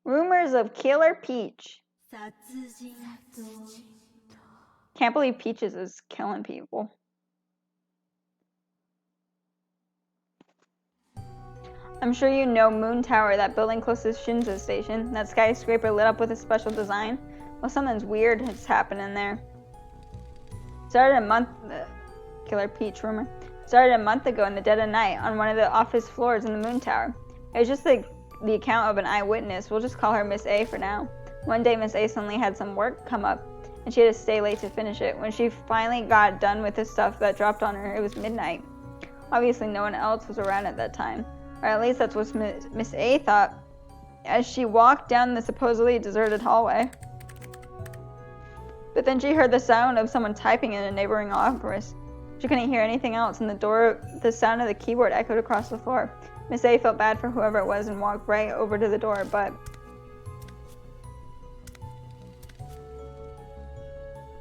Rumors of Killer Peach. Can't believe Peaches is killing people. I'm sure you know Moon Tower, that building closest to Shinzo Station. That skyscraper lit up with a special design. Well, something's weird has happened there. Killer Peach rumor. Started a month ago in the dead of night on one of the office floors in the Moon Tower. It was just the account of an eyewitness. We'll just call her Miss A for now. One day Miss A suddenly had some work come up, and she had to stay late to finish it. When she finally got done with the stuff that dropped on her, it was midnight. Obviously no one else was around at that time. Or at least that's what Miss A thought as she walked down the supposedly deserted hallway. But then she heard the sound of someone typing in a neighboring office. She couldn't hear anything else, and the sound of the keyboard echoed across the floor. Miss A felt bad for whoever it was and walked right over to the door, but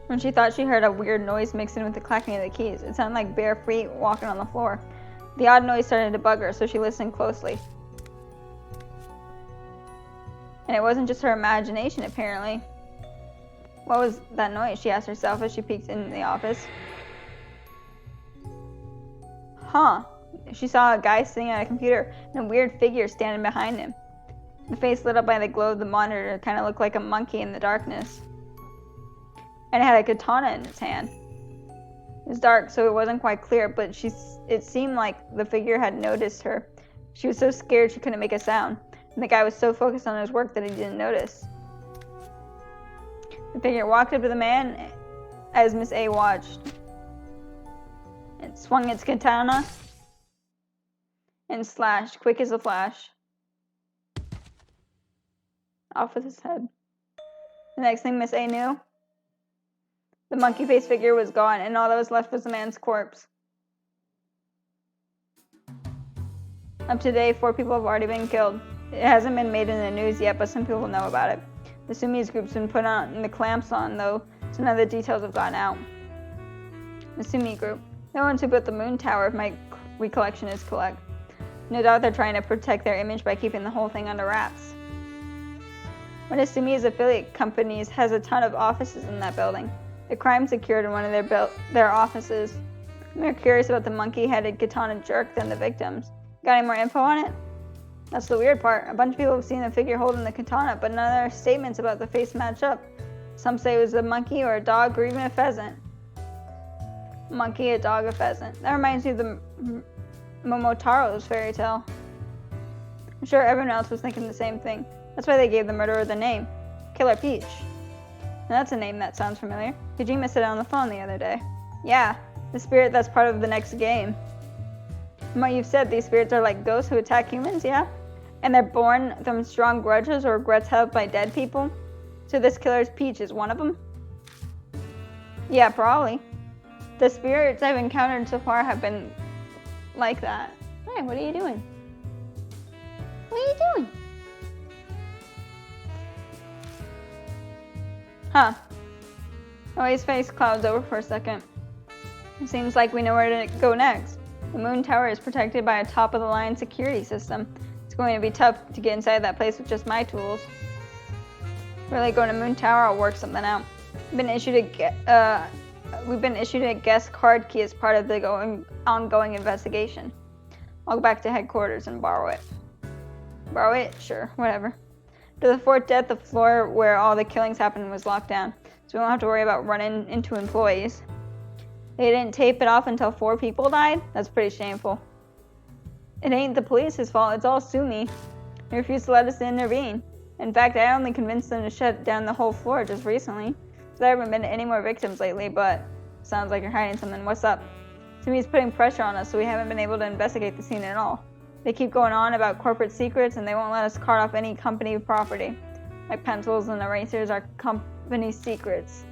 when she thought she heard a weird noise mixed in with the clacking of the keys, it sounded like bare feet walking on the floor. The odd noise started to bug her, so she listened closely. And it wasn't just her imagination, apparently. What was that noise? She asked herself as she peeked in the office. Huh. She saw a guy sitting at a computer and a weird figure standing behind him. The face lit up by the glow of the monitor kind of looked like a monkey in the darkness. And it had a katana in its hand. It was dark, so it wasn't quite clear, but it seemed like the figure had noticed her. She was so scared she couldn't make a sound, and the guy was so focused on his work that he didn't notice. The figure walked up to the man as Miss A watched. It swung its katana and slashed, quick as a flash, off with his head. The next thing Miss A knew, the monkey-faced figure was gone, and all that was left was the man's corpse. Up to today, 4 people have already been killed. It hasn't been made in the news yet, but some people know about it. The Sumi's group's been put on the clamps on, though, so none of the details have gotten out. The Sumi group. The ones who built the Moon Tower, if my recollection is correct. No doubt they're trying to protect their image by keeping the whole thing under wraps. One of Sumi's affiliate companies has a ton of offices in that building. The crime secured in one of their offices. I'm more curious about the monkey-headed katana jerk than the victims. Got any more info on it? That's the weird part. A bunch of people have seen the figure holding the katana, but none of their statements about the face match up. Some say it was a monkey or a dog or even a pheasant. Monkey, a dog, a pheasant. That reminds me of the Momotaro's fairy tale. I'm sure everyone else was thinking the same thing. That's why they gave the murderer the name, Killer Peach. Now that's a name that sounds familiar. Kojima said it on the phone the other day. Yeah, the spirit that's part of the next game. From what you've said, these spirits are like ghosts who attack humans, yeah? And they're born from strong grudges or regrets held by dead people? So this killer's Peach is one of them? Yeah, probably. The spirits I've encountered so far have been like that. Hey, what are you doing? What are you doing? Huh. Always face clouds over for a second. It seems like we know where to go next. The Moon Tower is protected by a top-of-the-line security system. It's going to be tough to get inside that place with just my tools. Really going to Moon Tower, I'll work something out. We've been issued a guest card key as part of the ongoing investigation. I'll go back to headquarters and borrow it. Borrow it? Sure, whatever. To the 4th death, the floor where all the killings happened was locked down, so we won't have to worry about running into employees. They didn't tape it off until 4 people died? That's pretty shameful. It ain't the police's fault, it's all Sumi. They refused to let us intervene. In fact, I only convinced them to shut down the whole floor just recently. So there haven't been any more victims lately, but sounds like you're hiding something. What's up? Sumi's putting pressure on us, so we haven't been able to investigate the scene at all. They keep going on about corporate secrets, and they won't let us cart off any company property. Like pencils and erasers are company secrets.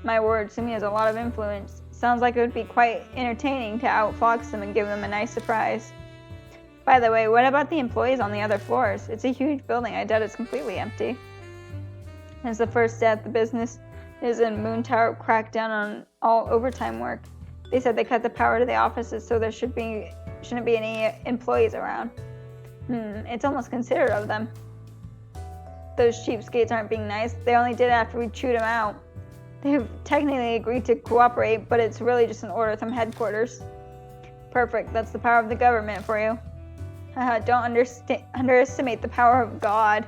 My word, Sumi has a lot of influence. Sounds like it would be quite entertaining to outfox them and give them a nice surprise. By the way, what about the employees on the other floors? It's a huge building. I doubt it's completely empty. As the first death, the business is in Moon Tower cracked down on all overtime work. They said they cut the power to the offices, so there shouldn't be any employees around. It's almost considerate of them. those cheapskates aren't being nice. They only did it after we chewed them out. They've technically agreed to cooperate, but it's really just an order from headquarters. Perfect. That's the power of the government for you. Don't underestimate the power of God.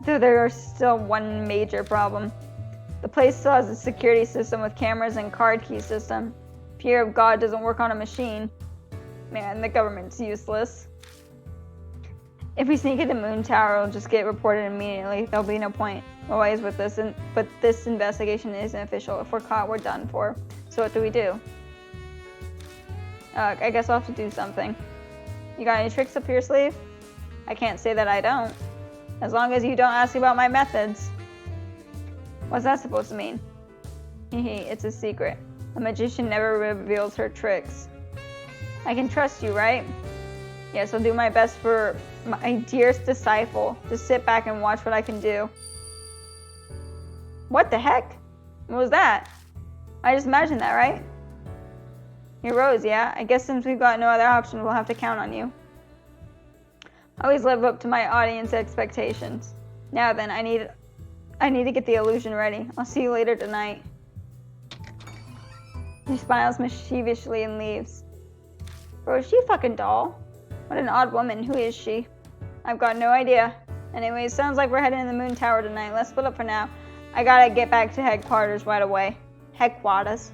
Though there is still one major problem. The place still has a security system with cameras and card key system. Fear of God doesn't work on a machine. Man, the government's useless. If we sneak into Moon Tower, it'll just get reported immediately. There'll be no point always with this, but this investigation isn't official. If we're caught, we're done for. So what do we do? I guess I'll have to do something. You got any tricks up your sleeve? I can't say that I don't. As long as you don't ask about my methods. What's that supposed to mean? It's a secret. A magician never reveals her tricks. I can trust you, right? Yes, I'll do my best for my dearest disciple. Just sit back and watch what I can do. What the heck? What was that? I just imagined that, right? You're Rose, yeah? I guess since we've got no other option, we'll have to count on you. I always live up to my audience expectations. Now then, I need to get the illusion ready. I'll see you later tonight. He smiles mischievously and leaves. Bro, is she a fucking doll? What an odd woman. Who is she? I've got no idea. Anyway, sounds like we're heading to the Moon Tower tonight. Let's split up for now. I gotta get back to headquarters right away. Headquarters?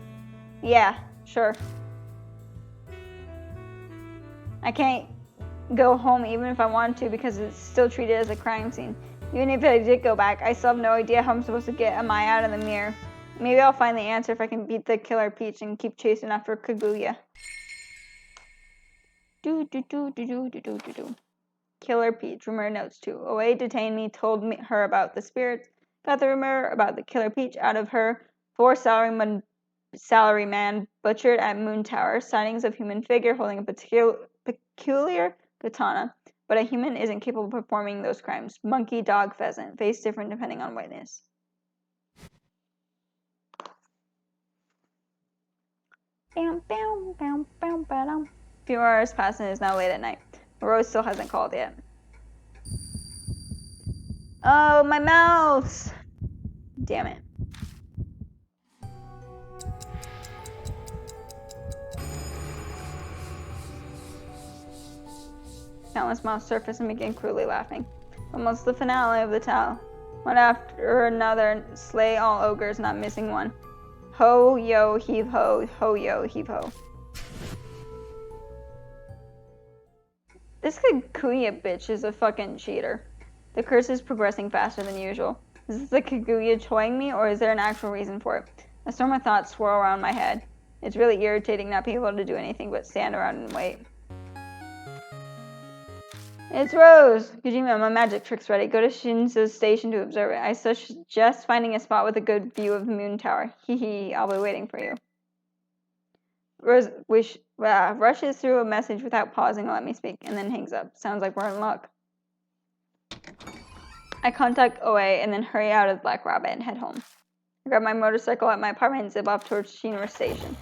Yeah, sure. I can't go home even if I wanted to because it's still treated as a crime scene. Even if I did go back, I still have no idea how I'm supposed to get Amaya out of the mirror. Maybe I'll find the answer if I can beat the Killer Peach and keep chasing after Kaguya. Killer Peach, rumor notes 2. Oe detained me, told her about the spirits, got the rumor about the Killer Peach out of her. 4 salaryman butchered at Moon Tower. Sightings of human figure holding a peculiar katana. But a human isn't capable of performing those crimes. Monkey, dog, pheasant. Face different depending on witness. Few hours pass and it is now late at night. Rose still hasn't called yet. Oh, my mouse! Damn it. Countless mouse surface and begin cruelly laughing. Almost the finale of the tale. One after another slay all ogres, not missing one. Ho, yo, heave ho, yo, heave ho. This Kaguya bitch is a fucking cheater. The curse is progressing faster than usual. Is this the Kaguya toying me, or is there an actual reason for it? A storm of thoughts swirl around my head. It's really irritating not being able to do anything but stand around and wait. It's Rose! Kojima, my magic trick's ready. Go to Shinzo's station to observe it. I suggest finding a spot with a good view of the Moon Tower. Hee, I'll be waiting for you. Rose rushes through a message without pausing to let me speak, and then hangs up. Sounds like we're in luck. I contact OA and then hurry out of Black Rabbit and head home. I grab my motorcycle at my apartment and zip off towards Shinra Station.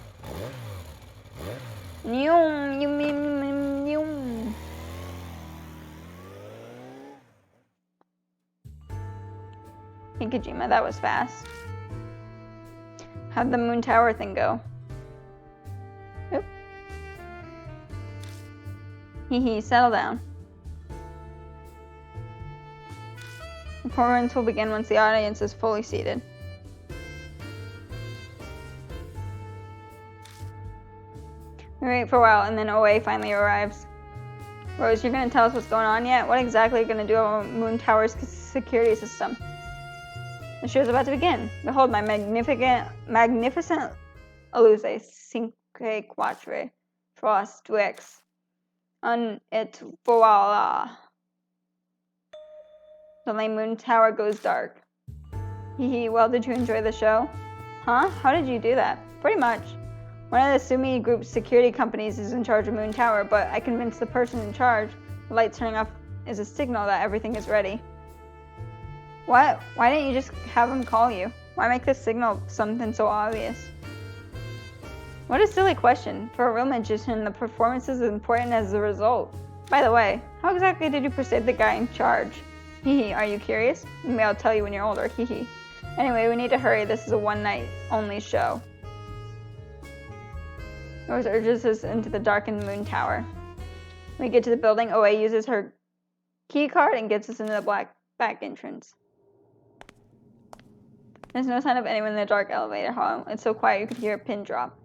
Hey Kojima, that was fast. How'd the Moon Tower thing go? Oop. Settle down. Performance will begin once the audience is fully seated. We wait for a while and then OA finally arrives. Rose, you're gonna tell us what's going on yet? What exactly are you gonna do about Moon Tower's security system? The show's about to begin. Behold my magnificent Eluze, cinque quatre, frost dux, un et voila. Suddenly Moon Tower goes dark. Well, did you enjoy the show? Huh? How did you do that? Pretty much. One of the Sumi Group's security companies is in charge of Moon Tower, but I convinced the person in charge the light turning off is a signal that everything is ready. What? Why didn't you just have him call you? Why make this signal something so obvious? What a silly question. For a real magician, the performance is as important as the result. By the way, how exactly did you persuade the guy in charge? Hee, are you curious? Maybe I'll tell you when you're older. Hee. Anyway, we need to hurry. This is a one-night only show. Rose urges us into the darkened moon tower. When we get to the building, OA uses her key card and gets us into the back entrance. There's no sign of anyone in the dark elevator hall. It's so quiet you could hear a pin drop.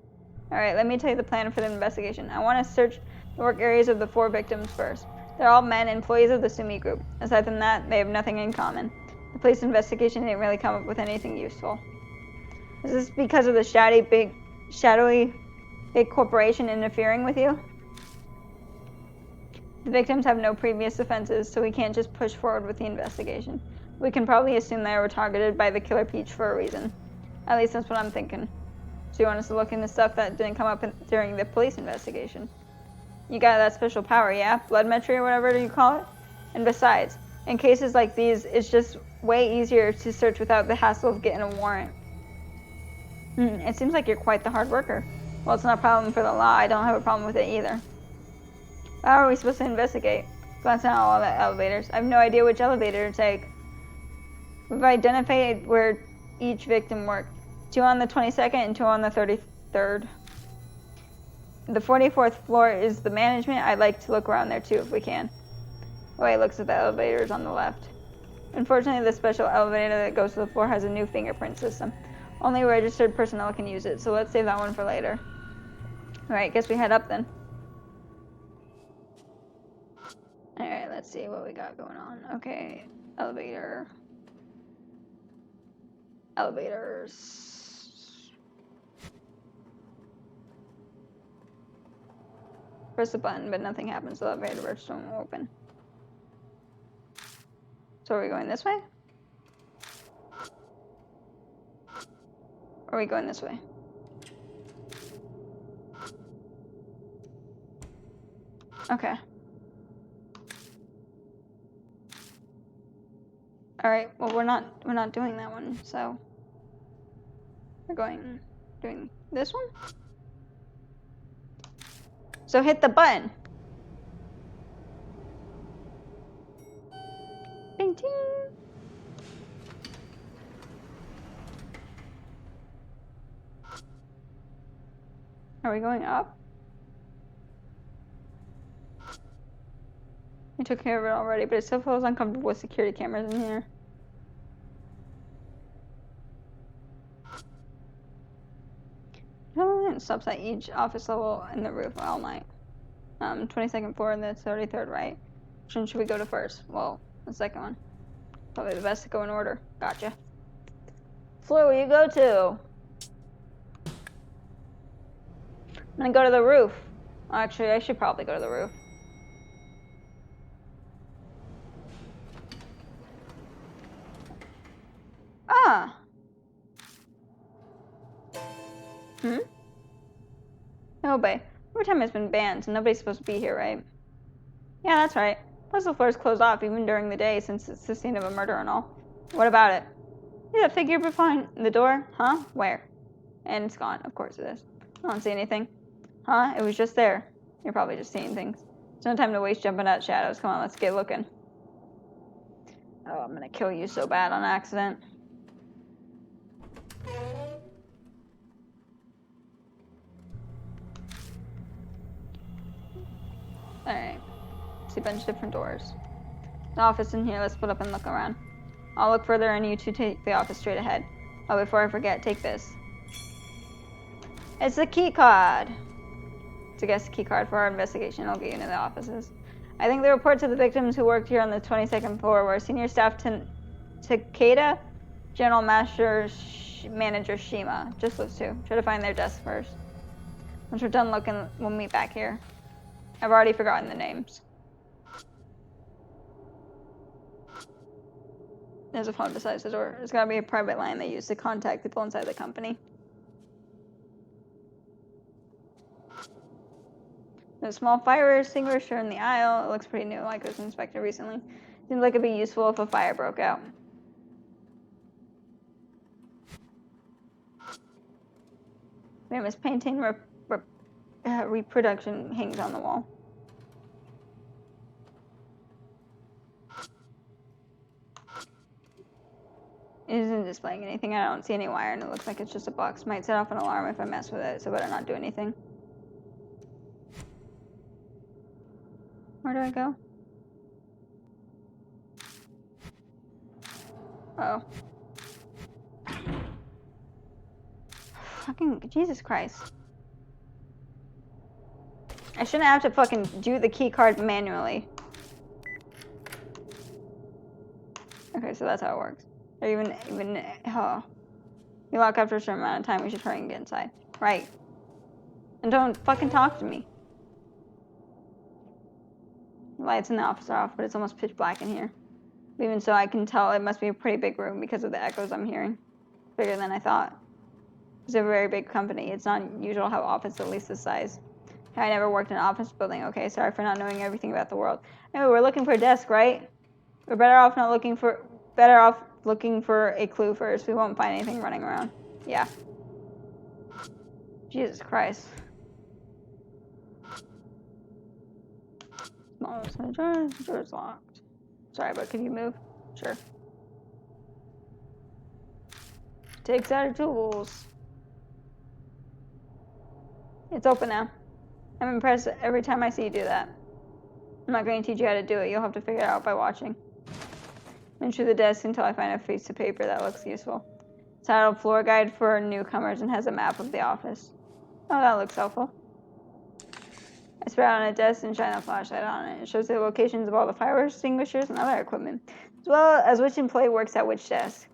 Alright, let me tell you the plan for the investigation. I want to search the work areas of the 4 victims first. They're all men, employees of the Sumi group. Aside from that, they have nothing in common. The police investigation didn't really come up with anything useful. Is this because of the shadowy big corporation interfering with you? The victims have no previous offenses, so we can't just push forward with the investigation. We can probably assume they were targeted by the Killer Peach for a reason. At least that's what I'm thinking. So you want us to look into stuff that didn't come up during the police investigation? You got that special power, yeah? Blood metry or whatever you call it? And besides, in cases like these, it's just way easier to search without the hassle of getting a warrant. It seems like you're quite the hard worker. Well, it's not a problem for the law. I don't have a problem with it either. How are we supposed to investigate? Glancing at all the elevators. I have no idea which elevator to take. We've identified where each victim worked. 2 on the 22nd and 2 on the 33rd. The 44th floor is the management. I'd like to look around there too if we can. OA looks at the elevators on the left. Unfortunately, the special elevator that goes to the floor has a new fingerprint system. Only registered personnel can use it, so let's save that one for later. Alright, guess we head up then. Alright, let's see what we got going on. Okay, elevator. Elevators. Press the button, but nothing happens. The elevator doors don't open. So are we going this way? Or are we going this way? Okay. Alright, well we're not doing that one, so we're doing this one? So hit the button. Bing ting. Are we going up? We took care of it already, but it still feels uncomfortable with security cameras in here. It stops at each office level in the roof all night. 22nd floor and the 33rd, right? Which one should we go to first? Well, the second one. Probably the best to go in order. Gotcha. Floor will you go to? I'm gonna go to the roof. Actually, I should probably go to the roof. Ah. No, babe. Overtime has been banned, so nobody's supposed to be here, right? Yeah, that's right. Plus the floor's closed off even during the day since it's the scene of a murder and all. What about it? See that figure behind the door? Huh? Where? And it's gone. Of course it is. I don't see anything. Huh? It was just there. You're probably just seeing things. There's no time to waste jumping out shadows. Come on, let's get looking. Oh, I'm gonna kill you so bad on accident. Alright. See a bunch of different doors. The office in here, let's split up and look around. I'll look further and you two take the office straight ahead. Oh, before I forget, take this. It's a key card. It's a guest key card for our investigation. I'll get you into the offices. I think the reports of the victims who worked here on the 22nd floor were Senior Staff Takeda, General Manager Shima. Just those two. Try to find their desks first. Once we're done looking, we'll meet back here. I've already forgotten the names. There's a phone beside the door. There's gotta be a private line they use to contact people inside the company. There's a small fire extinguisher in the aisle. It looks pretty new, like it was inspected recently. Seems like it'd be useful if a fire broke out. Famous painting reproduction hangs on the wall. It isn't displaying anything. I don't see any wire, and it looks like it's just a box. Might set off an alarm if I mess with it, so better not do anything. Where do I go? Oh. Fucking Jesus Christ. I shouldn't have to fucking do the key card manually. Okay, so that's how it works. Or oh. You lock after a certain amount of time, we should try and get inside. Right. And don't fucking talk to me. The lights in the office are off, but it's almost pitch black in here. Even so, I can tell it must be a pretty big room because of the echoes I'm hearing. Bigger than I thought. It's a very big company. It's not usual to have office at least this size. I never worked in an office building. Okay, sorry for not knowing everything about the world. Anyway, we're looking for a desk, right? We're better off looking for a clue first. We won't find anything running around. Yeah. Jesus Christ. Small side door. The door's locked. Sorry, but could you move? Sure. Takes out our tools. It's open now. I'm impressed every time I see you do that. I'm not going to teach you how to do it. You'll have to figure it out by watching. I'm through the desk until I find a piece of paper that looks useful. It's titled Floor Guide for Newcomers and has a map of the office. Oh, that looks helpful. I spread out on a desk and shine a flashlight on it. It shows the locations of all the fire extinguishers and other equipment, as well as which employee works at which desk.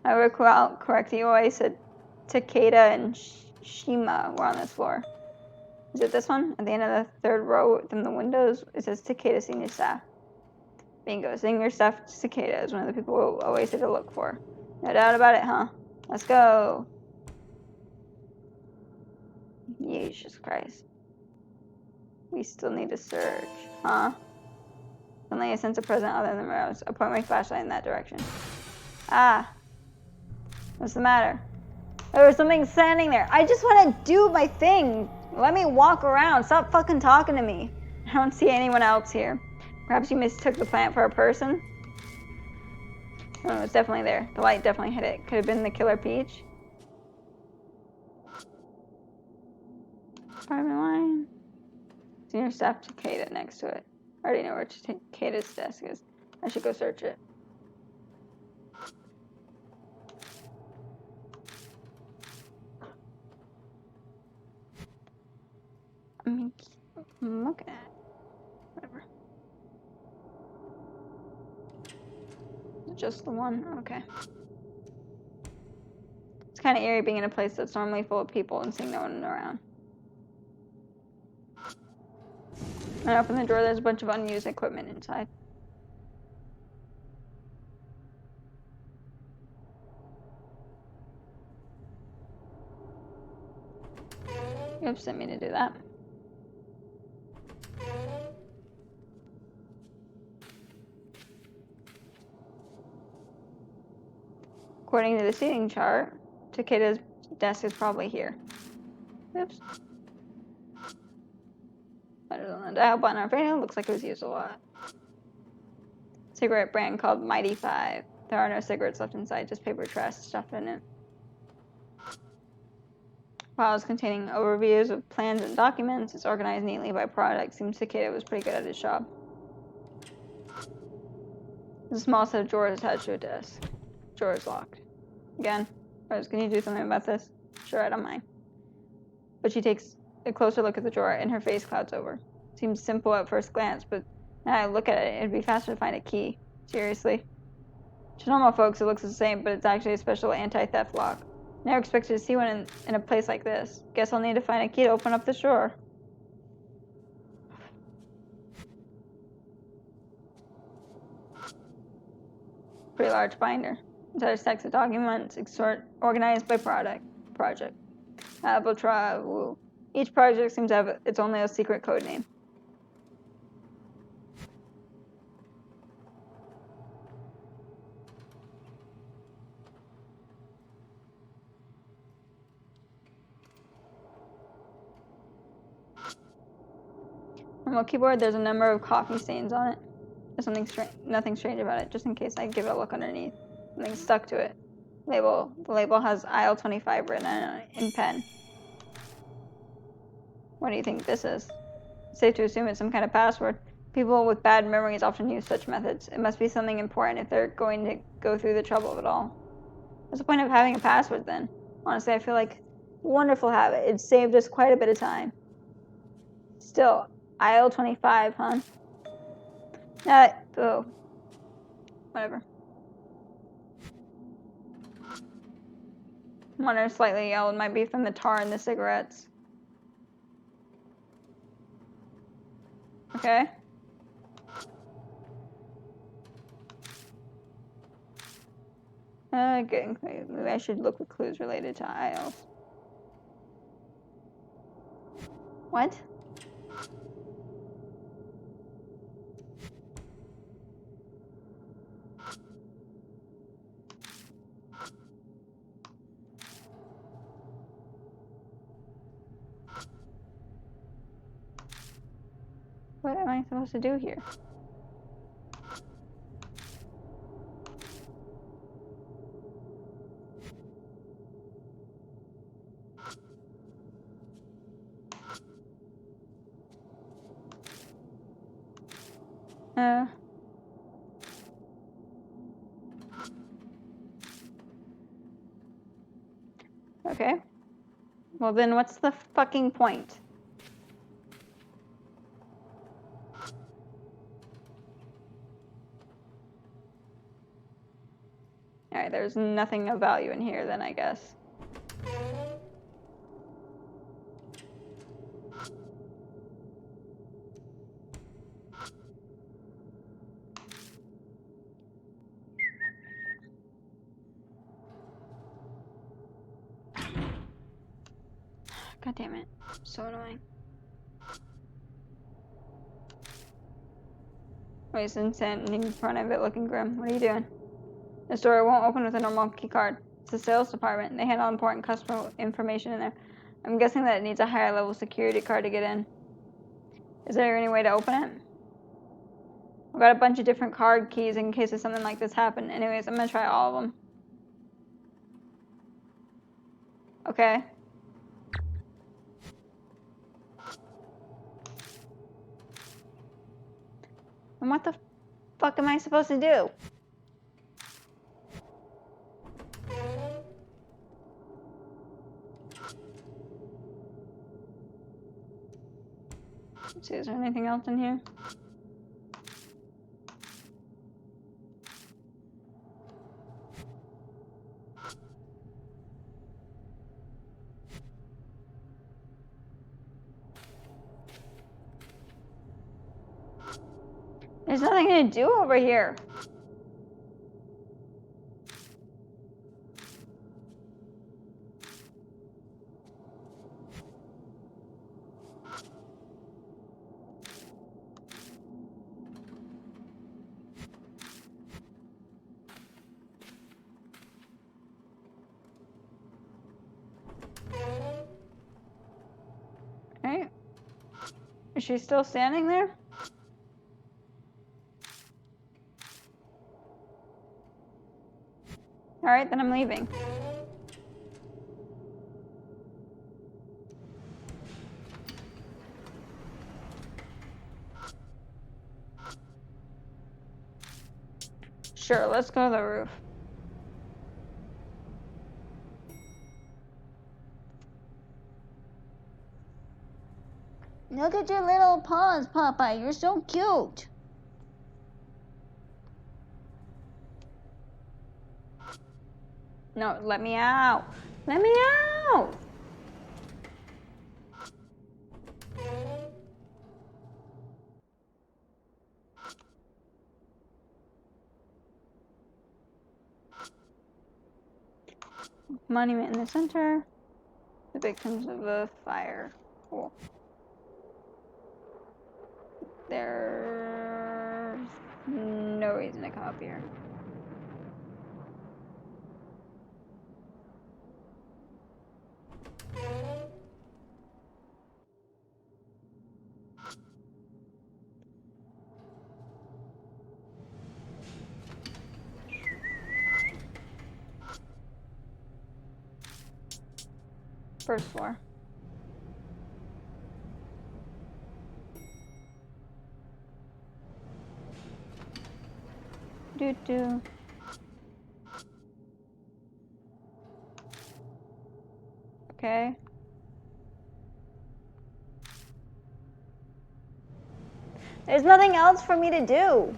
I recall correctly, you always said Takeda and Shima were on this floor. Is it this one? At the end of the third row from the windows, it says Takeda Senior Staff. Bingo. Senior Staff Takeda is one of the people we always had to look for. No doubt about it, huh? Let's go. Jesus Christ. We still need to search, huh? Suddenly a sense of presence other than Rose. I point my flashlight in that direction. Ah. What's the matter? There was something standing there. I just want to do my thing. Let me walk around. Stop fucking talking to me. I don't see anyone else here. Perhaps you mistook the plant for a person? Oh, it's definitely there. The light definitely hit it. Could have been the killer peach. Apartment line. Senior Staff Takeda next to it. I already know where Takeda's desk is. I should go search it. I'm looking at it. Whatever. Just the one? Okay. It's kind of eerie being in a place that's normally full of people and seeing no one around. When I open the door, there's a bunch of unused equipment inside. Oops, didn't mean to do that. According to the seating chart, Takeda's desk is probably here. Oops. Better than the dial button on our radio. Looks like it was used a lot. Cigarette brand called Mighty 5. There are no cigarettes left inside, just paper trash stuffed in it. Files containing overviews of plans and documents. It's organized neatly by product. Seems Takeda was pretty good at his job. There's a small set of drawers attached to a desk. Drawer is locked. Again, Rose, can you do something about this? Sure, I don't mind. But she takes a closer look at the drawer and her face clouds over. Seems simple at first glance, but now I look at it, it'd be faster to find a key. Seriously. To normal folks, it looks the same, but it's actually a special anti-theft lock. Never expected to see one in a place like this. Guess I'll need to find a key to open up this drawer. Pretty large binder. Inside a stacks of documents, organized by project. Each project seems to have its own little secret code name. On my keyboard, there's a number of coffee stains on it. There's nothing strange about it, just in case I give it a look underneath. Something stuck to it. The label has aisle 25 written on it in pen. What do you think this is? It's safe to assume it's some kind of password. People with bad memories often use such methods. It must be something important if they're going to go through the trouble of it all. What's the point of having a password then? Honestly, I feel like wonderful habit. It saved us quite a bit of time. Still, aisle 25, huh? Oh, whatever. Wonder slightly yellowed might be from the tar in the cigarettes. Okay. Good. Maybe I should look for clues related to aisles. What? What am I supposed to do here? Okay. Well then what's the fucking point? Alright, there's nothing of value in here then, I guess. God damn it. So annoying. Wait, since in front of it looking grim. What are you doing? The store won't open with a normal key card. It's the sales department. They handle important customer information in there. I'm guessing that it needs a higher level security card to get in. Is there any way to open it? I've got a bunch of different card keys in case of something like this happened. Anyways, I'm gonna try all of them. Okay. And what the fuck am I supposed to do? Let's see, is there anything else in here? There's nothing to do over here. Alright. Is she still standing there? Alright, then I'm leaving. Sure, let's go to the roof. Look at your little paws, Popeye. You're so cute. No, let me out. Let me out. Monument in the center. The victims of the fire. Cool. There's no reason to come up here. First floor. Doo-doo. Okay. There's nothing else for me to do.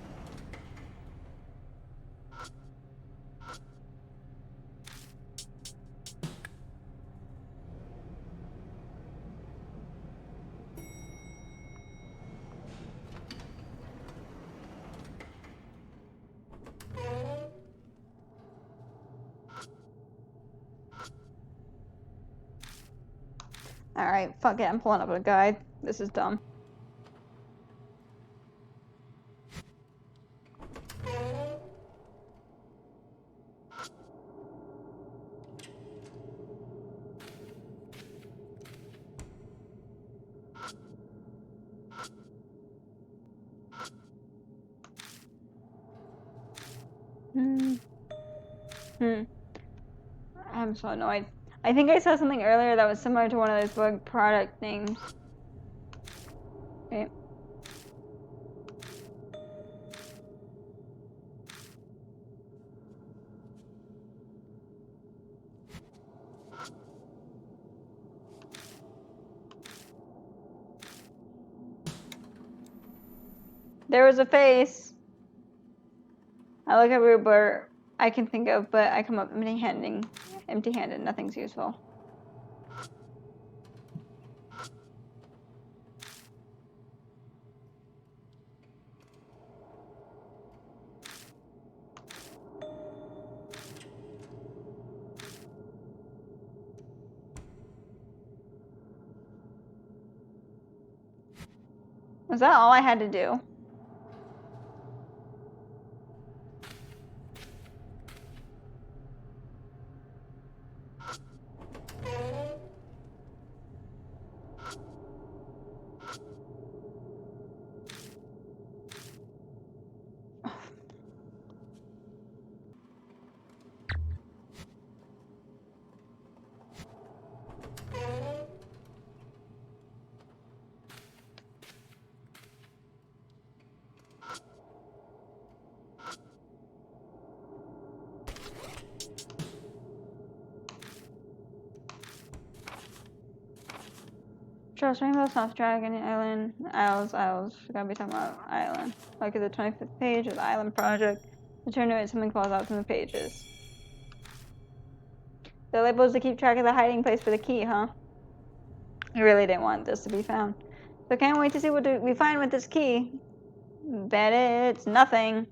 Alright, fuck it, I'm pulling up a guide. This is dumb. I'm so annoyed. I think I saw something earlier that was similar to one of those bug product names. Wait. There was a face. I look everywhere I can think of, but I come up empty-handed. Nothing's useful. Was that all I had to do? Trust Rainbow, South Dragon Island, Isles. Gotta be talking about Island. Look at the 25th page of the Island Project. Return to it, something falls out from the pages. The label is to keep track of the hiding place for the key, huh? I really didn't want this to be found. So I can't wait to see what we find with this key. Bet it's nothing.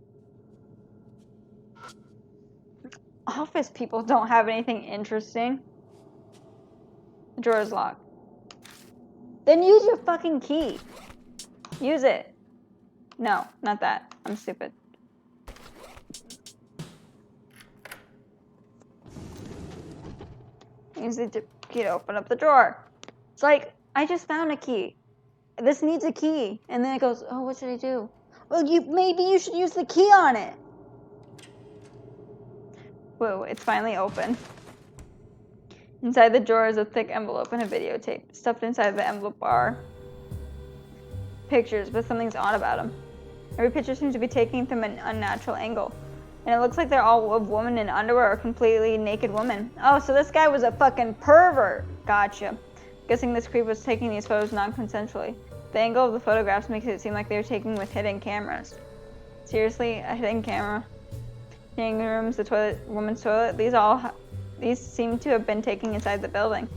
Office people don't have anything interesting. The drawer is locked. Then use your fucking key. Use it. No, not that. I'm stupid. Use the key to open up the drawer. It's like, I just found a key. This needs a key. And then it goes, oh, what should I do? Well, maybe you should use the key on it. Whoa, it's finally open. Inside the drawer is a thick envelope and a videotape. Stuffed inside the envelope are pictures, but something's odd about them. Every picture seems to be taken from an unnatural angle. And it looks like they're all of women in underwear or completely naked women. Oh, so this guy was a fucking pervert. Gotcha. Guessing this creep was taking these photos non-consensually. The angle of the photographs makes it seem like they were taken with hidden cameras. Seriously, a hidden camera? Changing rooms, the toilet, woman's toilet, these seem to have been taken inside the building,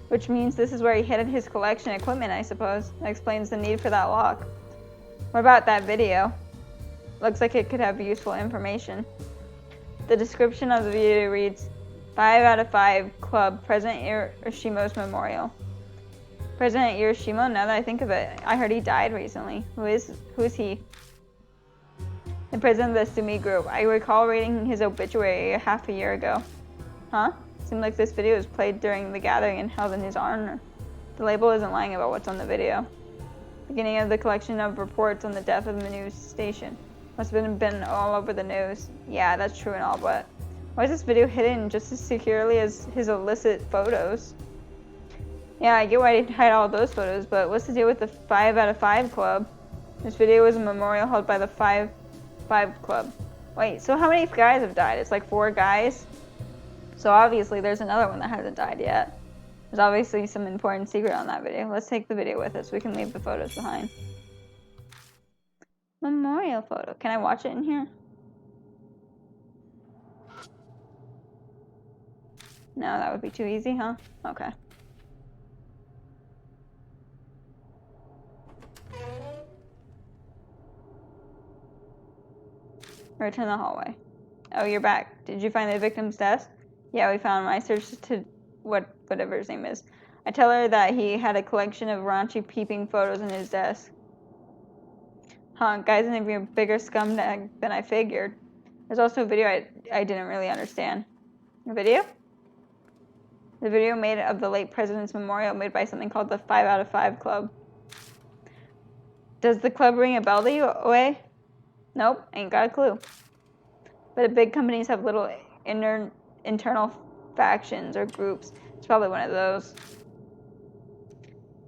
which means this is where he hid his collection equipment, I suppose. That explains the need for that lock. What about that video? Looks like it could have useful information. The description of the video reads, 5 out of 5 Club, President Hiroshimo's Memorial. President Hiroshima, now that I think of it, I heard he died recently. Who is he? The president of the Sumi group. I recall reading his obituary half a year ago. Huh? Seemed like this video was played during the gathering and held in his honor. The label isn't lying about what's on the video. Beginning of the collection of reports on the death of the news station. Must have been all over the news. Yeah, that's true and all, but why is this video hidden just as securely as his illicit photos? Yeah, I get why he'd hide all those photos, but what's the deal with the 5 out of 5 club? This video was a memorial held by the 5 club. Wait, so how many guys have died? It's like 4 guys? So obviously there's another one that hasn't died yet. There's obviously some important secret on that video. Let's take the video with us so we can leave the photos behind. Memorial photo. Can I watch it in here? No, that would be too easy, huh? Okay. Return the hallway. Oh, you're back. Did you find the victim's desk? Yeah, we found him. I searched to whatever his name is. I tell her that he had a collection of raunchy peeping photos in his desk. Huh, guy's an even bigger scumbag than I figured. There's also a video I didn't really understand. A video? The video made of the late president's memorial made by something called the 5 out of 5 club. Does the club ring a bell to you, Oe? Nope, ain't got a clue. But big companies have little internal factions or groups. It's probably one of those.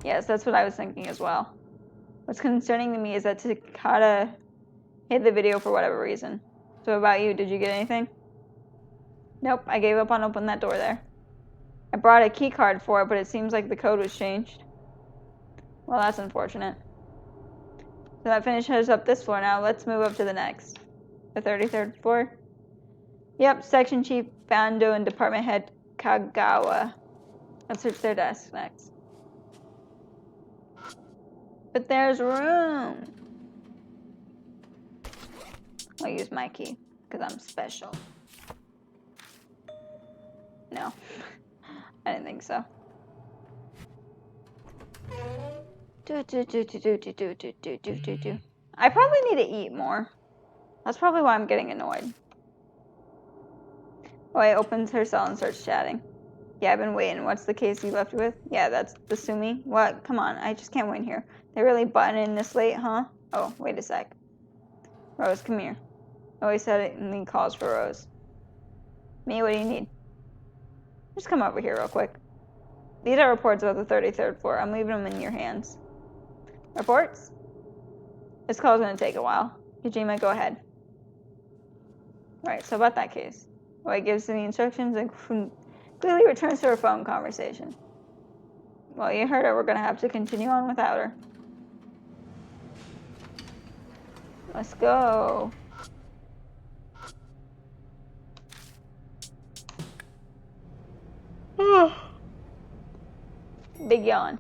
Yes, that's what I was thinking as well. What's concerning to me is that Takata hid the video for whatever reason. So about you, did you get anything? Nope, I gave up on opening that door there. I brought a key card for it, but it seems like the code was changed. Well, that's unfortunate. So that finishes up this floor now. Let's move up to the next. The 33rd floor? Yep, Section Chief Bando and Department Head Kagawa. Let's search their desks next. But there's room. I'll use my key, because I'm special. No, I didn't think so. I probably need to eat more. That's probably why I'm getting annoyed. Oh, I opens her cell and starts chatting. Yeah, I've been waiting. What's the case you left with? Yeah, that's the Sumi. What? Come on, I just can't win here. They really button in this late, huh? Oh, wait a sec. Rose, come here. Oh, he said it and he calls for Rose. Me, what do you need? Just come over here real quick. These are reports about the 33rd floor. I'm leaving them in your hands. Reports? This call's gonna take a while. Kojima, go ahead. Right, so about that case. Wei gives the instructions and clearly returns to her phone conversation. Well, you heard her. We're gonna have to continue on without her. Let's go. Big yawn.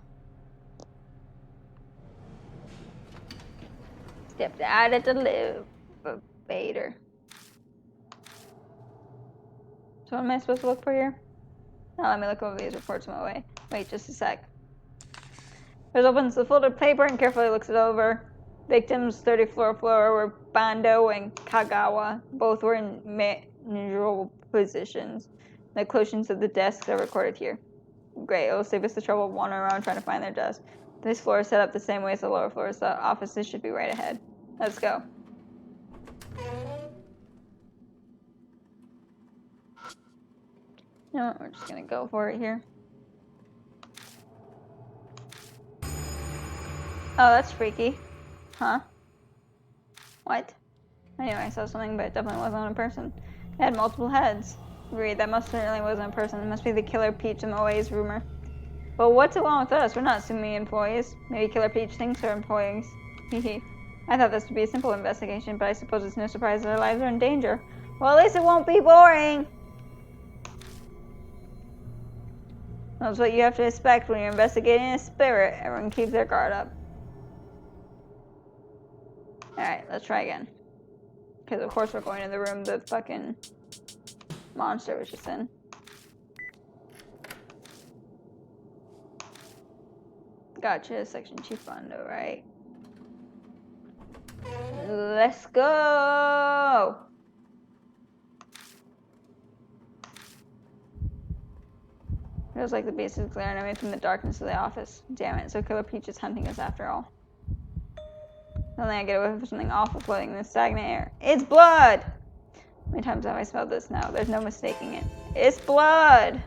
Stepped out of the elevator. So what am I supposed to look for here? Now let me look over these reports my way. Wait just a sec. Rose opens the folded paper and carefully looks it over. Victims 34th floor were Bando and Kagawa. Both were in managerial positions. The locations of the desks are recorded here. Great, it'll save us the trouble of wandering around trying to find their desk. This floor is set up the same way as the lower floors. The offices should be right ahead. Let's go. You know what, we're just gonna go for it here. Oh, that's freaky. Huh? What? Anyway, I saw something, but it definitely wasn't a person. It had multiple heads. Agreed, that most certainly wasn't a person. It must be the Killer Peach and Oe's rumor. But what's wrong with us? We're not Sumi employees. Maybe Killer Peach thinks we're employees. Hehe. I thought this would be a simple investigation, but I suppose it's no surprise that our lives are in danger. Well, at least it won't be boring! That's what you have to expect when you're investigating a spirit. Everyone keeps their guard up. Alright, let's try again. Because of course we're going to the room the fucking monster was just in. Gotcha, Section Chief Bando, right? Let's go! Feels like the base is glaring at me from the darkness of the office. Damn it, so Killer Peach is hunting us after all. Suddenly I get away with something awful floating in the stagnant air. It's blood! How many times have I smelled this now? There's no mistaking it. It's blood!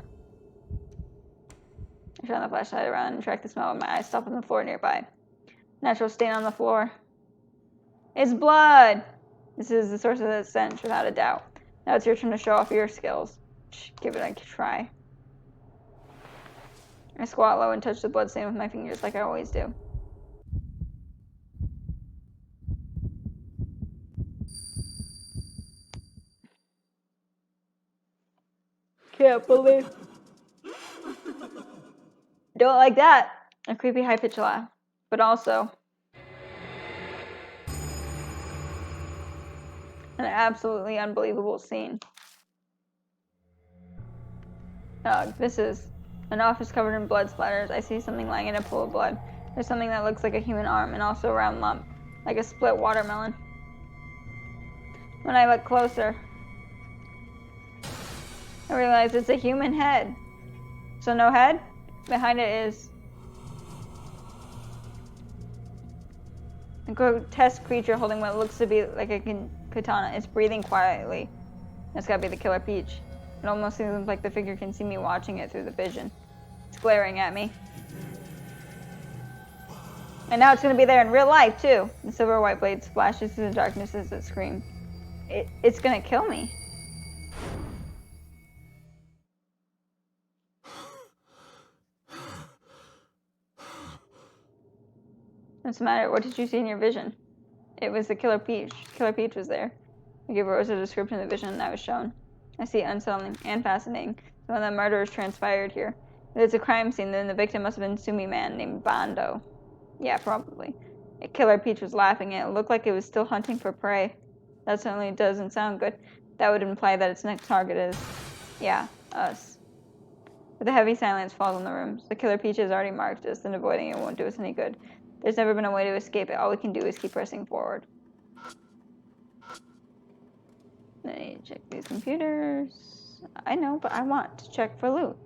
I shine the flashlight around and track the smell with my eyes. Stop on the floor nearby. Natural stain on the floor. It's blood! This is the source of the stench, without a doubt. Now it's your turn to show off your skills. Give it a try. I squat low and touch the blood stain with my fingers like I always do. Can't believe. Don't like that. A creepy high-pitched laugh. But also an absolutely unbelievable scene. This is an office covered in blood splatters. I see something lying in a pool of blood. There's something that looks like a human arm and also a round lump, like a split watermelon. When I look closer, I realize it's a human head. So no head? Behind it is a grotesque creature holding what looks to be like a katana. It's breathing quietly. It's gotta be the Killer Peach. It almost seems like the figure can see me watching it through the vision. It's glaring at me. And now it's gonna be there in real life too. The silver white blade splashes through the darkness as it screams. It's gonna kill me. What's the matter? What did you see in your vision? It was the Killer Peach. Killer Peach was there. I gave Rose a description of the vision that I was shown. I see unsettling and fascinating. Some of the murders transpired here. If it's a crime scene, then the victim must have been a Sumi man named Bando. Yeah, probably. A Killer Peach was laughing, and it looked like it was still hunting for prey. That certainly doesn't sound good. That would imply that its next target is, yeah, us. But the heavy silence falls on the room. The Killer Peach has already marked us, and avoiding it won't do us any good. There's never been a way to escape it. All we can do is keep pressing forward. Let me check these computers. I know, but I want to check for loot.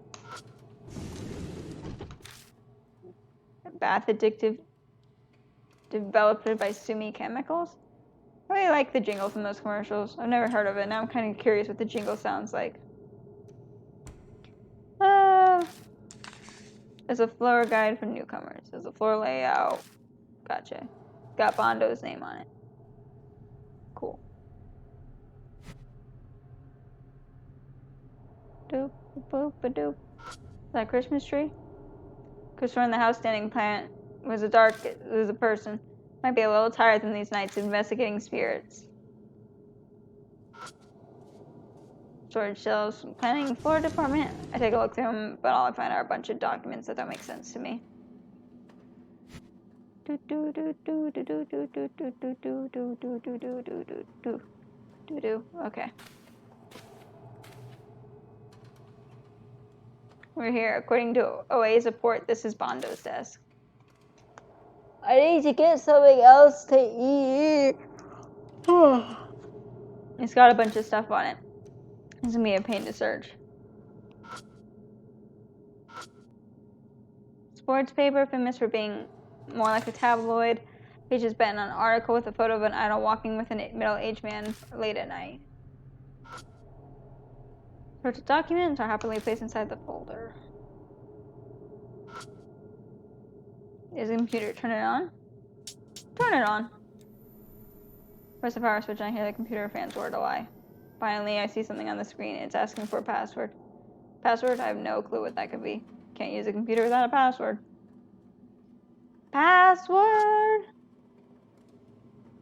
Bath addictive, developed by Sumi Chemicals. I really like the jingle from those commercials. I've never heard of it. Now I'm kind of curious what the jingle sounds like. There's a floor guide for newcomers. There's a floor layout. Gotcha. Got Bondo's name on it. Cool. Doop, boop, a doop. Is that a Christmas tree? Christopher in the house standing plant was a person. Might be a little tired from these nights investigating spirits. Storage shelves, planning floor department. I take a look through them, but all I find are a bunch of documents that don't make sense to me. Okay. We're here. According to OA's report, this is Bondo's desk. I need to get something else to eat. It's got a bunch of stuff on it. It's gonna be a pain to search. Sports paper, famous for being more like a tabloid. Pages bent on an article with a photo of an idol walking with a middle-aged man late at night. Sorts of documents are happily placed inside the folder. Is the computer? Turn it on? Turn it on. Press the power switch and I hear the computer fan's word a lie. Finally, I see something on the screen. It's asking for a password. Password? I have no clue what that could be. Can't use a computer without a password. Password!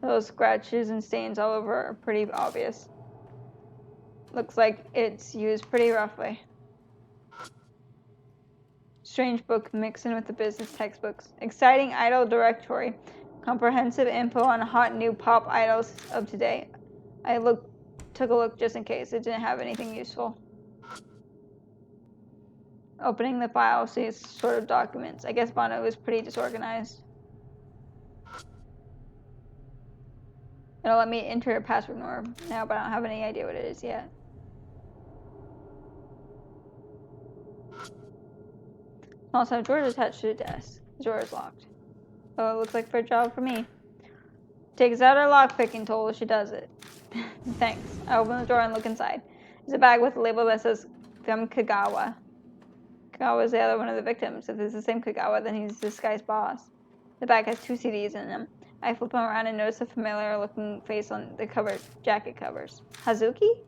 Those scratches and stains all over are pretty obvious. Looks like it's used pretty roughly. Strange book mixed in with the business textbooks. Exciting idol directory. Comprehensive info on hot new pop idols of today. I took a look just in case. It didn't have anything useful. Opening the file, sees sort of documents. I guess Bono was pretty disorganized. It'll let me enter a password now, but I don't have any idea what it is yet. Small set of drawers attached to the desk. The drawer is locked. Oh, it looks like for a job for me. Takes out her lockpicking tool. She does it. Thanks. I open the drawer and look inside. There's a bag with a label that says Gum Kagawa. Kagawa is the other one of the victims. If it's the same Kagawa, then he's this guy's boss. The bag has 2 CDs in them. I flip them around and notice a familiar-looking face on the jacket covers. Hazuki?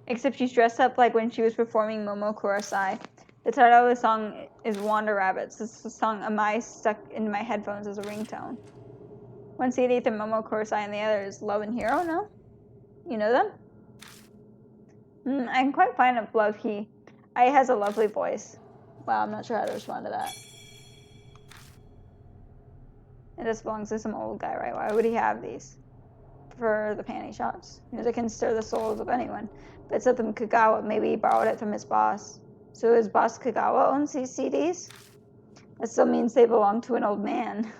Except she's dressed up like when she was performing Momo Kurosai. The title of the song is Wander Rabbits. This song Am I stuck in my headphones as a ringtone. One CD from Momo Kurosai and the other is Love and Hero, no? You know them? I'm quite fond of Love He. He has a lovely voice. Wow, I'm not sure how to respond to that. It just belongs to some old guy, right? Why would he have these? For the panty shots. Music can stir the souls of anyone. But it's up from Kagawa. Maybe he borrowed it from his boss. So his boss Kagawa owns these CDs? That still means they belong to an old man.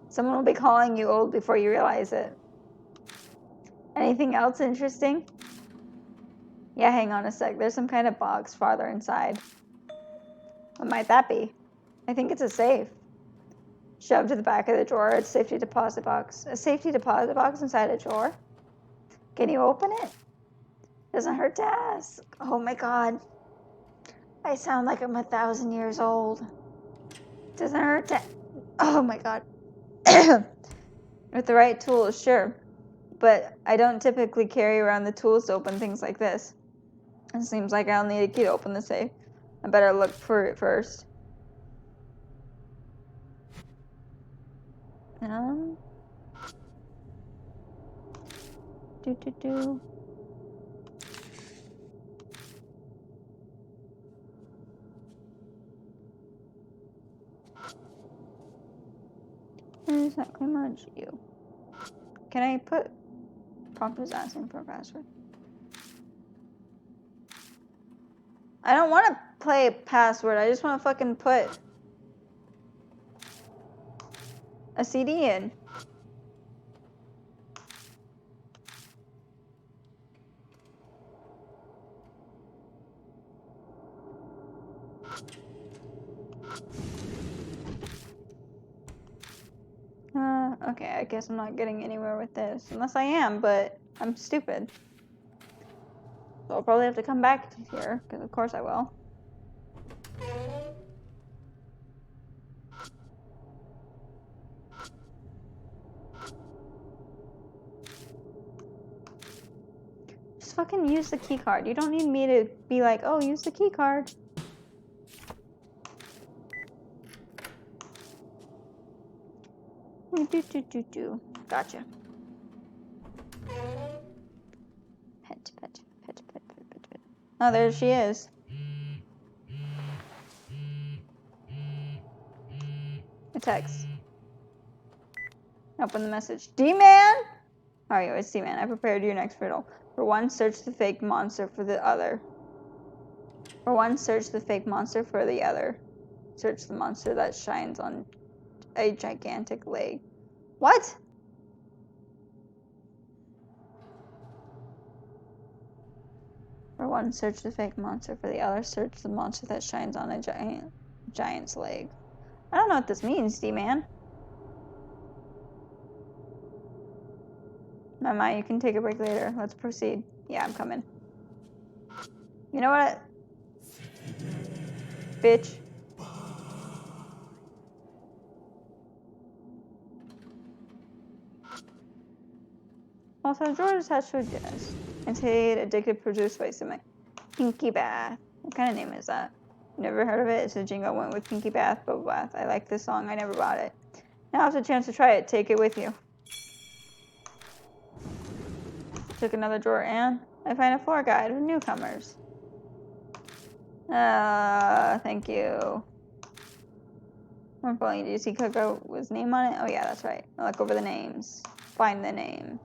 Someone will be calling you old before you realize it. Anything else interesting? Yeah, hang on a sec. There's some kind of box farther inside. What might that be? I think it's a safe. Shoved to the back of the drawer, it's a safety deposit box. A safety deposit box inside a drawer? Can you open it? Doesn't hurt to ask. Oh my god. I sound like I'm 1,000 years old. Doesn't hurt to... Oh my god. With the right tools, sure. But I don't typically carry around the tools to open things like this. It seems like I'll need a key to open the safe. I better look for it first. Do. Exactly much you. Can I put prompt is asking for a password? I don't want to play password. I just want to fucking put a CD in. Okay, I guess I'm not getting anywhere with this. Unless I am, but I'm stupid. So I'll probably have to come back to here, because of course I will. Just fucking use the key card. You don't need me to be like, oh, use the key card. Do. Gotcha. Pet. Oh, there she is. A text. Open the message. D-Man? How are you? It's D-Man. I prepared your next riddle. For one, search the fake monster for the other. For one, search the fake monster for the other. Search the monster that shines on a gigantic leg. What? For one, search the fake monster. For the other, search the monster that shines on a giant's leg. I don't know what this means, D-Man. Mama, you can take a break later. Let's proceed. Yeah, I'm coming. You know what? Bitch. Also, George is attached to a jazz. Anti addictive produced by some Pinky Bath. What kind of name is that? Never heard of it. It's a jingle went with Pinky Bath, Bubble Bath. I like this song. I never bought it. Now I have the chance to try it. Take it with you. Took another drawer and I find a floor guide for newcomers. Thank you. More importantly, do you see Koko's name on it? Oh yeah, that's right. I'll look over the names. Find the name.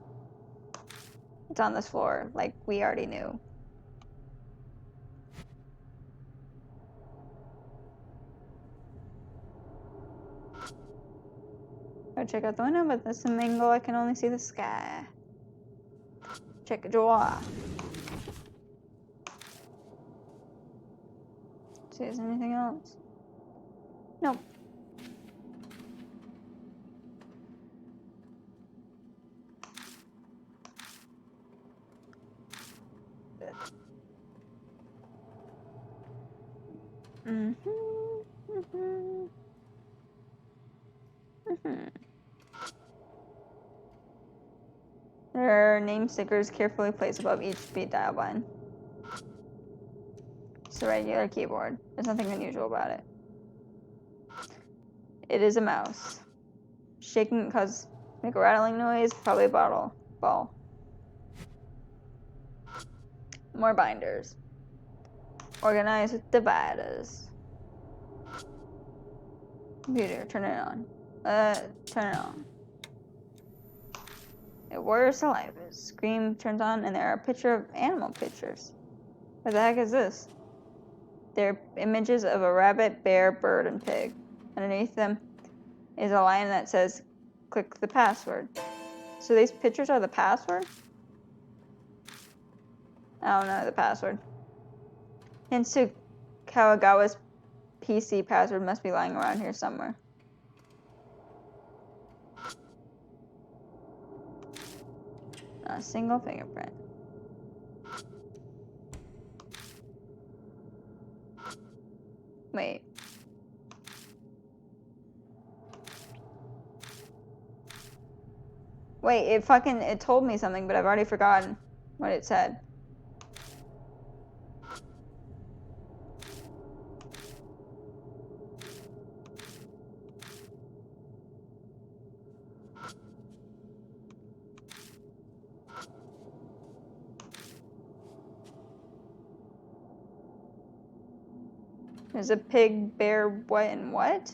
It's on this floor, like we already knew. Go check out the window, but this angle I can only see the sky. Check a drawer. See if there's anything else. Nope. There are name stickers carefully placed above each speed dial button. It's a regular keyboard. There's nothing unusual about it. It is a mouse. Shaking cause make a rattling noise, probably a ball. More binders. Organized with dividers. Computer, turn it on. Turn it on. A warrior saliva. Screen turns on, and there are animal pictures. What the heck is this? They're images of a rabbit, bear, bird, and pig. Underneath them is a line that says, click the password. So these pictures are the password? I don't know the password. Hints to Kawagawa's PC password must be lying around here somewhere. Not a single fingerprint. Wait. Wait, it told me something, but I've already forgotten what it said. There's a pig, bear, what, and what?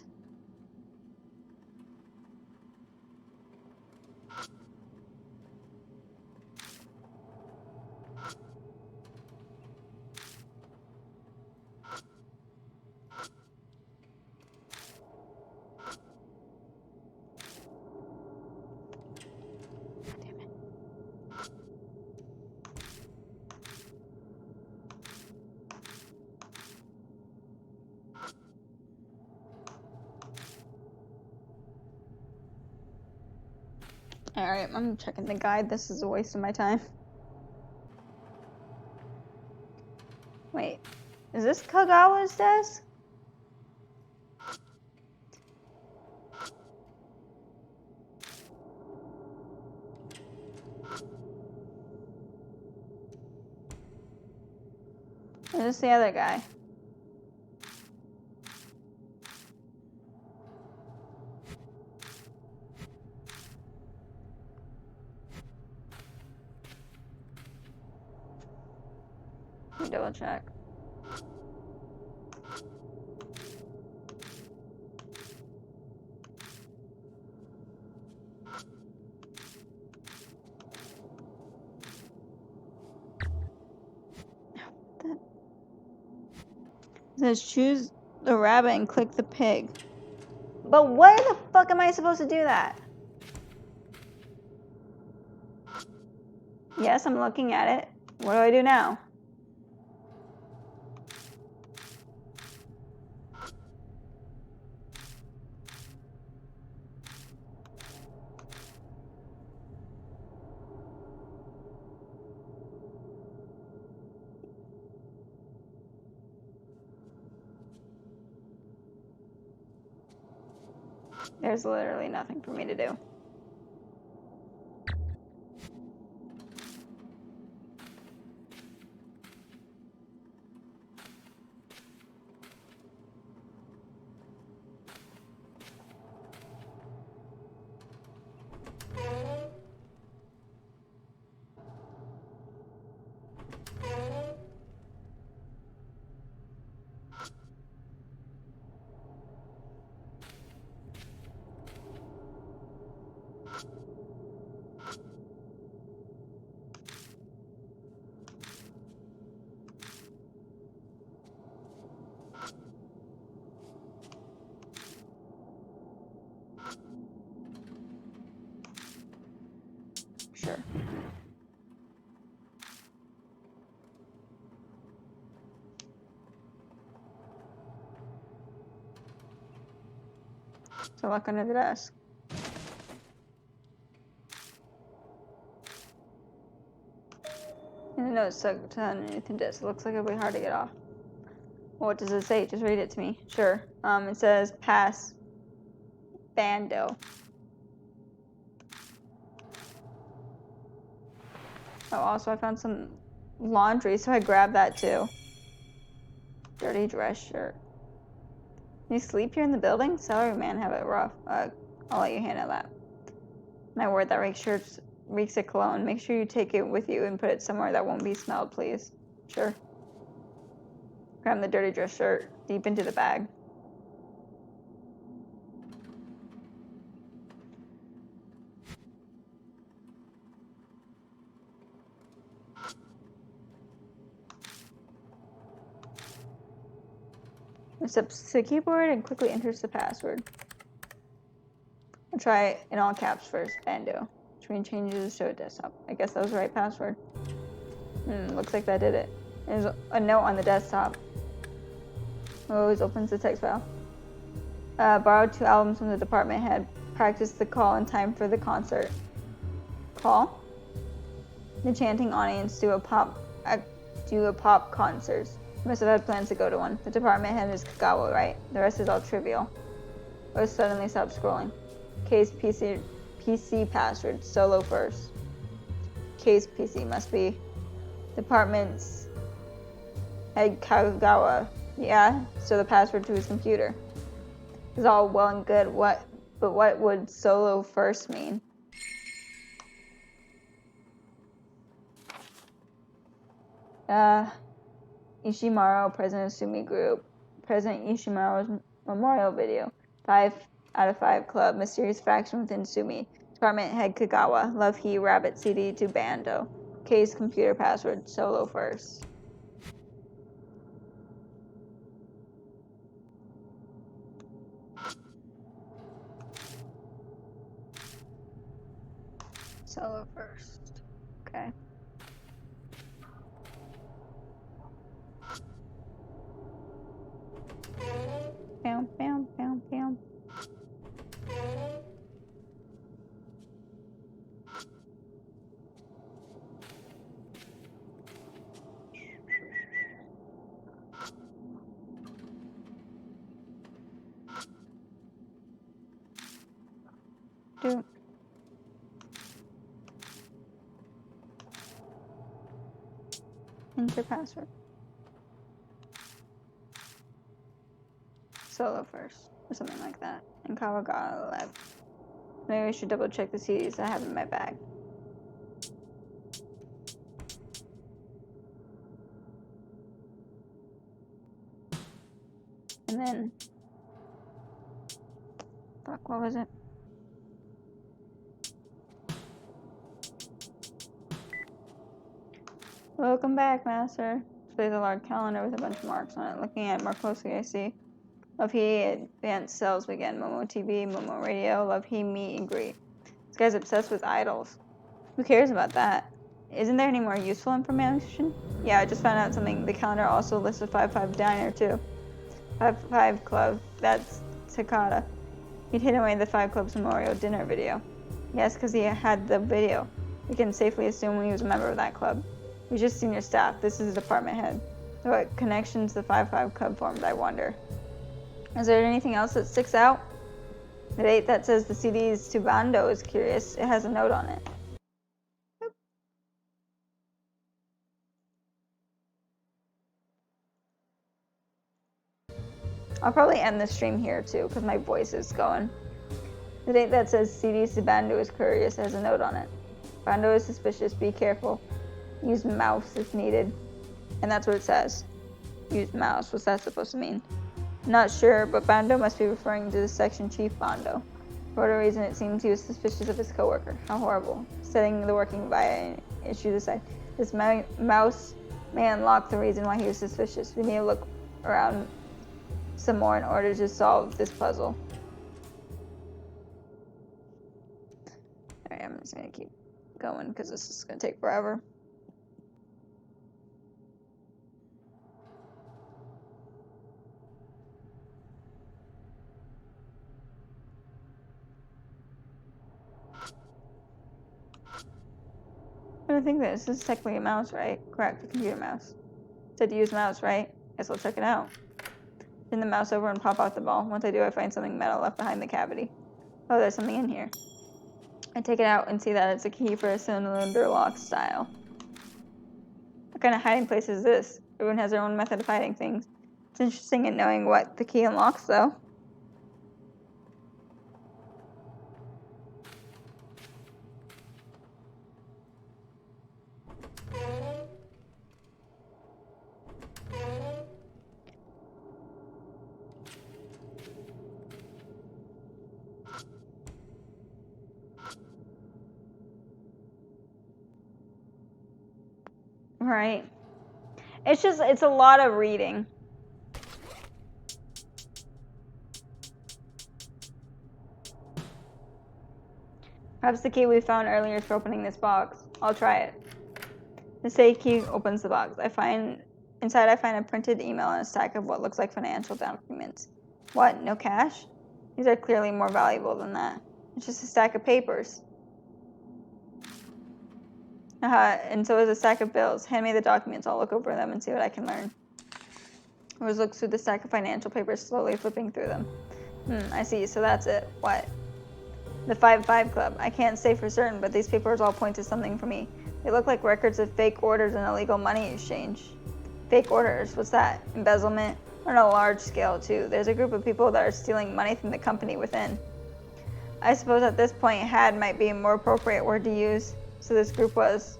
Alright, I'm checking the guide. This is a waste of my time. Wait, is this Kagawa's desk? Or is this the other guy? Let me double check. It says choose the rabbit and click the pig. But where the fuck am I supposed to do that? Yes, I'm looking at it. What do I do now? There's literally nothing for me to do. Sure. So look under the desk. And the note stuck to underneath the disc. Looks like it'll be hard to get off. What does it say? Just read it to me. Sure. It says pass Bando. Oh, also I found some laundry, so I grabbed that too. Dirty dress shirt. You sleep here in the building? Sorry, man, have it rough. I'll let you handle that. My word, that reeks of cologne. Make sure you take it with you and put it somewhere that won't be smelled, please. Sure. Cram the dirty dress shirt deep into the bag. Steps to the keyboard and quickly enters the password. I'll try it in all caps first. Bando. Screen changes to show desktop. I guess that was the right password. Looks like that did it. There's a note on the desktop. Always opens the text file. Borrowed 2 albums from the department head. Practice the call in time for the concert. Call? The chanting audience do a pop concert. Must have had plans to go to one. The department head is Kagawa, right? The rest is all trivial. Or suddenly stop scrolling. Case PC password. Solo first. Case PC must be department's head Kagawa. Yeah, so the password to his computer. It's all well and good. But what would solo first mean? Ishimaru, President of Sumi Group. President Ishimaru's memorial video. 5 out of 5 club. Mysterious faction within Sumi. Department head Kagawa. Love he rabbit CD to Bando. Case computer password. Solo first. Solo first. Okay. Bam, bam, bam, bam. Do. Enter password. Solo first, or something like that. And Kawagawa left. Maybe I should double check the CDs I have in my bag. And then, fuck, what was it? Welcome back, Master. Displays a large calendar with a bunch of marks on it. Looking at it more closely, I see Love He advanced sales weekend, Momo TV, Momo Radio, Love He meet and greet. This guy's obsessed with idols. Who cares about that? Isn't there any more useful information? Yeah, I just found out something. The calendar also lists a 5-5 diner too. 5-5 Club. That's Takata. He'd hidden away the 5 Club's memorial dinner video. Yes, because he had the video. We can safely assume he was a member of that club. He's just senior staff. This is a department head. So what connections the 5-5 Club formed, I wonder. Is there anything else that sticks out? The date that says the CDs to Bando is curious. It has a note on it. Oop. I'll probably end the stream here too, because my voice is going. The date that says CDs to Bando is curious. It has a note on it. Bando is suspicious. Be careful. Use mouse if needed. And that's what it says. Use mouse. What's that supposed to mean? Not sure, but Bando must be referring to the section chief Bando. For whatever reason, it seems he was suspicious of his coworker. How horrible. Setting the working by an issue aside. This mouse may unlock the reason why he was suspicious. We need to look around some more in order to solve this puzzle. Alright, I'm just gonna keep going because this is gonna take forever. I don't think this is technically a mouse, right? Correct, the computer mouse. Said to use mouse, right? Guess I'll check it out. Turn the mouse over and pop out the ball. Once I do, I find something metal left behind the cavity. Oh, there's something in here. I take it out and see that it's a key for a cylinder lock style. What kind of hiding place is this? Everyone has their own method of hiding things. It's interesting in knowing what the key unlocks, though. Right. It's a lot of reading. Perhaps the key we found earlier is for opening this box. I'll try it. The safe key opens the box. Inside I find a printed email and a stack of what looks like financial documents. What? No cash? These are clearly more valuable than that. It's just a stack of papers. And so is a stack of bills. Hand me the documents. I'll look over them and see what I can learn. Rose looks through the stack of financial papers, slowly flipping through them. I see. So that's it. What? The 5-5 Club. I can't say for certain, but these papers all point to something for me. They look like records of fake orders and illegal money exchange. Fake orders? What's that? Embezzlement? On a large scale, too. There's a group of people that are stealing money from the company within. I suppose at this point, had might be a more appropriate word to use. So this group was.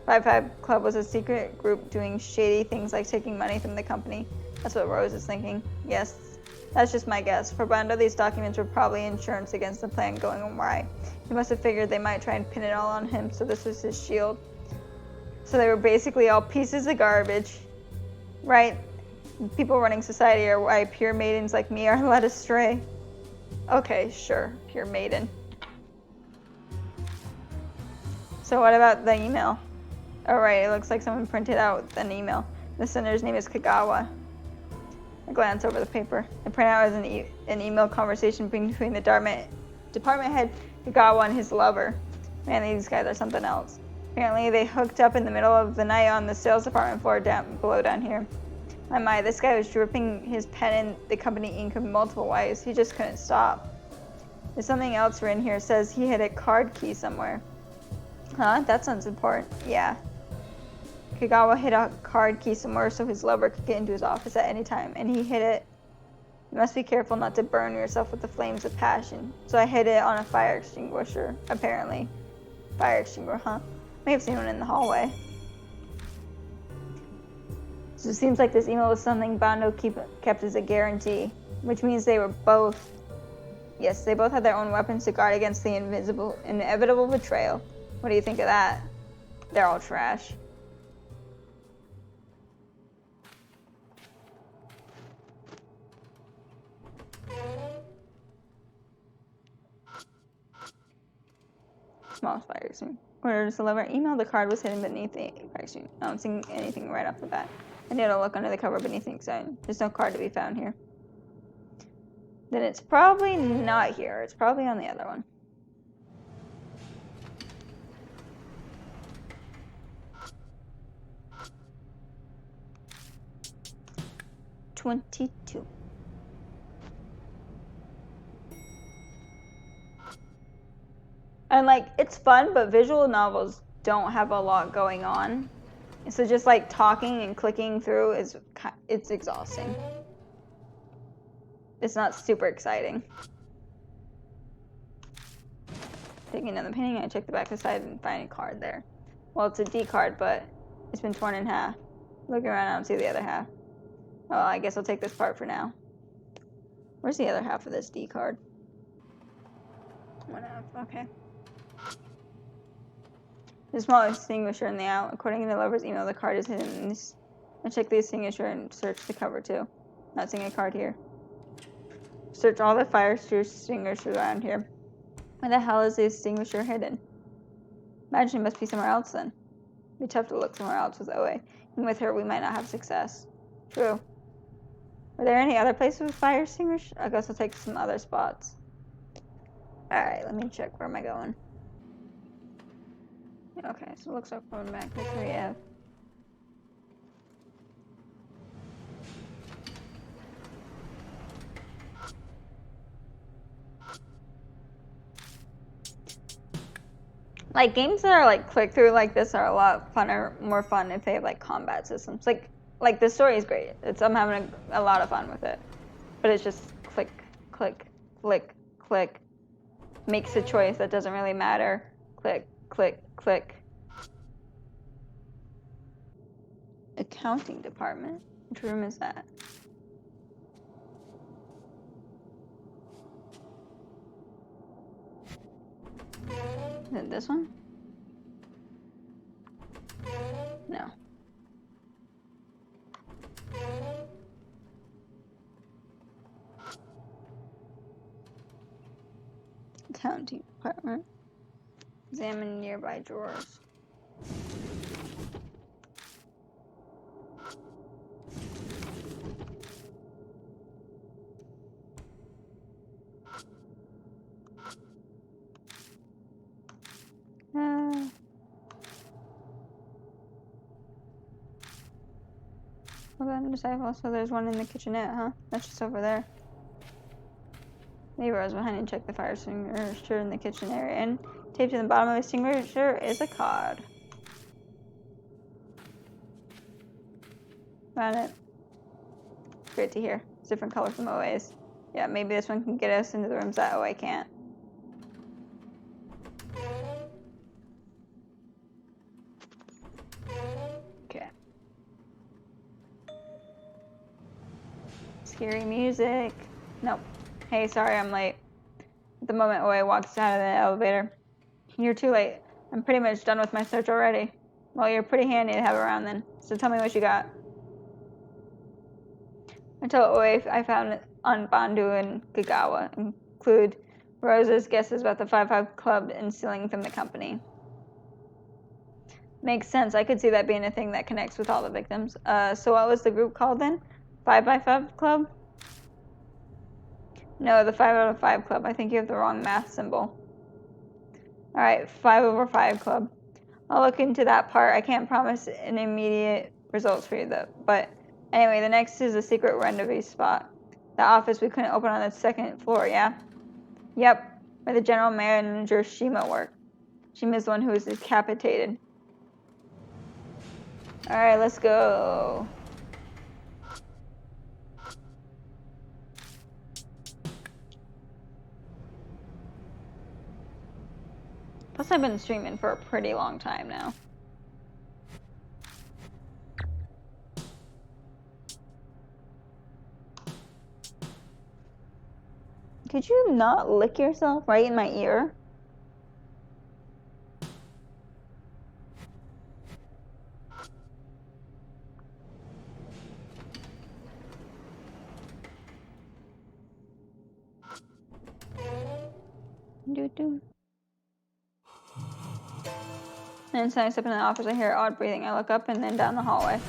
5-5 Club was a secret group doing shady things like taking money from the company. That's what Rose is thinking. Yes, that's just my guess. For Bando, these documents were probably insurance against the plan going awry. He must have figured they might try and pin it all on him, so this was his shield. So they were basically all pieces of garbage, right? People running society are why pure maidens like me are led astray. Okay, sure, pure maiden. So what about the email? Oh right, it looks like someone printed out an email. The sender's name is Kagawa. I glance over the paper. I print out as an email conversation between the department head Kagawa and his lover. Man, these guys are something else. Apparently they hooked up in the middle of the night on the sales department floor down here. My, this guy was dripping his pen in the company ink in multiple ways. He just couldn't stop. There's something else written here. It says he hid a card key somewhere. Huh? That sounds important. Yeah. Kagawa hid a card key somewhere so his lover could get into his office at any time, and he hid it. You must be careful not to burn yourself with the flames of passion. So I hid it on a fire extinguisher, apparently. Fire extinguisher, huh? May have seen one in the hallway. So it seems like this email was something Bando kept as a guarantee, which means they were both. Yes, they both had their own weapons to guard against the inevitable betrayal. What do you think of that? They're all trash. Small fire extinguisher. Order to deliver. Email. The card was hidden beneath the fire extinguisher. I don't see anything right off the bat. I need to look under the cover beneath the extinguisher. There's no card to be found here. Then it's probably not here. It's probably on the other one. $22. And like, it's fun, but visual novels don't have a lot going on. So just like talking and clicking through it's exhausting. It's not super exciting. Taking another painting, I check the back of the side and find a card there. Well, it's a D card, but it's been torn in half. Looking around, I don't see the other half. Oh, I guess I'll take this part for now. Where's the other half of this D card? One half, okay. The small extinguisher in the out. According to the lover's email, the card is hidden in this. I check the extinguisher and search the cover too. Not seeing a card here. Search all the fire extinguishers around here. Where the hell is the extinguisher hidden? Imagine it must be somewhere else then. It'd be tough to look somewhere else with OA. And with her, we might not have success. True. Are there any other places with fire extinguishers? I guess I'll take some other spots. Alright, let me check. Where am I going? Okay, so it looks like we're back to 3F. Like, games that are like click through like this are a lot funner, more fun if they have like combat systems. Like the story is great. I'm having a lot of fun with it, but it's just click, click, click, click. Makes a choice that doesn't really matter. Click, click, click. Accounting department. Which room is that? Is it this one? No. Accounting department. Examine nearby drawers. Well then, decide also there's one in the kitchenette, huh? That's just over there. Neighbor was behind and checked the fire extinguisher in the kitchen area, and taped to the bottom of the extinguisher is a card. Found it. Great to hear. It's a different color from OA's. Yeah, maybe this one can get us into the rooms that OA can't. Okay. Scary music. Nope. Hey, sorry I'm late. At the moment OA walks out of the elevator. You're too late. I'm pretty much done with my search already. Well, you're pretty handy to have around then. So tell me what you got. I told OA I found it on Bandu and Kagawa include Rose's guesses about the 5-5 Club and stealing from the company. Makes sense. I could see that being a thing that connects with all the victims. So what was the group called then? 5x5 Club? No, the 5 out of 5 Club. I think you have the wrong math symbol. Alright, 5 over 5 Club. I'll look into that part. I can't promise an immediate results for you though. But anyway, the next is a secret rendezvous spot. The office we couldn't open on the 2nd floor, yeah? Yep, where the general manager Shima worked. Shima's the one who was decapitated. Alright, let's go. Plus, I've been streaming for a pretty long time now. Could you not lick yourself right in my ear? Doo-doo. And then I step in the office, I hear odd breathing. I look up and then down the hallway.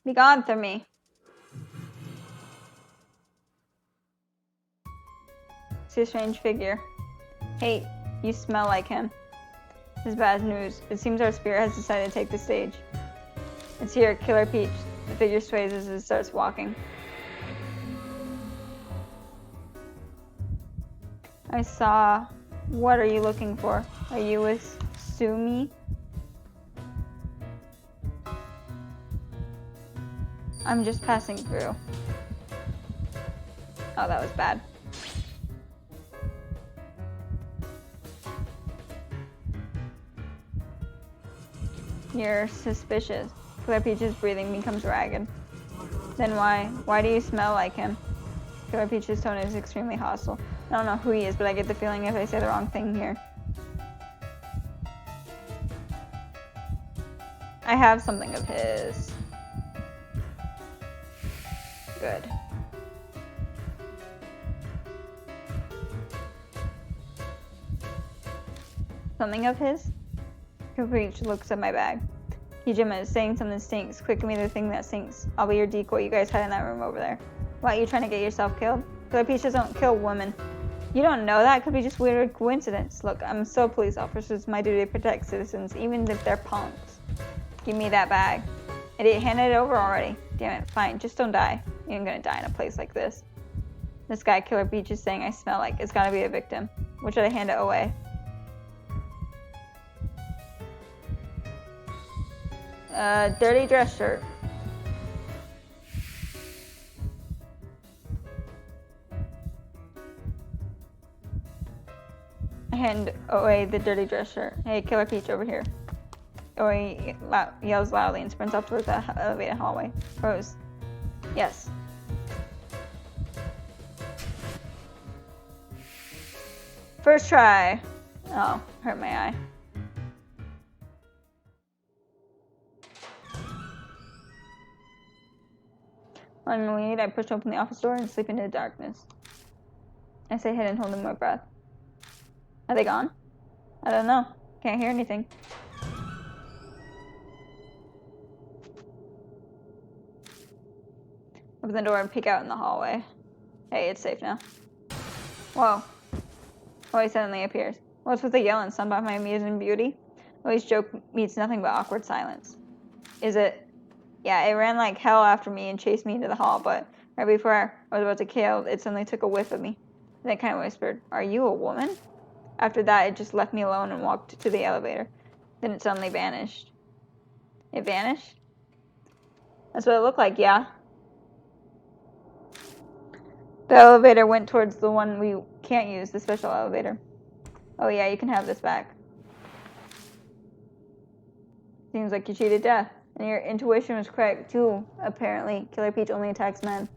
Be gone from me. See a strange figure. Hey, you smell like him. This is bad news. It seems our spirit has decided to take the stage. It's here, Killer Peach. The figure sways as it starts walking. I saw. What are you looking for? Are you with Sumi? I'm just passing through. Oh, that was bad. You're suspicious. Killer Peach's breathing becomes ragged. Then why? Why do you smell like him? Killer Peach's tone is extremely hostile. I don't know who he is, but I get the feeling if I say the wrong thing here. I have something of his. Good. Something of his? Caprice looks at my bag. Kijima is saying something stinks. Quick, give me the thing that stinks. I'll be your decoy. You guys hide in that room over there. Why, are you trying to get yourself killed? Killer Peaches don't kill women. You don't know that? Could be just weird coincidence. Look, I'm so police officer. It's my duty to protect citizens, even if they're punks. Give me that bag. I didn't hand it over already. Damn it. Fine. Just don't die. You ain't gonna die in a place like this. This guy, Killer Peach, is saying I smell like it's gotta be a victim. What should I hand it away? Dirty dress shirt. Hand away the dirty dress shirt. Hey, Killer Peach, over here. Oi yells loudly and sprints off towards the elevated hallway. Rose. Yes. First try. Oh, hurt my eye. On the lead, I push open the office door and sleep into the darkness. I stay hidden, holding my breath. Are they gone? I don't know. Can't hear anything. Open the door and peek out in the hallway. Hey, it's safe now. Whoa. Oi suddenly appears. What's with the yell and sun about my amusing beauty? Oi's joke meets nothing but awkward silence. Is it? Yeah, it ran like hell after me and chased me into the hall, but right before I was about to kill, it suddenly took a whiff of me. Then it kind of whispered, "Are you a woman?" After that, it just left me alone and walked to the elevator. Then it suddenly vanished. It vanished? That's what it looked like, yeah. The elevator went towards the one we can't use, the special elevator. Oh yeah, you can have this back. Seems like you cheated death. And your intuition was correct, too, apparently. Killer Peach only attacks men.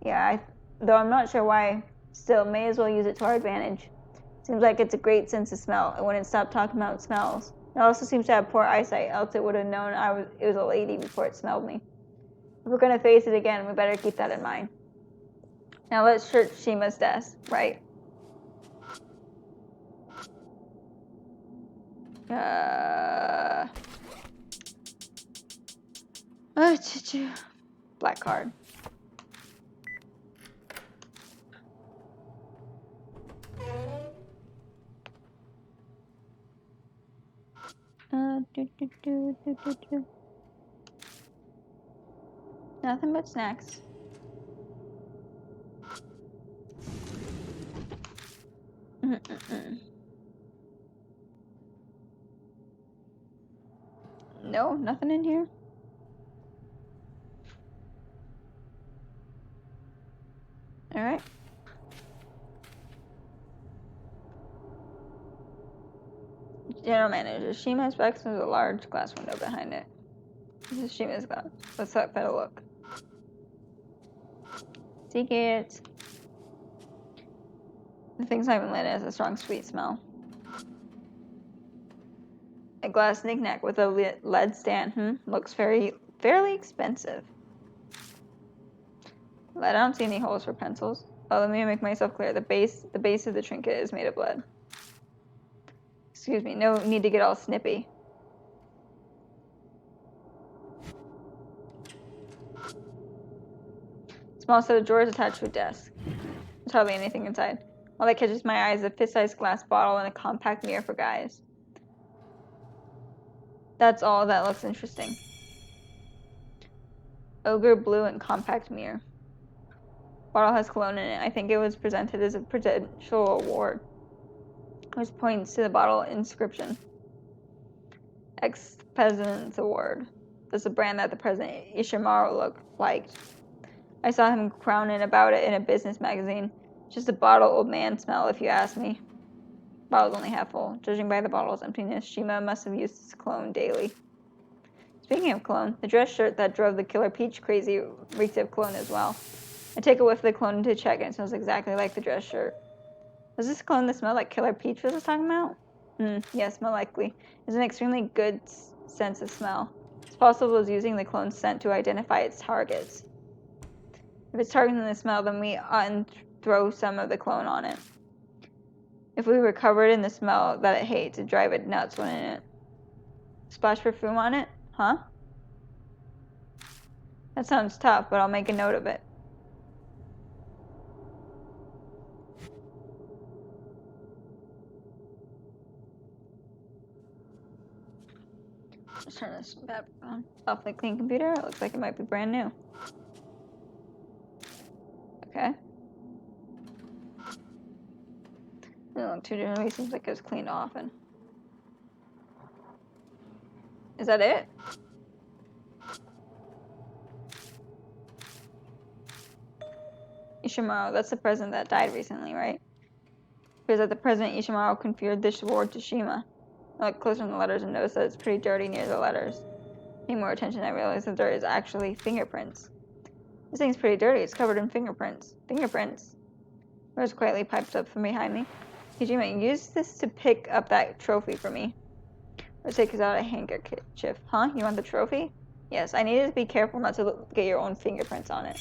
Yeah, though I'm not sure why. Still, may as well use it to our advantage. Seems like it's a great sense of smell. It wouldn't stop talking about smells. It also seems to have poor eyesight, else it would have known it was a lady before it smelled me. If we're going to face it again, we better keep that in mind. Now let's search Shima's desk, right? Black card. Nothing but snacks. No, nothing in here. All right. General manager. Shima's box has a large glass window behind it. This is Shima's glass. Let's have a look. Secret. The thing's not even lit. It has a strong, sweet smell. A glass knickknack with a lead stand. Looks fairly expensive. I don't see any holes for pencils. Oh, let me make myself clear. The base of the trinket is made of lead. Excuse me, no need to get all snippy. Small set of drawers attached to a desk. There's hardly anything inside. All that catches my eye is a fist-sized glass bottle and a compact mirror for guys. That's all that looks interesting. Ogre blue and compact mirror. Bottle has cologne in it. I think it was presented as a presidential award, which points to the bottle inscription. Ex-President's Award. That's a brand that the President Ishimaru liked. I saw him crowning about it in a business magazine. Just a bottle old man smell, if you ask me. Bottle's only half full. Judging by the bottle's emptiness, Shima must have used his cologne daily. Speaking of cologne, the dress shirt that drove the Killer Peach crazy reeked of cologne as well. I take a whiff of the cologne to check, and it smells exactly like the dress shirt. Was this cologne the smell that Killer Peach was talking about? Yes, more likely. It's an extremely good sense of smell. It's possible it was using the cologne scent to identify its targets. If it's targeting the smell, then we oughtn't throw some of the cologne on it. If we were covered in the smell that it hates, it'd drive it nuts, wouldn't it? Splash perfume on it? Huh? That sounds tough, but I'll make a note of it. Let's turn this back on. Awfully clean computer. It looks like it might be brand new. Okay. Doesn't look too dirty. Seems like it was cleaned often. Is that it? Ishimaru, that's the president that died recently, right? Because that the president Ishimaru conferred this award to Shima. I looked closer in the letters and noticed that it's pretty dirty near the letters. Paying more attention, I realized that there is actually fingerprints. This thing's pretty dirty. It's covered in fingerprints. Fingerprints? Rose quietly piped up from behind me. Hijima, use this to pick up that trophy for me. Rose takes out a handkerchief. Huh? You want the trophy? Yes, I needed to be careful not to get your own fingerprints on it.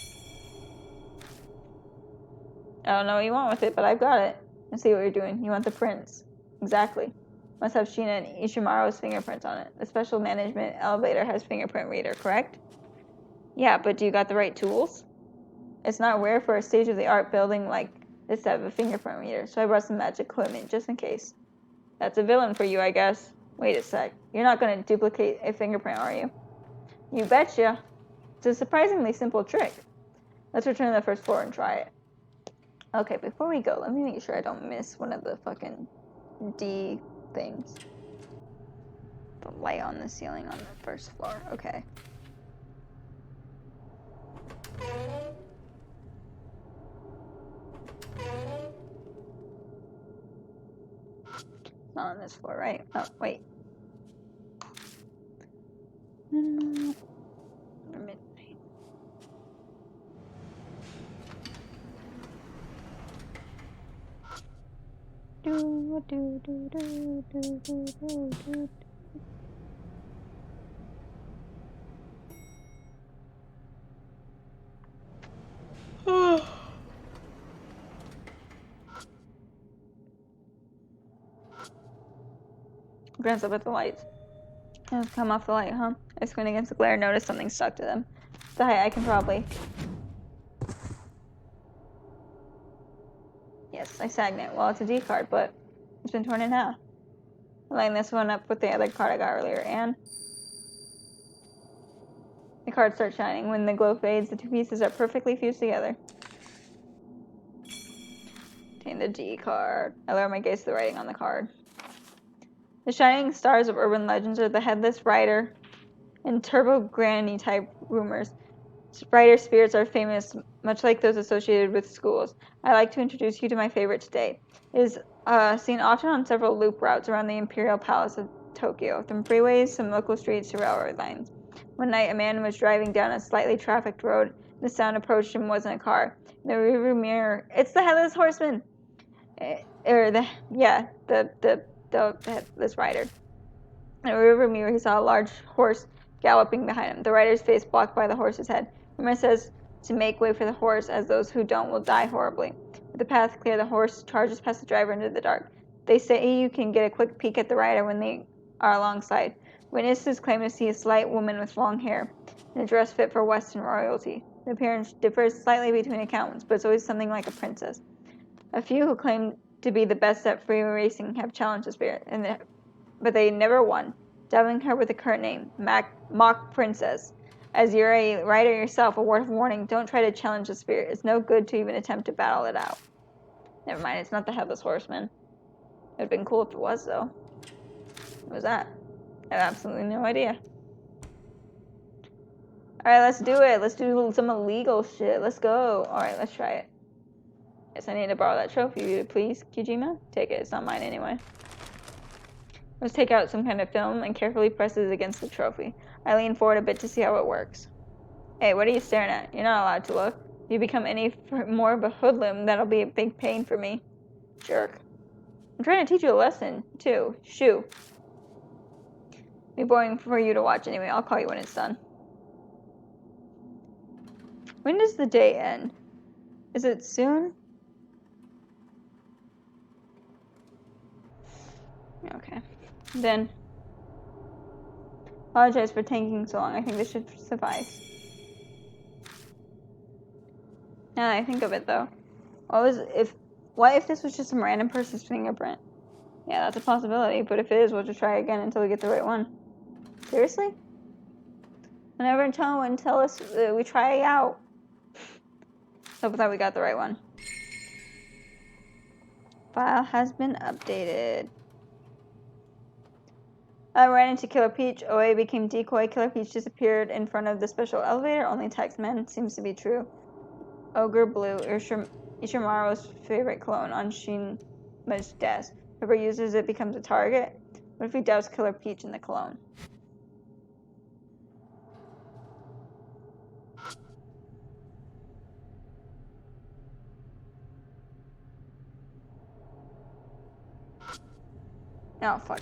I don't know what you want with it, but I've got it. I see what you're doing. You want the prints. Exactly. Must have Shina and Ishimaru's fingerprints on it. The special management elevator has fingerprint reader, correct? Yeah, but do you got the right tools? It's not rare for a state-of-the-art building like this to have a fingerprint reader, so I brought some magic equipment just in case. That's a villain for you, I guess. Wait a sec. You're not going to duplicate a fingerprint, are you? You betcha. It's a surprisingly simple trick. Let's return to the first floor and try it. Okay, before we go, let me make sure I don't miss one of the fucking D things. The light on the ceiling on the first floor. Okay. It's not on this floor, right? Oh, wait. Midnight. Do. Glance up at the lights. Let's come off the light, huh? I squint against the glare and notice something stuck to them. The height I can probably. Yes, I sagnet. Well, it's a D card, but it's been torn in half. I line this one up with the other card I got earlier, and the card starts shining. When the glow fades, the two pieces are perfectly fused together. Obtain the D card. I lower my gaze to the writing on the card. The shining stars of urban legends are the headless rider and turbo granny type rumors. Rider spirits are famous, much like those associated with schools. I'd like to introduce you to my favorite today. It is seen often on several loop routes around the Imperial Palace of Tokyo, from freeways, some local streets to railroad lines. One night, a man was driving down a slightly trafficked road. The sound approached him wasn't a car. In the rearview mirror, it's the headless horseman. The headless rider. In the rearview mirror, he saw a large horse galloping behind him. The rider's face blocked by the horse's head. Rumor says to make way for the horse, as those who don't will die horribly. With the path clear, the horse charges past the driver into the dark. They say you can get a quick peek at the rider when they are alongside. Witnesses claim to see a slight woman with long hair in a dress fit for Western royalty. The appearance differs slightly between accounts, but it's always something like a princess. A few who claim to be the best at free racing have challenged the spirit, but they never won, dubbing her with the current name, Mock Princess. As you're a rider yourself, a word of warning, don't try to challenge the spirit. It's no good to even attempt to battle it out. Never mind, it's not the Headless Horseman. It would have been cool if it was, though. What was that? I have absolutely no idea. Alright, let's do it. Let's do some illegal shit. Let's go. Alright, let's try it. Guess I need to borrow that trophy, please, Kijima. Take it. It's not mine anyway. Let's take out some kind of film and carefully press it against the trophy. I lean forward a bit to see how it works. Hey, what are you staring at? You're not allowed to look. If you become any more of a hoodlum, that'll be a big pain for me. Jerk. I'm trying to teach you a lesson, too. Shoo. It'll be boring for you to watch anyway. I'll call you when it's done. When does the day end? Is it soon? Okay. Then, apologize for taking so long. I think this should suffice. Now that I think of it, though, what if this was just some random person's fingerprint? Yeah, that's a possibility, but if it is, we'll just try again until we get the right one. Seriously? Whenever and tell us we try out. So I thought we got the right one. File has been updated. I ran into Killer Peach. OA became decoy. Killer Peach disappeared in front of the special elevator. Only text men seems to be true. Ogre Blue, Ishimaru's favorite clone on Shinma's desk. Whoever uses it becomes a target. What if we douse Killer Peach in the cologne? Oh, fuck.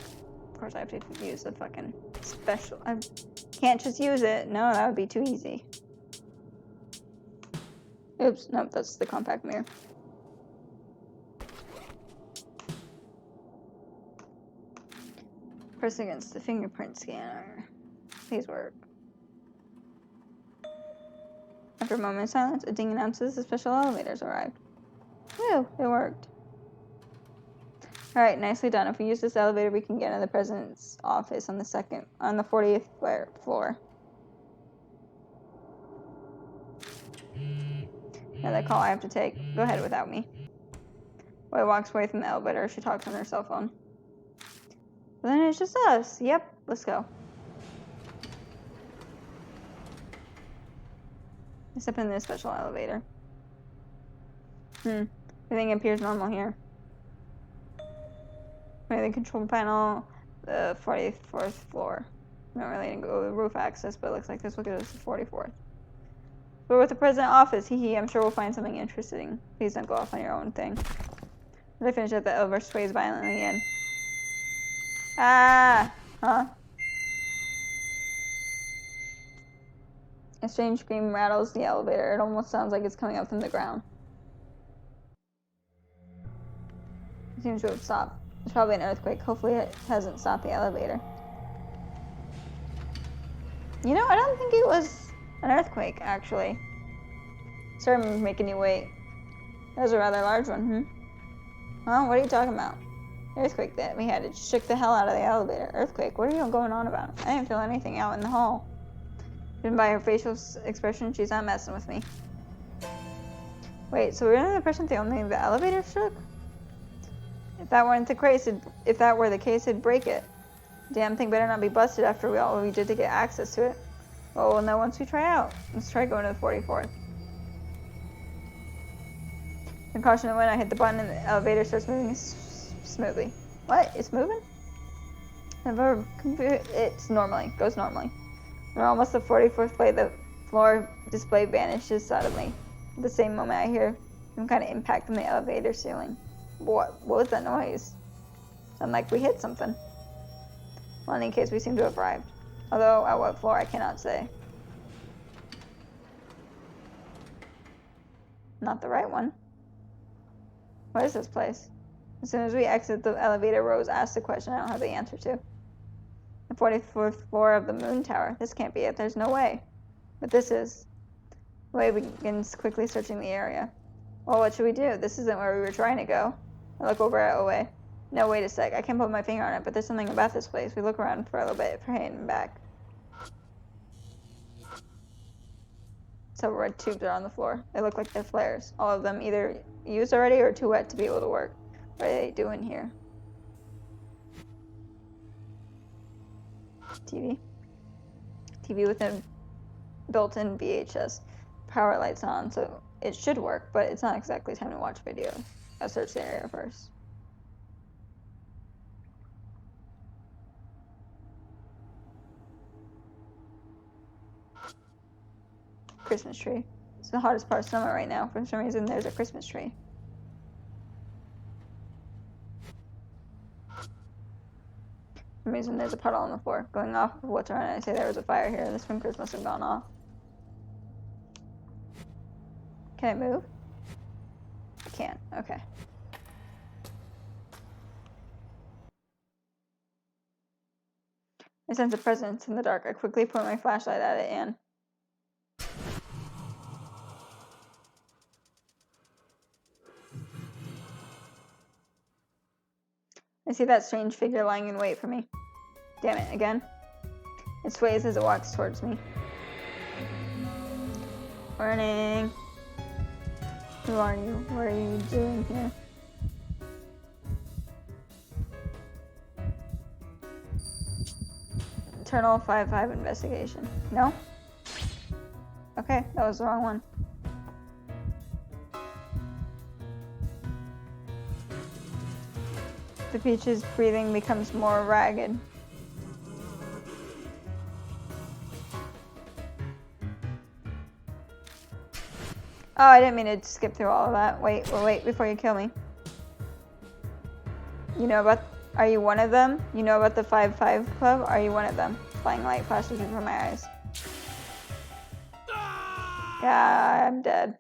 Of course I have to use the fucking special. I can't just use it. No, that would be too easy. Oops, nope, that's the compact mirror. Press against the fingerprint scanner. Please work. After a moment of silence, a ding announces the special elevators arrived. Woo, it worked. Alright, nicely done. If we use this elevator, we can get into the president's office on the 40th floor. Another call I have to take. Go ahead without me. Boy walks away from the elevator. She talks on her cell phone. But then it's just us. Yep, let's go. I step in this special elevator. Everything appears normal here. The control panel, the 44th floor. Not really didn't go with roof access, but it looks like this will get us to 44th. We're with the president office. Hee, I'm sure we'll find something interesting. Please don't go off on your own thing. As I finish up, the elevator sways violently in. Ah! Huh? A strange scream rattles the elevator. It almost sounds like it's coming up from the ground. It seems to have stopped. It's probably an earthquake. Hopefully it hasn't stopped the elevator. You know, I don't think it was an earthquake, actually. Sorry I'm making you wait. That was a rather large one, Huh? What are you talking about? Earthquake that we had. It shook the hell out of the elevator. Earthquake? What are you going on about? I didn't feel anything out in the hall. Even by her facial expression, she's not messing with me. Wait, so we're under the impression that only the elevator shook? If that were the case, it'd break it. Damn thing better not be busted after all we did to get access to it. Well, we'll know once we try out. Let's try going to the 44th. In caution of wind, I hit the button and the elevator starts moving smoothly. What? It's moving? It's goes normally. We're almost at the 44th floor. The floor display vanishes suddenly. At the same moment, I hear some kind of impact from the elevator ceiling. What was that noise? Sounded like we hit something. Well, in any case, we seem to have arrived. Although, at what floor, I cannot say. Not the right one. What is this place? As soon as we exit the elevator, Rose asks a question I don't have the answer to. The 44th floor of the moon tower. This can't be it. There's no way. But this is. Way begins quickly searching the area. Well, what should we do? This isn't where we were trying to go. I look over at Owe. No, wait a sec. I can't put my finger on it, but there's something about this place. We look around for a little bit for heading back. Several red tubes are on the floor. They look like they're flares. All of them either used already or too wet to be able to work. What are they doing here? TV with a built-in VHS. Power lights on, so it should work, but it's not exactly time to watch videos. I'll search the area first. Christmas tree. It's the hottest part of summer right now. For some reason, there's a Christmas tree. For some reason, there's a puddle on the floor. Going off of what's around it, I say there was a fire here. The sprinklers must have gone off. Can I move? I can. Okay. I sense a presence in the dark. I quickly point my flashlight at it and... I see that strange figure lying in wait for me. Damn it, again. It sways as it walks towards me. Morning. Who are you? What are you doing here? internal 5-5 investigation. No? Okay, that was the wrong one. The Peach's breathing becomes more ragged. Oh, I didn't mean to skip through all of that. Wait before you kill me. You know about, are you one of them? You know about the 5-5 club? Are you one of them? Flying light flashes before my eyes. Yeah, I'm dead.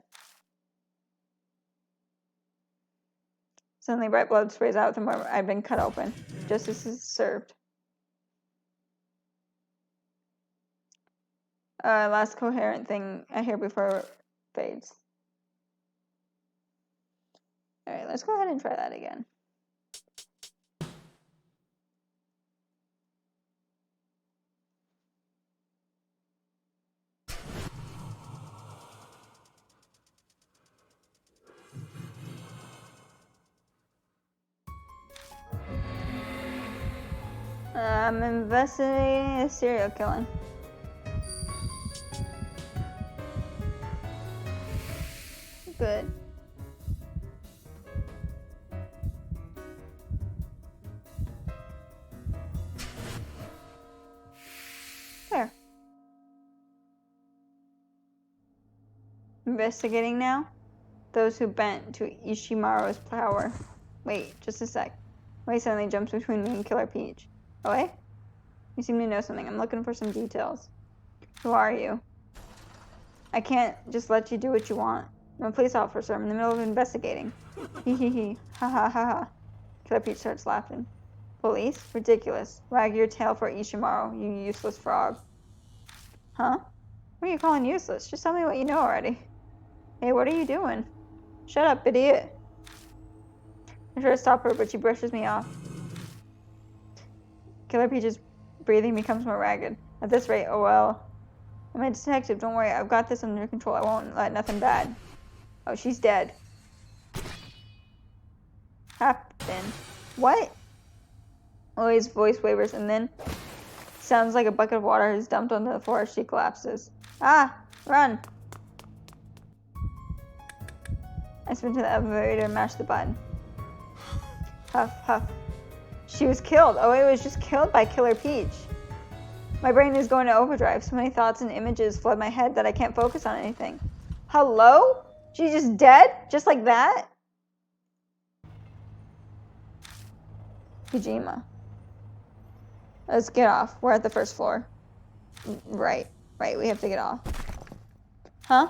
Suddenly bright blood sprays out the moment I've been cut open. Justice is served. Last coherent thing I hear before it fades. Alright, let's go ahead and try that again. I'm investigating a serial killing. Good. There. Investigating now. Those who bent to Ishimaru's power. Wait, just a sec. Wei suddenly jumps between me and Killer Peach. Wei? You seem to know something. I'm looking for some details. Who are you? I can't just let you do what you want. I'm a police officer. I'm in the middle of investigating. Hee hee hee. Ha ha ha ha. Killer Peach starts laughing. Police? Ridiculous. Wag your tail for Ishimaru, you useless frog. Huh? What are you calling useless? Just tell me what you know already. Hey, what are you doing? Shut up, idiot. I try to stop her, but she brushes me off. Killer Peach's breathing becomes more ragged. At this rate, oh well. I'm a detective, don't worry, I've got this under control. I won't let nothing bad. Oh, she's dead. Happen. What? Oi's voice wavers and then sounds like a bucket of water is dumped onto the floor as she collapses. Ah! Run! I sprint to the elevator and mash the button. Huff, huff. She was killed. Oi was just killed by Killer Peach. My brain is going to overdrive. So many thoughts and images flood my head that I can't focus on anything. Hello? She's just dead? Just like that? Kojima. Let's get off. We're at the first floor. Right, we have to get off. Huh?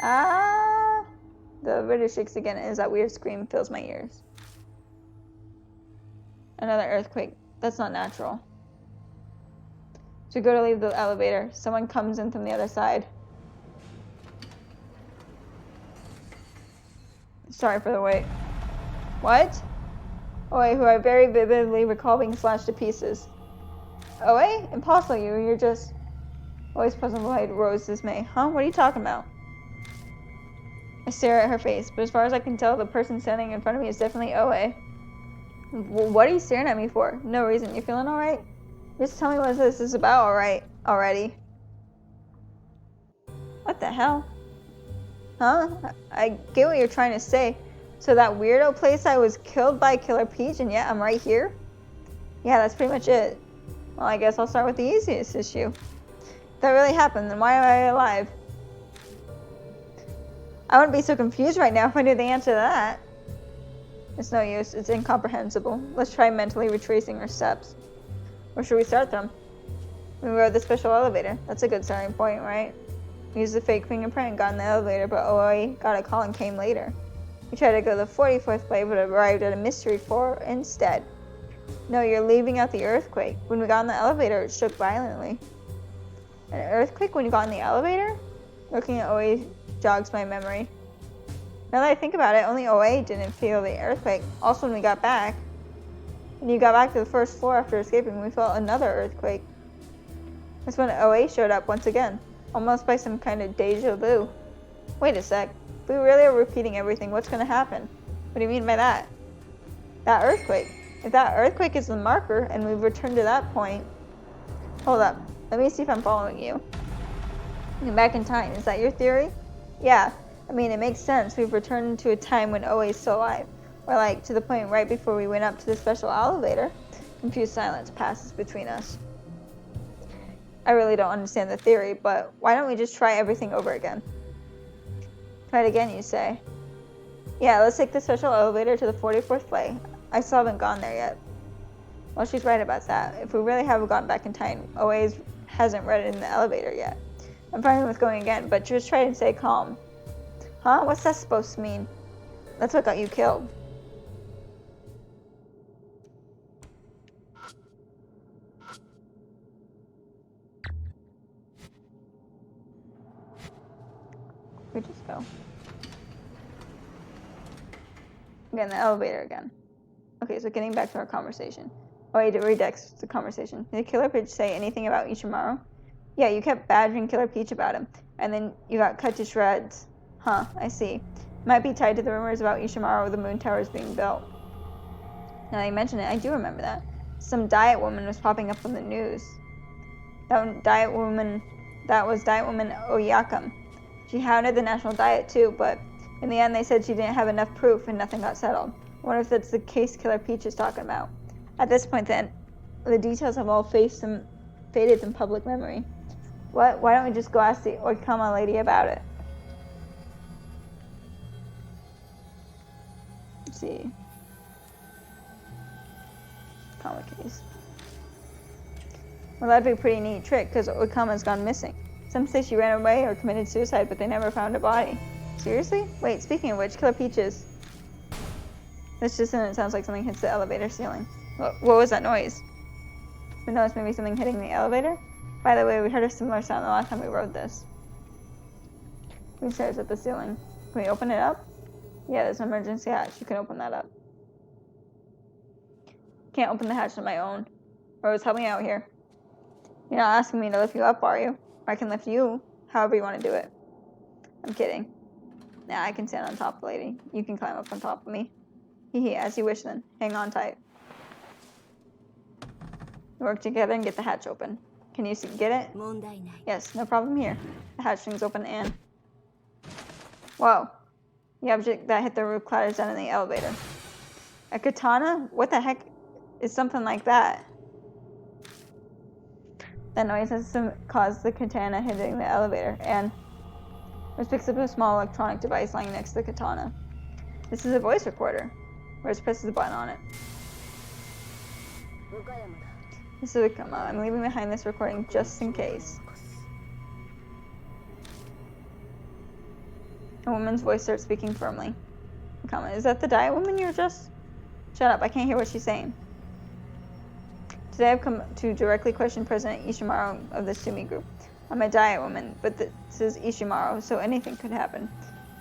Ah! The elevator shakes again as that weird scream fills my ears. Another earthquake. That's not natural. So we go to leave the elevator. Someone comes in from the other side. Sorry for the wait. What? Oi, who I very vividly recall being slashed to pieces. Oi? Impossible, you're just... Oi's puzzled light rose dismay. Huh? What are you talking about? I stare at her face, but as far as I can tell, the person standing in front of me is definitely Oi. What are you staring at me for? No reason. You feeling alright? Just tell me what this is about already. What the hell? Huh? I get what you're trying to say. So that weirdo place I was killed by Killer Peach and yet I'm right here? Yeah, that's pretty much it. Well, I guess I'll start with the easiest issue. If that really happened, then why am I alive? I wouldn't be so confused right now if I knew the answer to that. It's no use. It's incomprehensible. Let's try mentally retracing our steps. Where should we start from? We rode the special elevator. That's a good starting point, right? We used the fake fingerprint and got in the elevator, but Oi got a call and came later. We tried to go the 44th way, but arrived at a mystery floor instead. No, you're leaving out the earthquake. When we got in the elevator, it shook violently. An earthquake when you got in the elevator? Looking at Oi jogs my memory. Now that I think about it, only Oi didn't feel the earthquake. Also, when we got back, when you got back to the first floor after escaping, we felt another earthquake. That's when Oi showed up once again, almost by some kind of deja vu. Wait a sec. We really are repeating everything. What's going to happen? What do you mean by that? That earthquake. If that earthquake is the marker and we've returned to that point... Hold up. Let me see if I'm following you. You're back in time. Is that your theory? Yeah. I mean, it makes sense. We've returned to a time when OA's still alive. Or like, to the point right before we went up to the special elevator. Confused silence passes between us. I really don't understand the theory, but why don't we just try everything over again? Try it again, you say? Yeah, let's take the special elevator to the 44th floor. I still haven't gone there yet. Well, she's right about that. If we really have gone back in time, OA hasn't read it in the elevator yet. I'm fine with going again, but just try and stay calm. Huh? What's that supposed to mean? That's what got you killed. We just go. Get in the elevator again. Okay, so getting back to our conversation. Oh, I did redex the conversation. Did Killer Peach say anything about Ishimaru? Yeah, you kept badgering Killer Peach about him, and then you got cut to shreds. Huh, I see. Might be tied to the rumors about Ishimaru or the moon towers being built. Now that you mention it, I do remember that. Some diet woman was popping up on the news. That was diet woman Oyakam. She hounded the national diet too, but in the end they said she didn't have enough proof and nothing got settled. I wonder if that's the case Killer Peach is talking about. At this point then, the details have all faded from public memory. What? Why don't we just go ask the Oikama lady about it? Let's see. Oikama case. Well, that'd be a pretty neat trick, because Oikama's gone missing. Some say she ran away or committed suicide, but they never found a body. Seriously? Wait, speaking of which, Killer Peaches. This just sounds like something hits the elevator ceiling. What was that noise? We noticed maybe something hitting the elevator? By the way, we heard a similar sound the last time we rode this. We stares at the ceiling. Can we open it up? Yeah, there's an emergency hatch. You can open that up. Can't open the hatch on my own. Rose, help me out here. You're not asking me to lift you up, are you? Or I can lift you, however you want to do it. I'm kidding. Nah, I can stand on top, lady. You can climb up on top of me. Hee, as you wish then. Hang on tight. We work together and get the hatch open. Can you get it? Yes, no problem here. The hatch swings open and... Whoa. The object that hit the roof clatters down in the elevator. A katana? What the heck is something like that? That noise has caused the katana hitting the elevator, and Rose picks up a small electronic device lying next to the katana. This is a voice recorder. Rose presses the button on it. This is Okama. I'm leaving behind this recording just in case. A woman's voice starts speaking firmly. Okama, is that the diet woman you're just... Shut up, I can't hear what she's saying. Today I've come to directly question President Ishimaru of the Sumi group. I'm a diet woman, but this is Ishimaru, so anything could happen.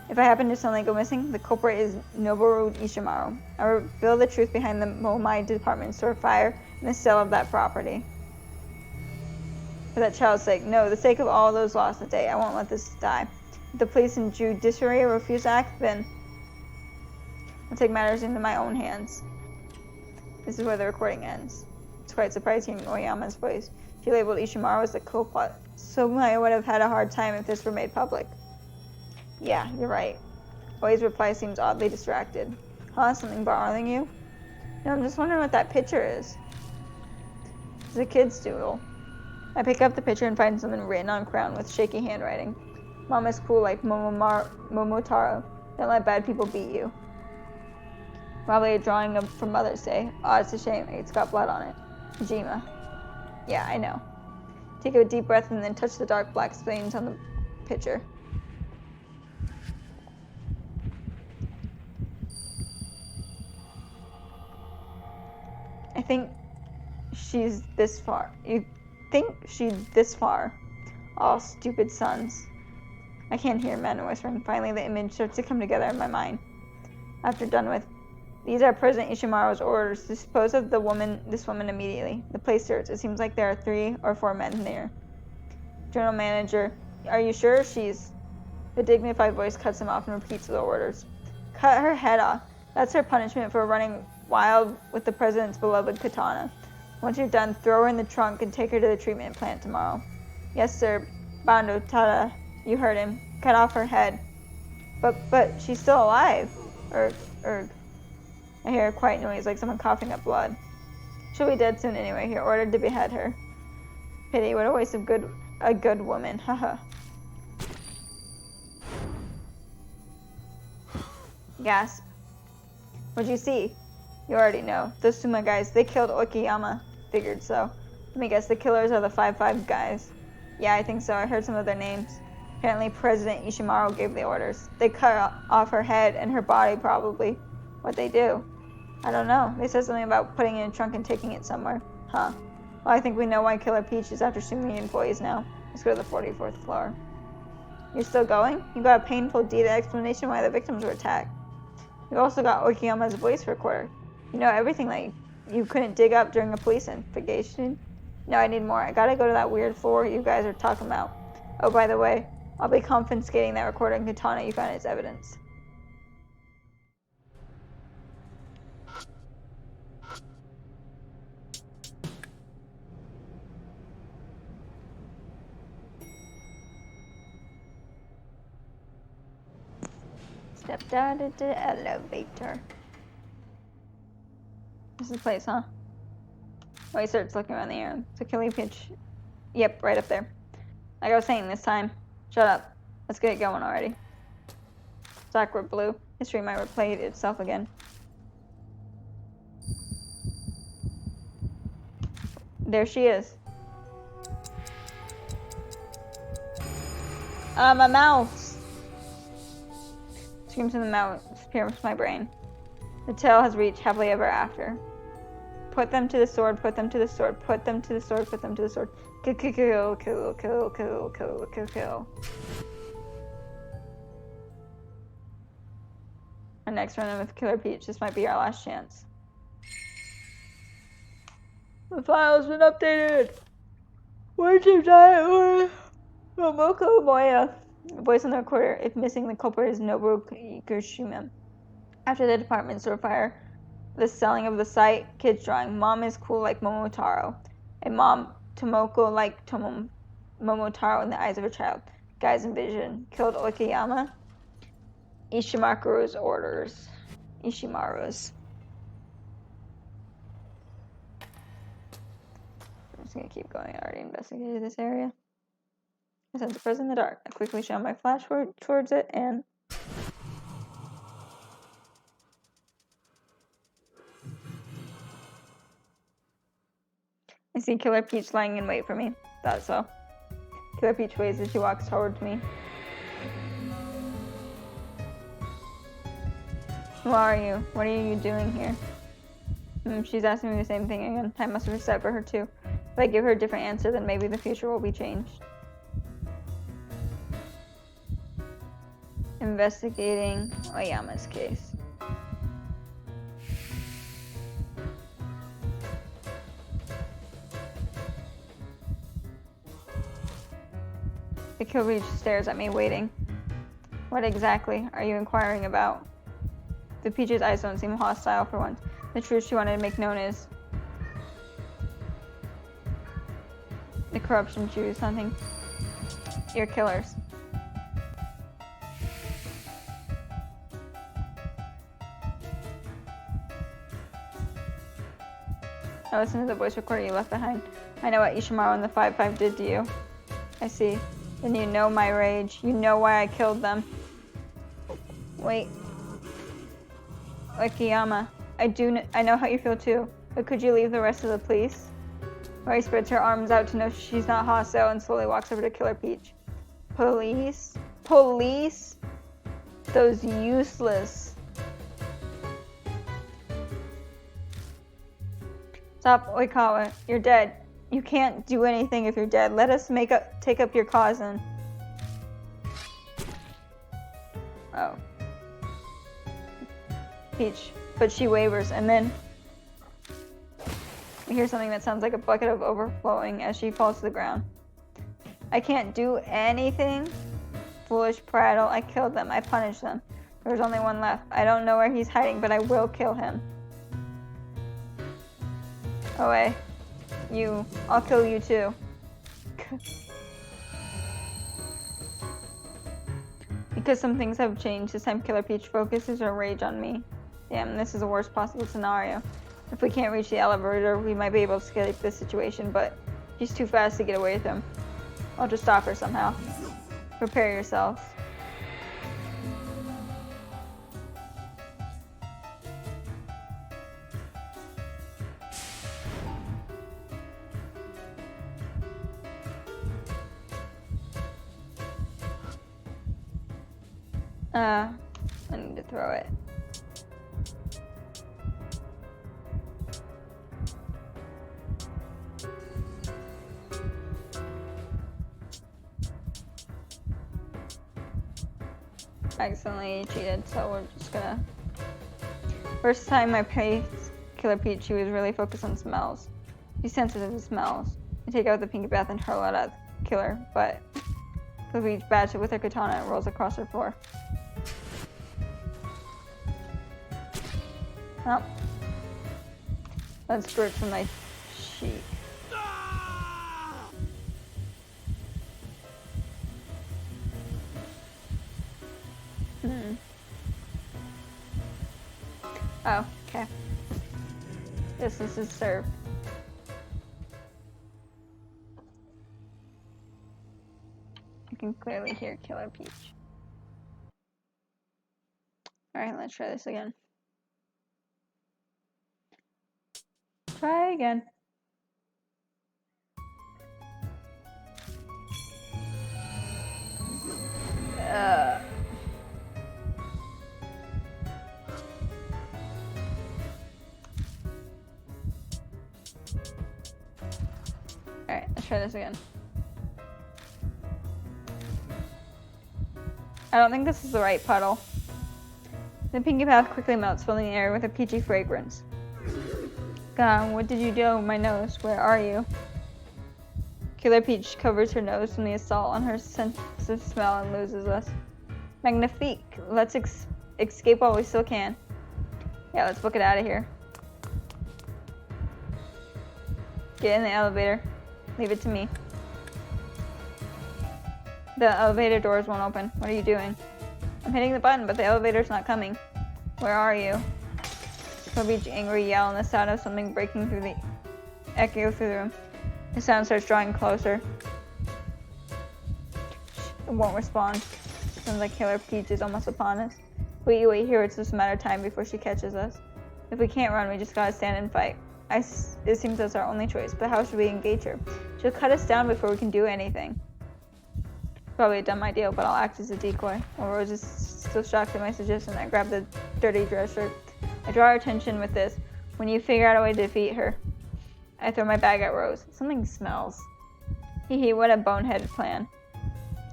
If I happen to suddenly go missing, the culprit is Noboru Ishimaru. I reveal the truth behind the Momai department store fire and the sale of that property. For that child's sake, no, the sake of all those lost that day, I won't let this die. If the police and judiciary refuse to act, then I'll take matters into my own hands. This is where the recording ends. It's quite surprising hearing Oyama's voice. She labeled Ishimaru as the culprit, so I would have had a hard time if this were made public. Yeah, you're right. Oi's reply seems oddly distracted. Huh? Something bothering you? No, I'm just wondering what that picture is. It's a kid's doodle. I pick up the picture and find something written on crown with shaky handwriting. Mom is cool like Momotaro. Don't let bad people beat you. Probably a drawing of from Mother's Day. Oh, it's a shame. It's got blood on it. Hajima. Yeah, I know. Take a deep breath and then touch the dark black stains on the picture. I think she's this far. You think she's this far? All stupid sons. I can't hear men whispering. Finally, the image starts to come together in my mind. After done with, these are President Ishimaru's orders. Dispose of this woman immediately. The place search. It seems like there are 3 or 4 men there. General manager, are you sure she's... The dignified voice cuts him off and repeats the orders. Cut her head off. That's her punishment for running wild with the president's beloved katana. Once you're done, throw her in the trunk and take her to the treatment plant tomorrow. Yes, sir. Bando Tada. You heard him. Cut off her head. But she's still alive. Erg. I hear a quiet noise like someone coughing up blood. She'll be dead soon anyway. You're ordered to behead her. Pity, what a waste of a good woman. Haha. Gasp. What'd you see? You already know. Those Suma guys, they killed Okiyama. Figured so. Let me guess, the killers are the 5-5 guys. Yeah, I think so. I heard some of their names. Apparently President Ishimaru gave the orders. They cut off her head and her body, probably. What'd they do? I don't know. They said something about putting it in a trunk and taking it somewhere. Huh. Well, I think we know why Killer Peach is after Sumi employees now. Let's go to the 44th floor. You're still going? You got a painful, detailed explanation why the victims were attacked. You also got Okiyama's voice recorder. You know everything that you couldn't dig up during a police investigation. No, I need more. I gotta go to that weird floor you guys are talking about. Oh, by the way, I'll be confiscating that recording katana you found as evidence. Step down into the elevator. This is the place, huh? Oh, he starts looking around the air. So Killer Peach. Yep, right up there. Like I was saying this time. Shut up. Let's get it going already. Sakura Blue. History might replay itself again. There she is. My mouse! Screams in the mouth pierces my brain. The tale has reached happily ever after. Put them to the sword, put them to the sword, put them to the sword, put them to the sword. Kill, kill, kill, kill, kill, kill, kill, kill, kill. Our next run with Killer Peach. This might be our last chance. The file's been updated. Where'd you die? Momoko Moya. Voice on the recorder. If missing, the culprit is Nobu Kikushima. After the department store fire, the selling of the site, kids drawing. Mom is cool like Momotaro. And mom, Tomoko like Momotaro in the eyes of a child. Guys in vision. Killed Okiyama. Ishimaru's orders. Ishimaru's. I'm just gonna keep going. I already investigated this area. I sense a presence in the dark. I quickly shine my flash towards it and... I see Killer Peach lying in wait for me. Thought so. Killer Peach waits as she walks towards me. Who are you? What are you doing here? She's asking me the same thing again. Time must have reset for her too. If I give her a different answer, then maybe the future will be changed. Investigating Oyama's case. The Killer Peach stares at me, waiting. What exactly are you inquiring about? The Peach's eyes don't seem hostile for once. The truth she wanted to make known is the corruption she was hunting. You're killers. I listened to the voice recorder you left behind. I know what Ishimaru and the 5-5 did to you. I see. Then you know my rage. You know why I killed them. Wait. Okiyama, I know how you feel too, but could you leave the rest of the police? Rory spreads her arms out to know she's not hostile and slowly walks over to Killer Peach. Police? Police? Those useless. Stop, Oikawa. You're dead. You can't do anything if you're dead. Let us take up your cause and... Oh. Peach. But she wavers, and then... we hear something that sounds like a bucket of overflowing as she falls to the ground. I can't do anything? Foolish prattle. I killed them. I punished them. There's only one left. I don't know where he's hiding, but I will kill him. away. I'll kill you too. Because some things have changed, this time Killer Peach focuses her rage on me. Damn, this is the worst possible scenario. If we can't reach the elevator, we might be able to escape this situation, but she's too fast to get away with him. I'll just stop her somehow. Prepare yourselves. I need to throw it. I accidentally cheated, so we're just gonna... First time I played Killer Peach, she was really focused on smells. She's sensitive to smells. I take out the pinky bath and hurl it at the killer, but Killer Peach bashes it with her katana and rolls across her floor. Oh. Blood squirts from my cheek. Oh, okay. This is served. You can clearly hear Killer Peach. Alright, let's try this again. Try again. Alright, let's try this again. I don't think this is the right puddle. The pinky path quickly melts, filling the air with a peachy fragrance. God, what did you do with my nose? Where are you? Killer Peach covers her nose from the assault on her sense of smell and loses us. Magnifique. Let's escape while we still can. Yeah, let's book it out of here. Get in the elevator. Leave it to me. The elevator doors won't open. What are you doing? I'm hitting the button, but the elevator's not coming. Where are you? Beach angry yell and the sound of something breaking through the echo through the room. The sound starts drawing closer. It won't respond. Sounds like Killer Peach is almost upon us. Wait here, it's just a matter of time before she catches us. If we can't run, we just gotta stand and fight. It seems that's our only choice, but how should we engage her? She'll cut us down before we can do anything. Probably a dumb idea, but I'll act as a decoy. While Rose is still shocked at my suggestion, I grab the dirty dress shirt. I draw her attention with this. When you figure out a way to defeat her, I throw my bag at Rose. Something smells. Hee, what a boneheaded plan.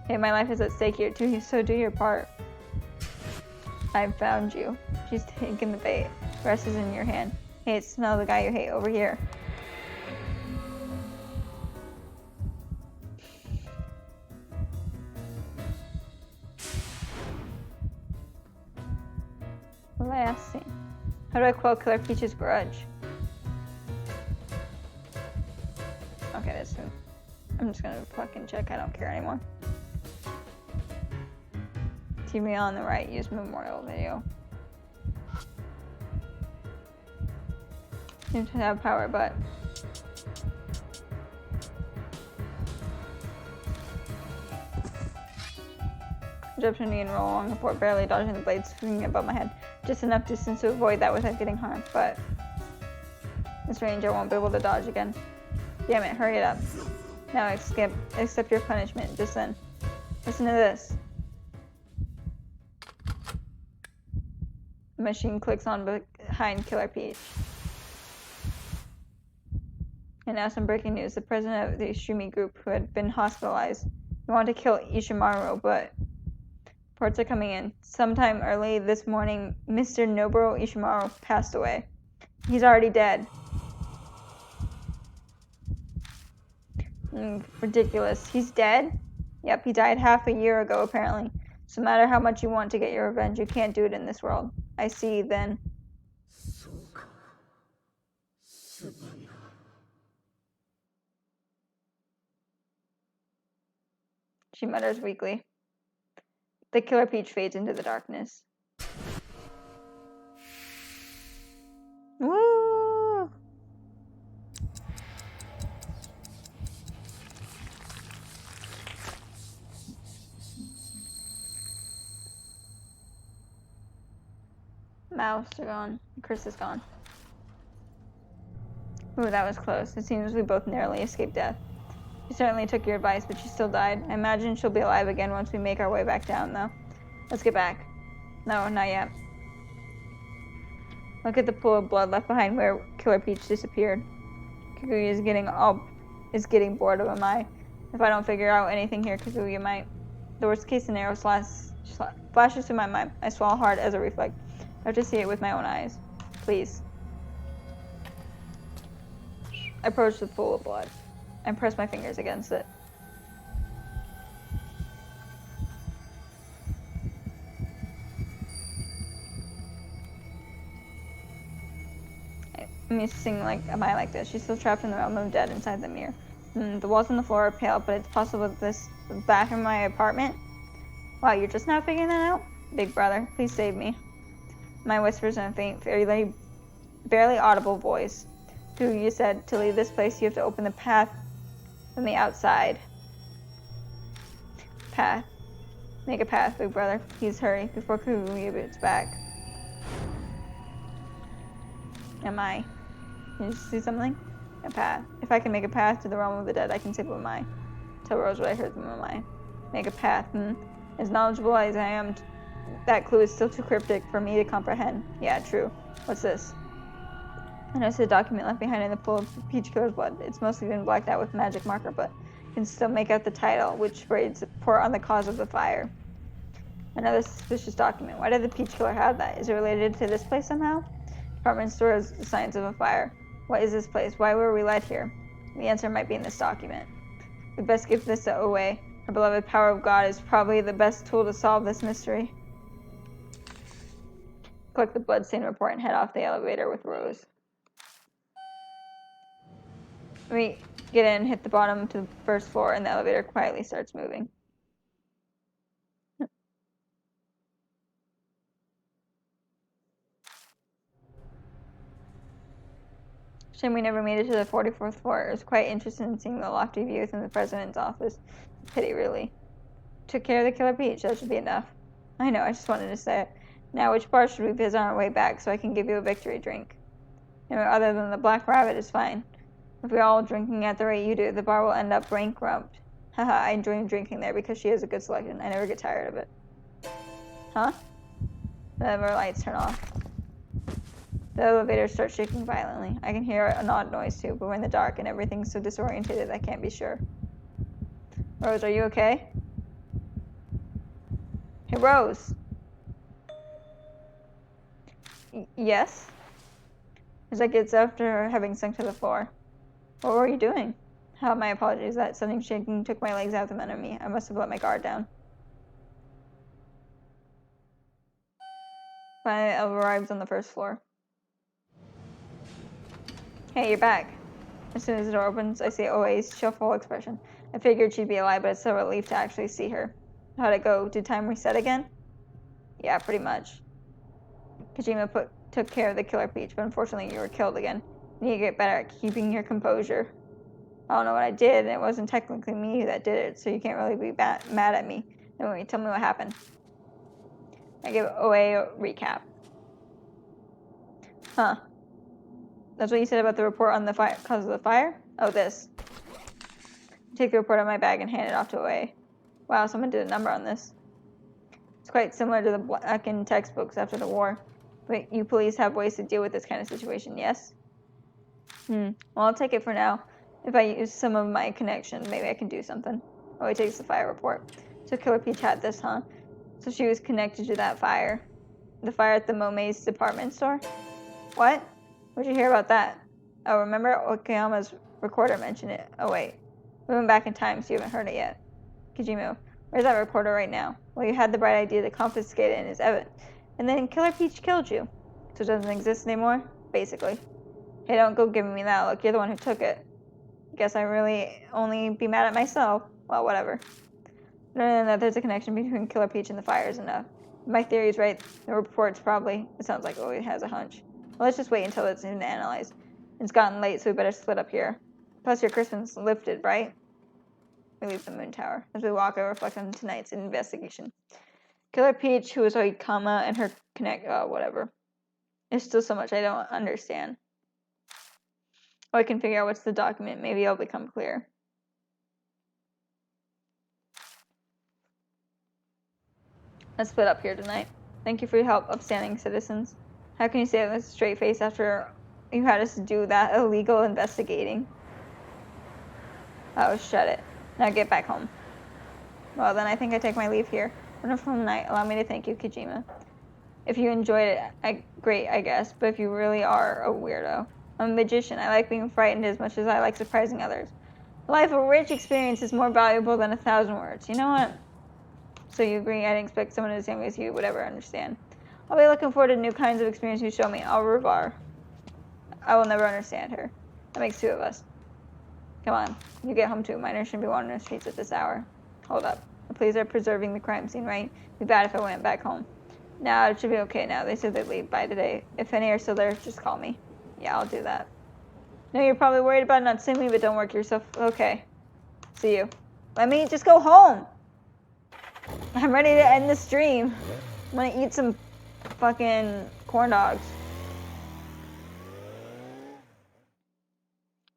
Hey, my life is at stake here too, so do your part. I've found you. She's taken the bait. The rest is in your hand. Hey, smell the guy you hate over here. Last scene. How do I quell Killer Peach's grudge? Okay, that's good. I'm just gonna fucking check. I don't care anymore. TV on the right. Use memorial video. Seems to have power, but jump to knee and roll along the floor, barely dodging the blades swinging above my head. Just enough distance to avoid that without getting harmed, but this range I won't be able to dodge again. Damn it, hurry it up. Now accept your punishment, just then. Listen to this. The machine clicks on behind Killer Peach. And now some breaking news. The president of the Ishimi group, who had been hospitalized, he wanted to kill Ishimaru, but reports are coming in. Sometime early this morning, Mr. Noboru Ishimaru passed away. He's already dead. Ridiculous. He's dead? Yep, he died half a year ago, apparently. So no matter how much you want to get your revenge, you can't do it in this world. I see, then. she mutters weakly. The Killer Peach fades into the darkness. Woo! Mouse are gone. Chris is gone. Ooh, that was close. It seems we both narrowly escaped death. She certainly took your advice, but she still died. I imagine she'll be alive again once we make our way back down, though. Let's get back. No, not yet. Look at the pool of blood left behind where Killer Peach disappeared. Kaguya is getting bored of Amai. If I don't figure out anything here, Kaguya might. The worst case scenario flashes through my mind. I swallow hard as a reflex. I have to see it with my own eyes. Please. I approach the pool of blood and press my fingers against it. I'm used to seeing Amai like this. She's still trapped in the realm of dead inside the mirror. The walls on the floor are pale, but it's possible that this is back in my apartment. Wow, you're just now figuring that out? Big brother, please save me. My whispers in a faint, barely audible voice. You said to leave this place, you have to open the path from the outside. Path. Make a path, big brother. Please hurry before Kaguya gets back. Am I? Can you see something? A path. If I can make a path to the realm of the dead, I can save Amai. Tell Rose what I heard from Amai. Make a path. As knowledgeable as I am, that clue is still too cryptic for me to comprehend. Yeah, true. What's this? I noticed a document left behind in the pool of Peach Killer's blood. It's mostly been blacked out with magic marker, but can still make out the title, which reads, Report on the Cause of the Fire. Another suspicious document. Why did the Peach Killer have that? Is it related to this place somehow? Department store has the signs of a fire. What is this place? Why were we led here? The answer might be in this document. We best give this away. Our beloved power of God is probably the best tool to solve this mystery. Collect the bloodstain report and head off the elevator with Rose. We get in, hit the bottom to the first floor, and the elevator quietly starts moving. Shame we never made it to the 44th floor. I was quite interested in seeing the lofty views in the president's office. Pity, really. Took care of the Killer Peach. That should be enough. I know, I just wanted to say it. Now, which bar should we visit on our way back so I can give you a victory drink? Other than the Black Rabbit is fine. If we're all drinking at the rate you do, the bar will end up bankrupt. Haha, I enjoy drinking there because she has a good selection. I never get tired of it. Huh? Then our lights turn off. The elevator starts shaking violently. I can hear an odd noise too, but we're in the dark and everything's so disorientated I can't be sure. Rose, are you okay? Hey, Rose! Yes? Isaac gets after having sunk to the floor. What were you doing? My apologies. That sudden shaking took my legs out from under me. I must have let my guard down. Finally, I arrived on the first floor. Hey, you're back. As soon as the door opens, I see OA's cheerful expression. I figured she'd be alive, but it's a relief to actually see her. How'd it go? Did time reset again? Yeah, pretty much. Kojima took care of the Killer Peach, but unfortunately you were killed again. You need to get better at keeping your composure. I don't know what I did, and it wasn't technically me that did it, so you can't really be mad at me. Anyway, tell me what happened. I give OA a recap. Huh. That's what you said about the report on the cause of the fire? Oh, this. Take the report out of my bag and hand it off to OA. Wow, someone did a number on this. It's quite similar to the blackened textbooks after the war. But you police have ways to deal with this kind of situation, yes? Well, I'll take it for now. If I use some of my connections, maybe I can do something. OA takes the fire report. So Killer Peach had this, huh? So she was connected to that fire. The fire at the Mome's department store? What? What'd you hear about that? Oh, remember Okayama's recorder mentioned it. Oh, wait. We went back in time, so you haven't heard it yet. Kijimu, where's that reporter right now? Well, you had the bright idea to confiscate it in his evidence. And then Killer Peach killed you. So it doesn't exist anymore? Basically. Hey, don't go giving me that look. You're the one who took it. Guess I really only be mad at myself. Well, whatever. That there's a connection between Killer Peach and the fire is enough. If my theory is right, the report's probably, it sounds like Owie has a hunch. Well, let's just wait until it's been analyzed. It's gotten late, so we better split up here. Plus your Christmas lifted, right? We leave the moon tower. As we walk, I reflect on tonight's investigation. Killer Peach, who was Oikama, and her whatever. There's still so much I don't understand. Oh, I can figure out what's the document. Maybe it'll become clear. Let's split up here tonight. Thank you for your help, upstanding citizens. How can you say that with a straight face after you had us do that illegal investigating? Oh, shut it. Now get back home. Well, then I think I take my leave here. Wonderful night. Allow me to thank you, Kojima. If you enjoyed it, great, I guess, but if you really are a weirdo. I'm a magician. I like being frightened as much as I like surprising others. A life of rich experience is more valuable than 1,000 words. You know what? So you agree? I didn't expect someone as young as you would ever understand. I'll be looking forward to new kinds of experience you show me. Au revoir. I will never understand her. That makes two of us. Come on. You get home too. Minors shouldn't be wandering the streets at this hour. Hold up. The police are preserving the crime scene, right? It'd be bad if I went back home. No, it should be okay now. They said they'd leave by today. If any are still there, just call me. Yeah, I'll do that. No, you're probably worried about not seeing me, but don't work yourself. Okay. See you. Let me just go home. I'm ready to end the stream. I'm gonna eat some fucking corn dogs.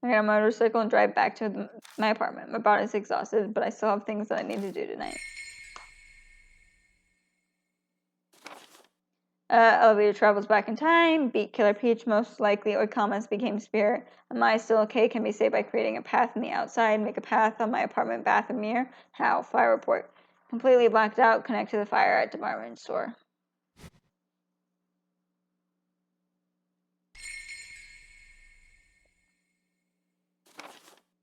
I get a motorcycle and drive back to my apartment. My body's exhausted, but I still have things that I need to do tonight. Elevator travels back in time. Beat Killer Peach. Most likely Oikamas became spirit. Am I still okay? Can be saved by creating a path on the outside. Make a path on my apartment bath and mirror. How? Fire report. Completely blacked out. Connect to the fire at department store.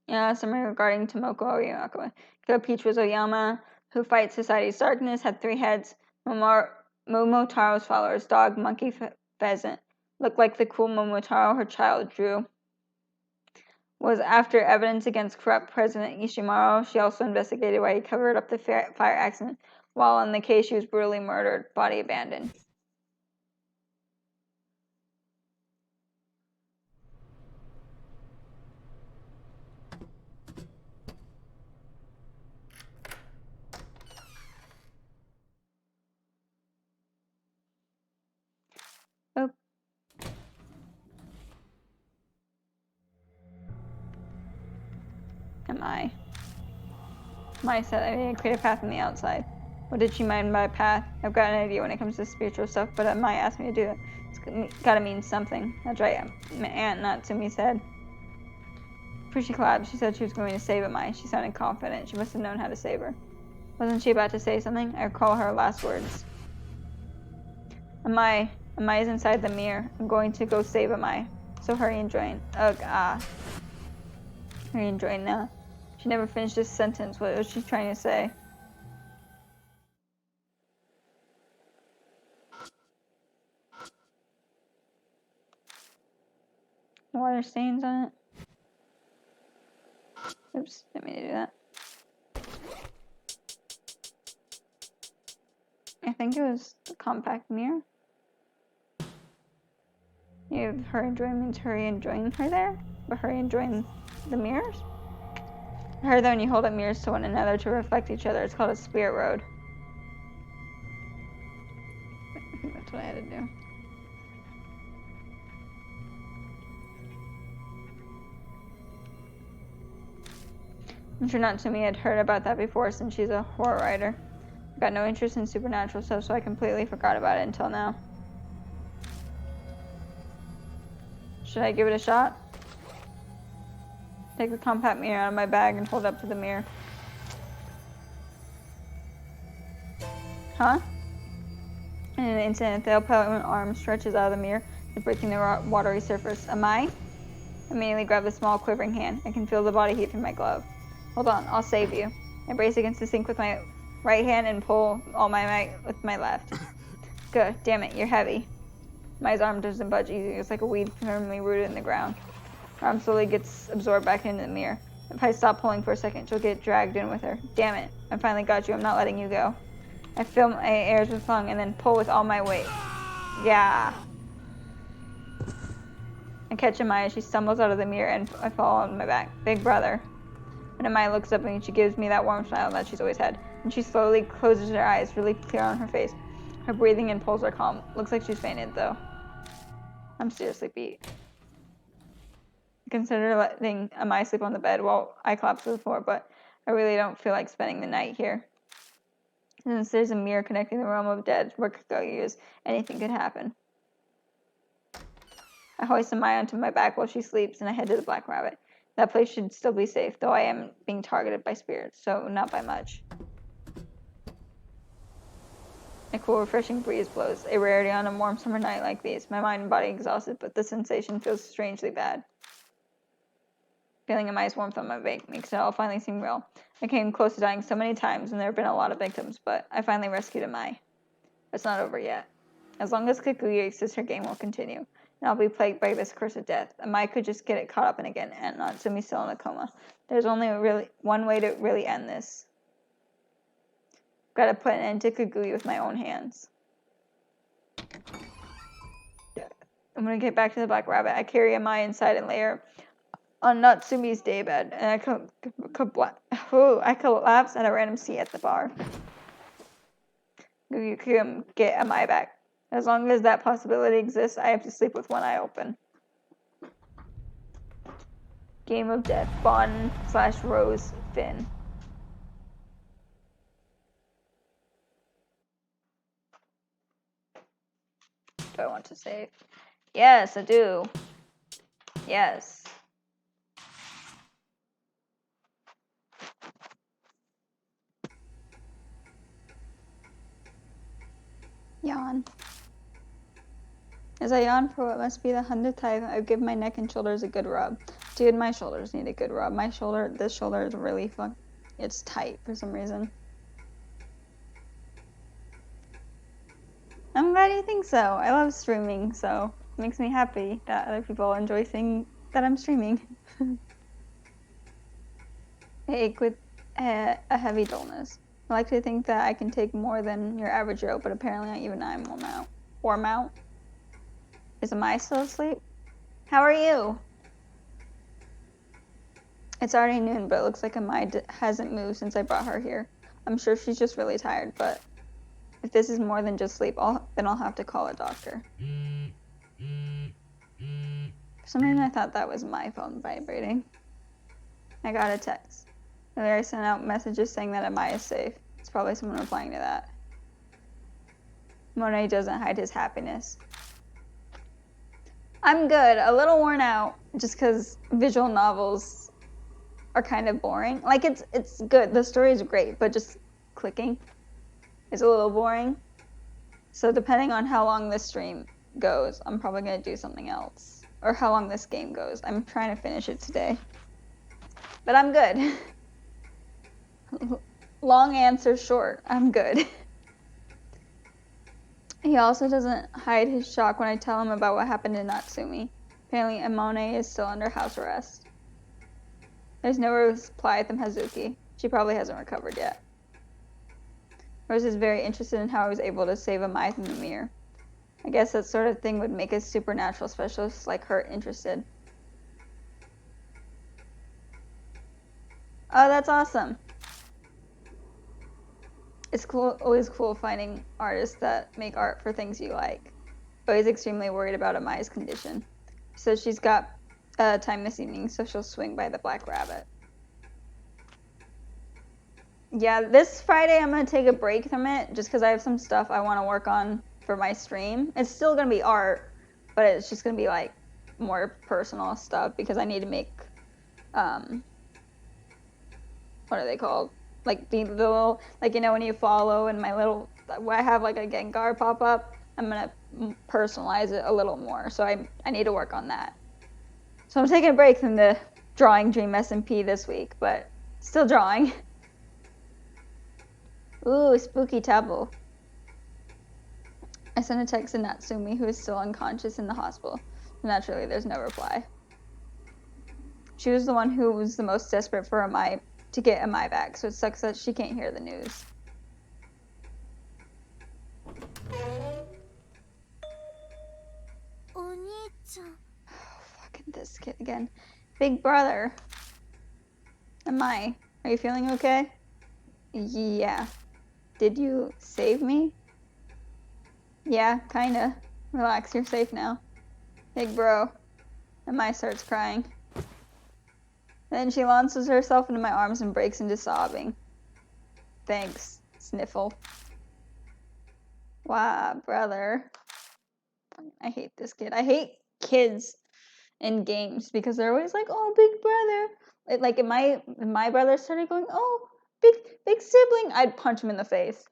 Yeah, summary regarding Tomoko Oyama. Killer Peach was Oyama, who fights society's darkness, had 3 heads. Momotaro's followers, dog, monkey, pheasant. Looked like the cool Momotaro her child drew. Was after evidence against corrupt President Ishimaru. She also investigated why he covered up the fire accident. While in the case, she was brutally murdered, body abandoned. Oh. Mai said I need to create a path on the outside. What did she mean by path? I've got an idea when it comes to spiritual stuff, but Mai asked me to do it. It's gotta mean something. That's right, my aunt Natsumi said. Before she clapped, she said she was going to save Mai. She sounded confident. She must have known how to save her. Wasn't she about to say something? I recall her last words. Mai is inside the mirror. I'm going to go save Mai. So hurry and join. Ugh, Hurry and join now. She never finished this sentence. What was she trying to say? Water stains on it. Oops, didn't mean to do that. I think it was the compact mirror. You have hurry and join means hurry and join her there, but hurry and join the mirrors? I heard that when you hold up mirrors to one another to reflect each other, it's called a spirit road. I think that's what I had to do. I'm sure Natsumi had heard about that before since she's a horror writer. I've got no interest in supernatural stuff, so I completely forgot about it until now. Should I give it a shot? Take the compact mirror out of my bag and hold it up to the mirror. Huh? In an instant, the pale arm stretches out of the mirror, breaking the watery surface. Am I? Immediately grab the small quivering hand. I can feel the body heat from my glove. Hold on, I'll save you. I brace against the sink with my right hand and pull all my might with my left. Good, damn it, you're heavy. My arm doesn't budge easy. It's like a weed firmly rooted in the ground. Her arm slowly gets absorbed back into the mirror. If I stop pulling for a second, she'll get dragged in with her. Damn it. I finally got you. I'm not letting you go. I fill my ears with tongue and then pull with all my weight. Yeah. I catch Amaya as she stumbles out of the mirror and I fall on my back. Big brother. When Amaya looks up at me, she gives me that warm smile that she's always had. And she slowly closes her eyes, really clear on her face. Her breathing and pulse are calm. Looks like she's fainted, though. I'm seriously beat. I consider letting Amaya sleep on the bed while I collapse to the floor, but I really don't feel like spending the night here. Since there's a mirror connecting the realm of dead where Kagoyu is, anything could happen. I hoist Amaya onto my back while she sleeps, and I head to the Black Rabbit. That place should still be safe, though I am being targeted by spirits, so not by much. A cool, refreshing breeze blows, a rarity on a warm summer night like these. My mind and body exhausted, but the sensation feels strangely bad. Feeling Amaya's warmth on my back makes it all finally seem real. I came close to dying so many times, and there have been a lot of victims, but I finally rescued Amaya. It's not over yet. As long as Kaguya exists, her game will continue, and I'll be plagued by this curse of death. Amaya could just get it caught up in again, and Natsumi still in a coma. There's only one way to really end this. I've got to put an end to Kaguya with my own hands. I'm gonna get back to the Black Rabbit. I carry Amaya inside and lay her on Natsumi's daybed, and I collapse at a random seat at the bar. You can get Amaya back. As long as that possibility exists, I have to sleep with one eye open. Game of Death. Bon/Rose Finn. Do I want to save? Yes, I do. Yes. Yawn. As I yawn for what must be the 100th time, I give my neck and shoulders a good rub. Dude, my shoulders need a good rub. This shoulder is really it's tight for some reason. I'm glad you think so. I love streaming, so it makes me happy that other people enjoy seeing that I'm streaming. I ache with a heavy dullness. I like to think that I can take more than your average rope, but apparently even I'm worn out. Is Amaya still asleep? How are you? It's already noon, but it looks like Amaya hasn't moved since I brought her here. I'm sure she's just really tired, but if this is more than just sleep, then I'll have to call a doctor. For some reason, I thought that was my phone vibrating. I got a text. Earlier, I sent out messages saying that Amaya is safe. It's probably someone replying to that. Monet doesn't hide his happiness. I'm good. A little worn out, just because visual novels are kind of boring. Like, it's good. The story is great, but just clicking is a little boring. So depending on how long this stream goes, I'm probably going to do something else. Or how long this game goes. I'm trying to finish it today. But I'm good. Long answer short. I'm good. He also doesn't hide his shock when I tell him about what happened to Natsumi. Apparently, Amone is still under house arrest. There's no reply from Hazuki. She probably hasn't recovered yet. Rose is very interested in how I was able to save Amaya from the mirror. I guess that sort of thing would make a supernatural specialist like her interested. Oh, that's awesome. It's always cool finding artists that make art for things you like. Always extremely worried about Amaya's condition. So she's got time this evening, so she'll swing by the Black Rabbit. Yeah, this Friday I'm going to take a break from it just because I have some stuff I want to work on for my stream. It's still going to be art, but it's just going to be like more personal stuff because I need to make, what are they called? Like the little, like, you know, when you follow and I have like a Gengar pop up, I'm going to personalize it a little more. So I need to work on that. So I'm taking a break from the drawing Dream SMP this week, but still drawing. Ooh, spooky tableau. I sent a text to Natsumi, who is still unconscious in the hospital. Naturally, there's no reply. She was the one who was the most desperate for Amai to get Amai back, so it sucks that she can't hear the news. Fucking this kid again. Big brother. Amai, are you feeling okay? Yeah. Did you save me? Yeah, kinda. Relax, you're safe now. Big bro. Amai starts crying. Then she launches herself into my arms and breaks into sobbing. Thanks, Sniffle. Wow, brother. I hate this kid. I hate kids in games because they're always like, "Oh, big brother." Like if my brother started going, "Oh, big sibling," I'd punch him in the face.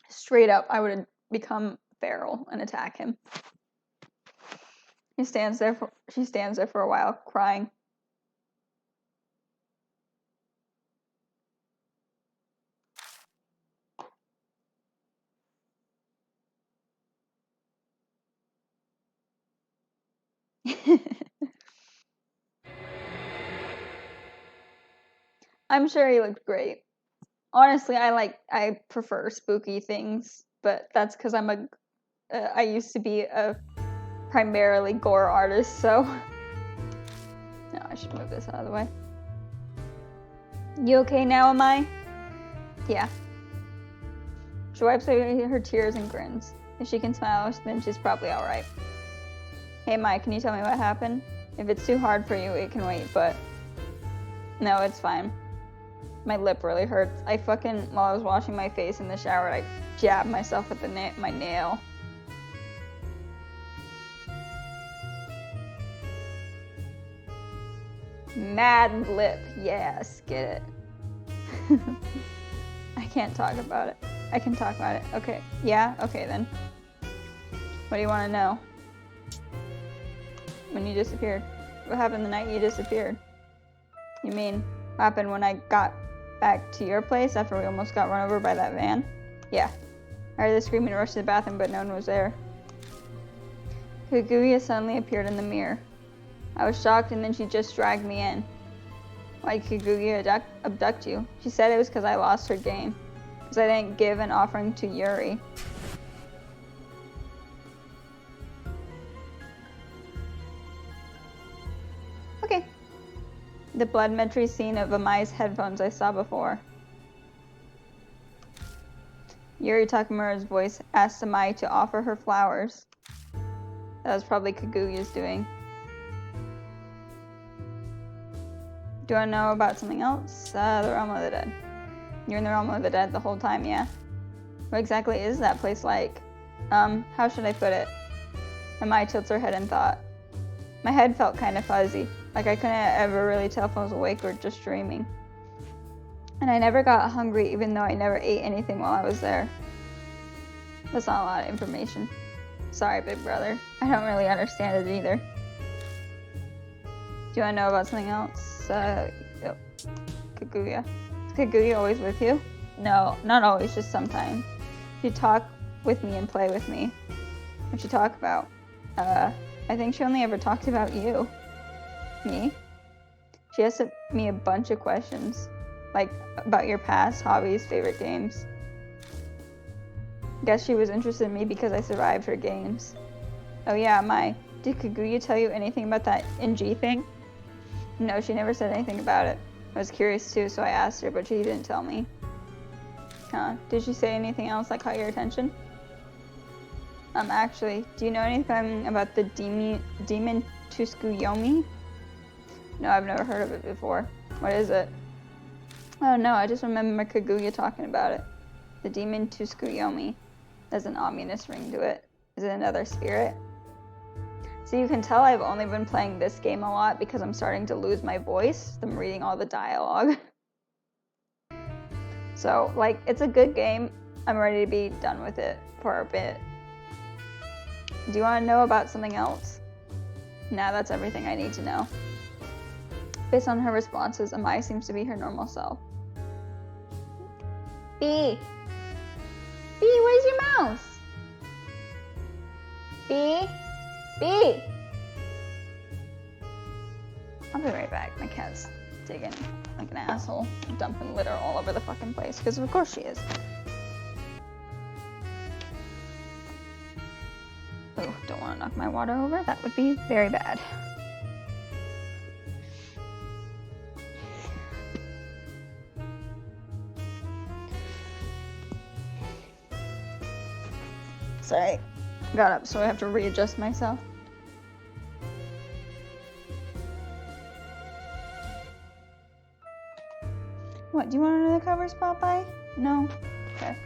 Straight up, I would become feral and attack him. She stands there for a while, crying. I'm sure he looked great. Honestly, I prefer spooky things, but that's because I used to be a primarily gore artist, so. No, I should move this out of the way. You okay now, Amai? Yeah. She wipes away her tears and grins. If she can smile, then she's probably alright. Hey, Mike, can you tell me what happened? If it's too hard for you, it can wait, but... No, it's fine. My lip really hurts. While I was washing my face in the shower, I jabbed myself with my nail. Mad lip. Yes, get it. I can't talk about it. I can talk about it. Okay. Yeah? Okay, then. What do you want to know? When you disappeared. What happened the night you disappeared? You mean, what happened when I got back to your place after we almost got run over by that van? Yeah. I heard the screaming and rushed to the bathroom, but no one was there. Kaguya suddenly appeared in the mirror. I was shocked, and then she just dragged me in. Why did Kaguya abduct you? She said it was because I lost her game. Because I didn't give an offering to Yuri. Okay. The bloodmetry scene of Amai's headphones I saw before. Yuri Takamura's voice asked Amai to offer her flowers. That was probably Kaguya's doing. Do I know about something else? The realm of the dead. You're in the realm of the dead the whole time, yeah? What exactly is that place like? How should I put it? Amai tilts her head in thought. My head felt kind of fuzzy, like I couldn't ever really tell if I was awake or just dreaming. And I never got hungry even though I never ate anything while I was there. That's not a lot of information. Sorry, big brother. I don't really understand it either. Do you want to know about something else? Kaguya. Is Kaguya always with you? No, not always, just sometimes. She talk with me and play with me. What'd she talk about? I think she only ever talked about you. Me? She asked me a bunch of questions. Like, about your past, hobbies, favorite games. Guess she was interested in me because I survived her games. Oh yeah, did Kaguya tell you anything about that NG thing? No, she never said anything about it. I was curious too, so I asked her, but she didn't tell me. Huh, did she say anything else that caught your attention? Actually, do you know anything about the demon Tsukuyomi? No, I've never heard of it before. What is it? Oh no, I just remember Kaguya talking about it. The demon Tsukuyomi. There's an ominous ring to it. Is it another spirit? So you can tell I've only been playing this game a lot because I'm starting to lose my voice. I'm reading all the dialogue. So, like, it's a good game. I'm ready to be done with it for a bit. Do you want to know about something else? Nah, that's everything I need to know. Based on her responses, Amai seems to be her normal self. B, where's your mouse? B? B! I'll be right back. My cat's digging like an asshole, dumping litter all over the fucking place, because of course she is. Oh, don't want to knock my water over. That would be very bad. Sorry, got up, so I have to readjust myself. What, do you want another cover spot by? No? Okay.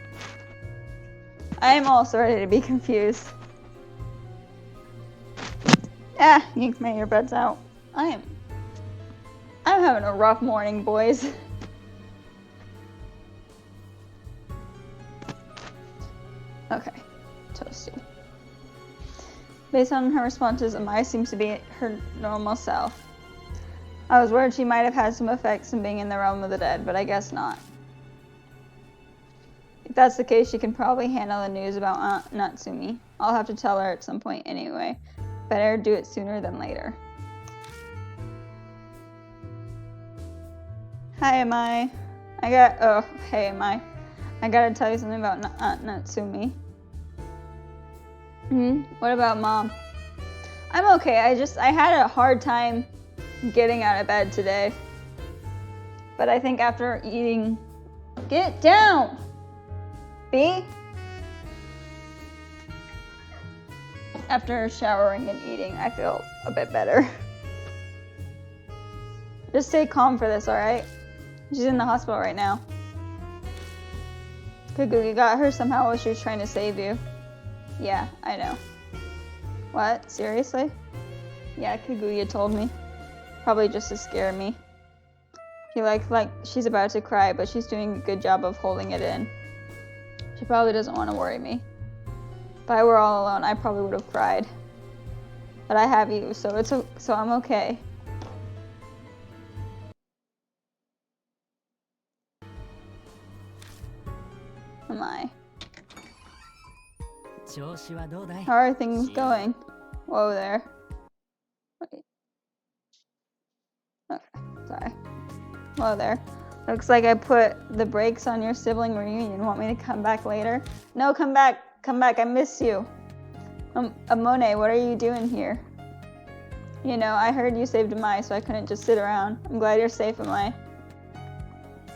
I am also ready to be confused. Ah, yanked my earbuds out. I'm having a rough morning, boys. Okay. Toasty. Based on her responses, Amaya seems to be her normal self. I was worried she might have had some effects from being in the realm of the dead, but I guess not. If that's the case, she can probably handle the news about Aunt Natsumi. I'll have to tell her at some point anyway. Better do it sooner than later. Hi, Amai. Hey, Amai. I gotta tell you something about Aunt Natsumi. What about Mom? I'm okay. I had a hard time getting out of bed today. But I think after eating... Get down! B? After showering and eating, I feel a bit better. Just stay calm for this, alright? She's in the hospital right now. Kaguya got her somehow while she was trying to save you. Yeah, I know. What? Seriously? Yeah, Kaguya told me. Probably just to scare me. She like she's about to cry, but she's doing a good job of holding it in. She probably doesn't want to worry me. If I were all alone, I probably would have cried. But I have you, so I'm okay. Am I? How are things going? Whoa there. Wait. Okay, sorry. Whoa there. Looks like I put the brakes on your sibling reunion. Want me to come back later? No, come back. Come back. I miss you. Amone, what are you doing here? You know, I heard you saved Amai, so I couldn't just sit around. I'm glad you're safe, Amai.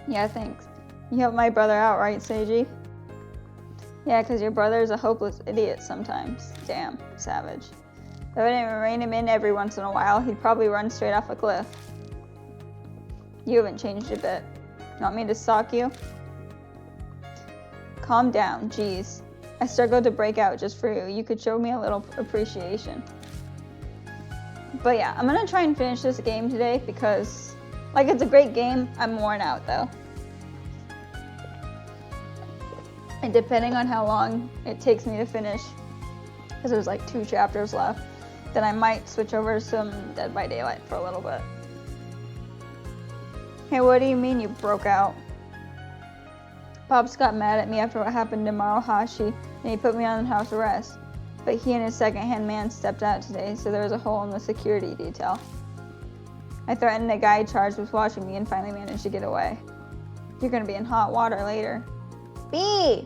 Yeah, thanks. You helped my brother out, right, Seiji? Yeah, because your brother is a hopeless idiot sometimes. Damn, savage. If I didn't rein him in every once in a while, he'd probably run straight off a cliff. You haven't changed a bit. Want me to sock you? Calm down, jeez. I struggled to break out just for you. You could show me a little appreciation. But yeah, I'm gonna try and finish this game today because, like, it's a great game. I'm worn out though. And depending on how long it takes me to finish, because there's like 2 chapters left, then I might switch over to some Dead by Daylight for a little bit. Hey, what do you mean you broke out? Pops got mad at me after what happened to Maruhashi, and he put me on house arrest. But he and his second-hand man stepped out today, so there was a hole in the security detail. I threatened a guy charged with watching me and finally managed to get away. You're gonna be in hot water later. B!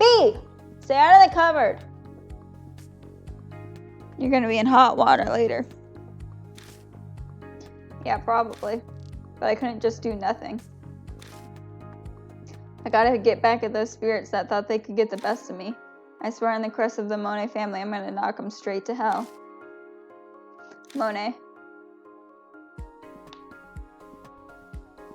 B! Stay out of the cupboard! You're gonna be in hot water later. Yeah, probably. But I couldn't just do nothing. I gotta get back at those spirits that thought they could get the best of me. I swear on the crest of the Monet family, I'm gonna knock them straight to hell. Monet.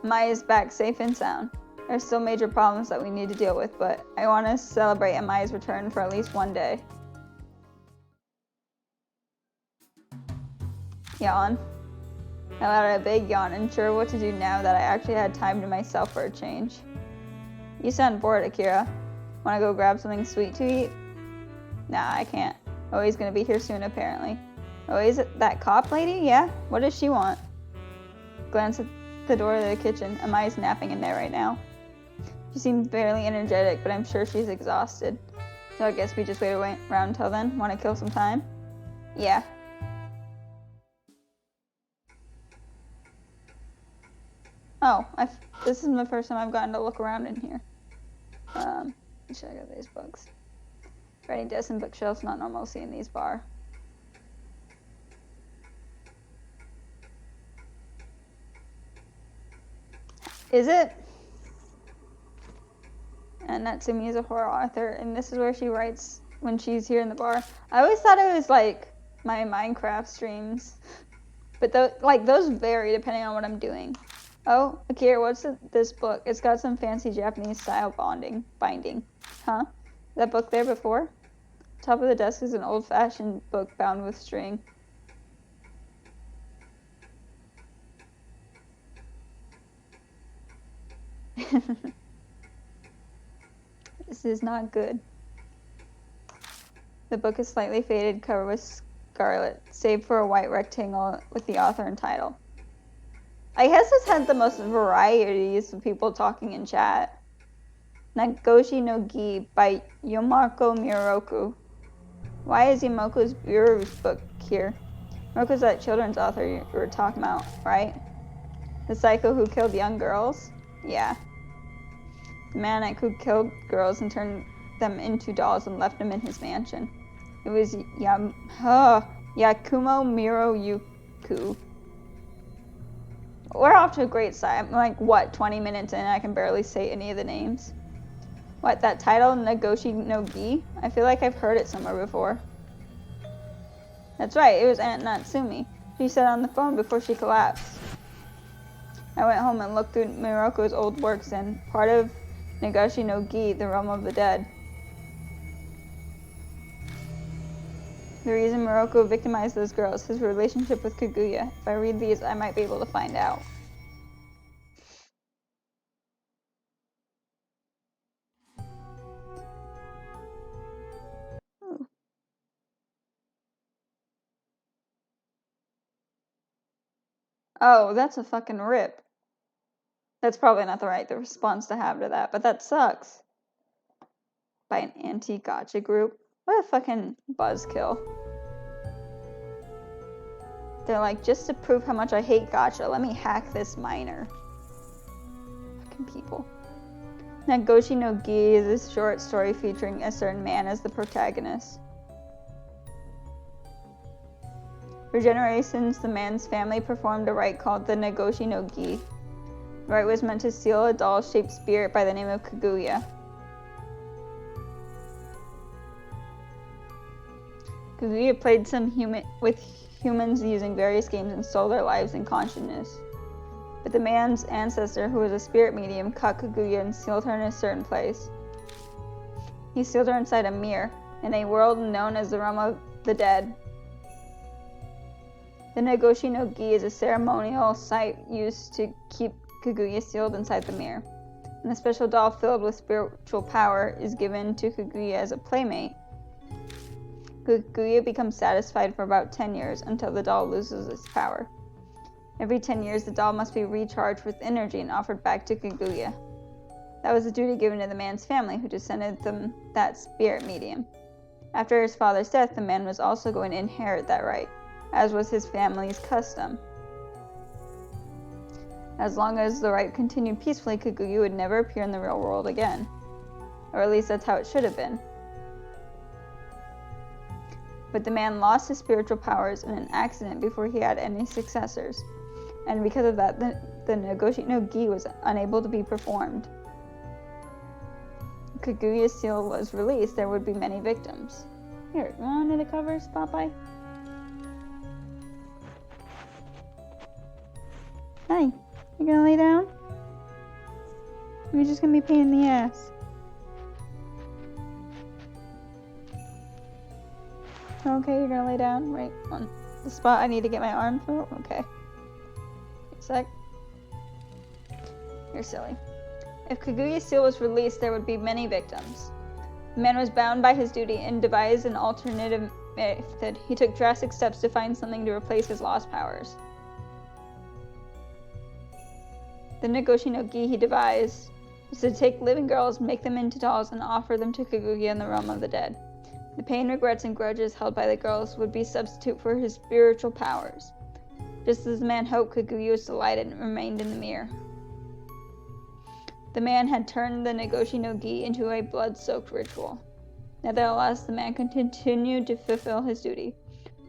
Amaya's back safe and sound. There's still major problems that we need to deal with, but I want to celebrate Amaya's return for at least one day. Yawn. I let out a big yawn, unsure what to do now that I actually had time to myself for a change. You sound bored, Akira. Wanna go grab something sweet to eat? Nah, I can't. Oi's gonna be here soon, apparently. Oi's that cop lady? Yeah? What does she want? Glance at the door of the kitchen. Amaya's napping in there right now. She seems barely energetic, but I'm sure she's exhausted. So I guess we just wait around until then. Want to kill some time? Yeah. Oh, this is the first time I've gotten to look around in here. Check out these books. Writing desk and bookshelves, not normal to see in these bar. Is it? And Natsumi is a horror author, and this is where she writes when she's here in the bar. I always thought it was like my Minecraft streams, but those vary depending on what I'm doing. Oh, Akira, what's this book? It's got some fancy Japanese style binding. Huh? That book there before? Top of the desk is an old-fashioned book bound with string. This is not good. The book is slightly faded, covered with scarlet, save for a white rectangle with the author and title. I guess this had the most varieties of people talking in chat. Nagoshi no Gi by Yomako Miroku. Why is Yomako's Bureau's book here? Miroku's that children's author you were talking about, right? The psycho who killed young girls? Yeah. The man who killed girls and turned them into dolls and left them in his mansion. It was Yakumo Miroyuku. We're off to a great start. I'm like, 20 minutes in, I can barely say any of the names. What, that title, Nagoshi no Gi? I feel like I've heard it somewhere before. That's right, it was Aunt Natsumi. She said on the phone before she collapsed. I went home and looked through Miroku's old works and part of Nagoshi no Gi, the realm of the dead. The reason Miroku victimized those girls, his relationship with Kaguya. If I read these, I might be able to find out. Oh, that's a fucking rip. That's probably not the right response to have to that, but that sucks. By an anti-gacha group. What a fucking buzzkill. They're like, just to prove how much I hate gacha, let me hack this miner. Fucking people. Nagoshi no Gi is a short story featuring a certain man as the protagonist. For generations, the man's family performed a rite called the Nagoshi no Gi. The rite was meant to seal a doll-shaped spirit by the name of Kaguya. Kaguya played with humans using various games and stole their lives and consciousness. But the man's ancestor, who was a spirit medium, caught Kaguya and sealed her in a certain place. He sealed her inside a mirror, in a world known as the realm of the dead. The Nagoshi no Gi is a ceremonial site used to keep Kaguya sealed inside the mirror, and a special doll filled with spiritual power is given to Kaguya as a playmate. Kaguya becomes satisfied for about 10 years until the doll loses its power. Every 10 years, the doll must be recharged with energy and offered back to Kaguya. That was a duty given to the man's family, who descended from that spirit medium. After his father's death, the man was also going to inherit that right, as was his family's custom. As long as the rite continued peacefully, Kaguya would never appear in the real world again. Or at least that's how it should have been. But the man lost his spiritual powers in an accident before he had any successors, and because of that, the Nagoshi no Gi was unable to be performed. If Kaguya's seal was released, there would be many victims. Here, you want one of the covers, Popeye? Hi. You gonna lay down? You're just gonna be a pain in the ass. Okay, you're gonna lay down right on the spot I need to get my arm through? Okay. Wait a sec. You're silly. If Kaguya's seal was released, there would be many victims. The man was bound by his duty and devised an alternative method. He took drastic steps to find something to replace his lost powers. The Nagoshi no Gi he devised was to take living girls, make them into dolls, and offer them to Kaguya in the realm of the dead. The pain, regrets, and grudges held by the girls would be substitute for his spiritual powers. Just as the man hoped, Kaguya was delighted and remained in the mirror. The man had turned the Nagoshi no Gi into a blood-soaked ritual. Nevertheless, the man continued to fulfill his duty,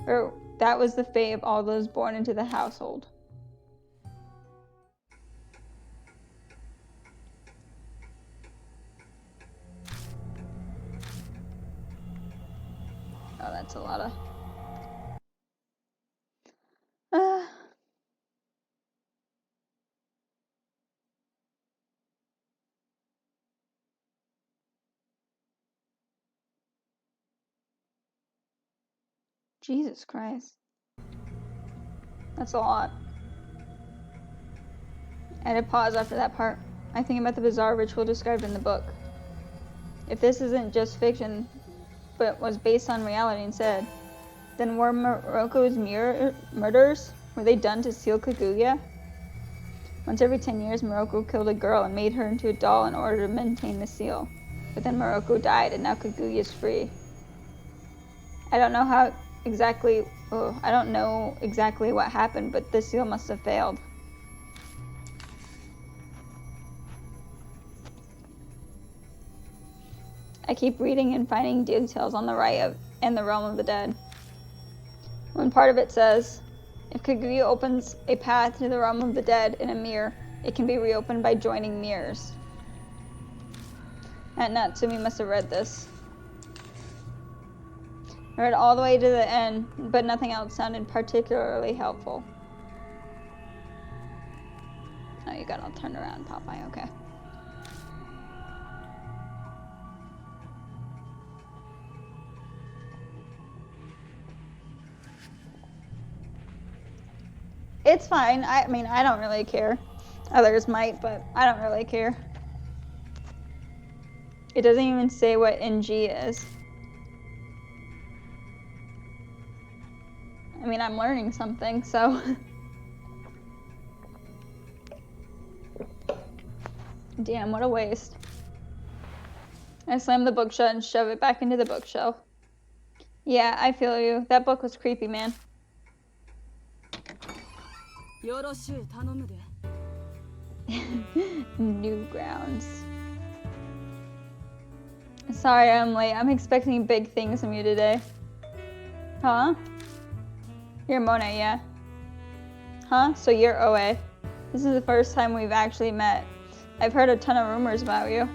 or that was the fate of all those born into the household. Oh, that's a lot of... Jesus Christ. That's a lot. I had to pause after that part. I think about the bizarre ritual described in the book. If this isn't just fiction, but was based on reality instead, then were Miroku's murders, were they done to seal Kaguya? Once every 10 years, Miroku killed a girl and made her into a doll in order to maintain the seal. But then Miroku died, and now Kaguya is free. I don't know exactly what happened, but the seal must have failed. I keep reading and finding details on the right and the realm of the dead. One part of it says, if Kaguya opens a path to the realm of the dead in a mirror, it can be reopened by joining mirrors. Aunt Natsumi must have read this. I read all the way to the end, but nothing else sounded particularly helpful. Oh, you got all turned around, Popeye, okay. It's fine. I mean, I don't really care. Others might, but I don't really care. It doesn't even say what NG is. I mean, I'm learning something, so. Damn, what a waste. I slam the book shut and shove it back into the bookshelf. Yeah, I feel you. That book was creepy, man. Newgrounds. Sorry I'm late. I'm expecting big things from you today. Huh? You're Monet, yeah. Huh? So you're OA. This is the first time we've actually met. I've heard a ton of rumors about you.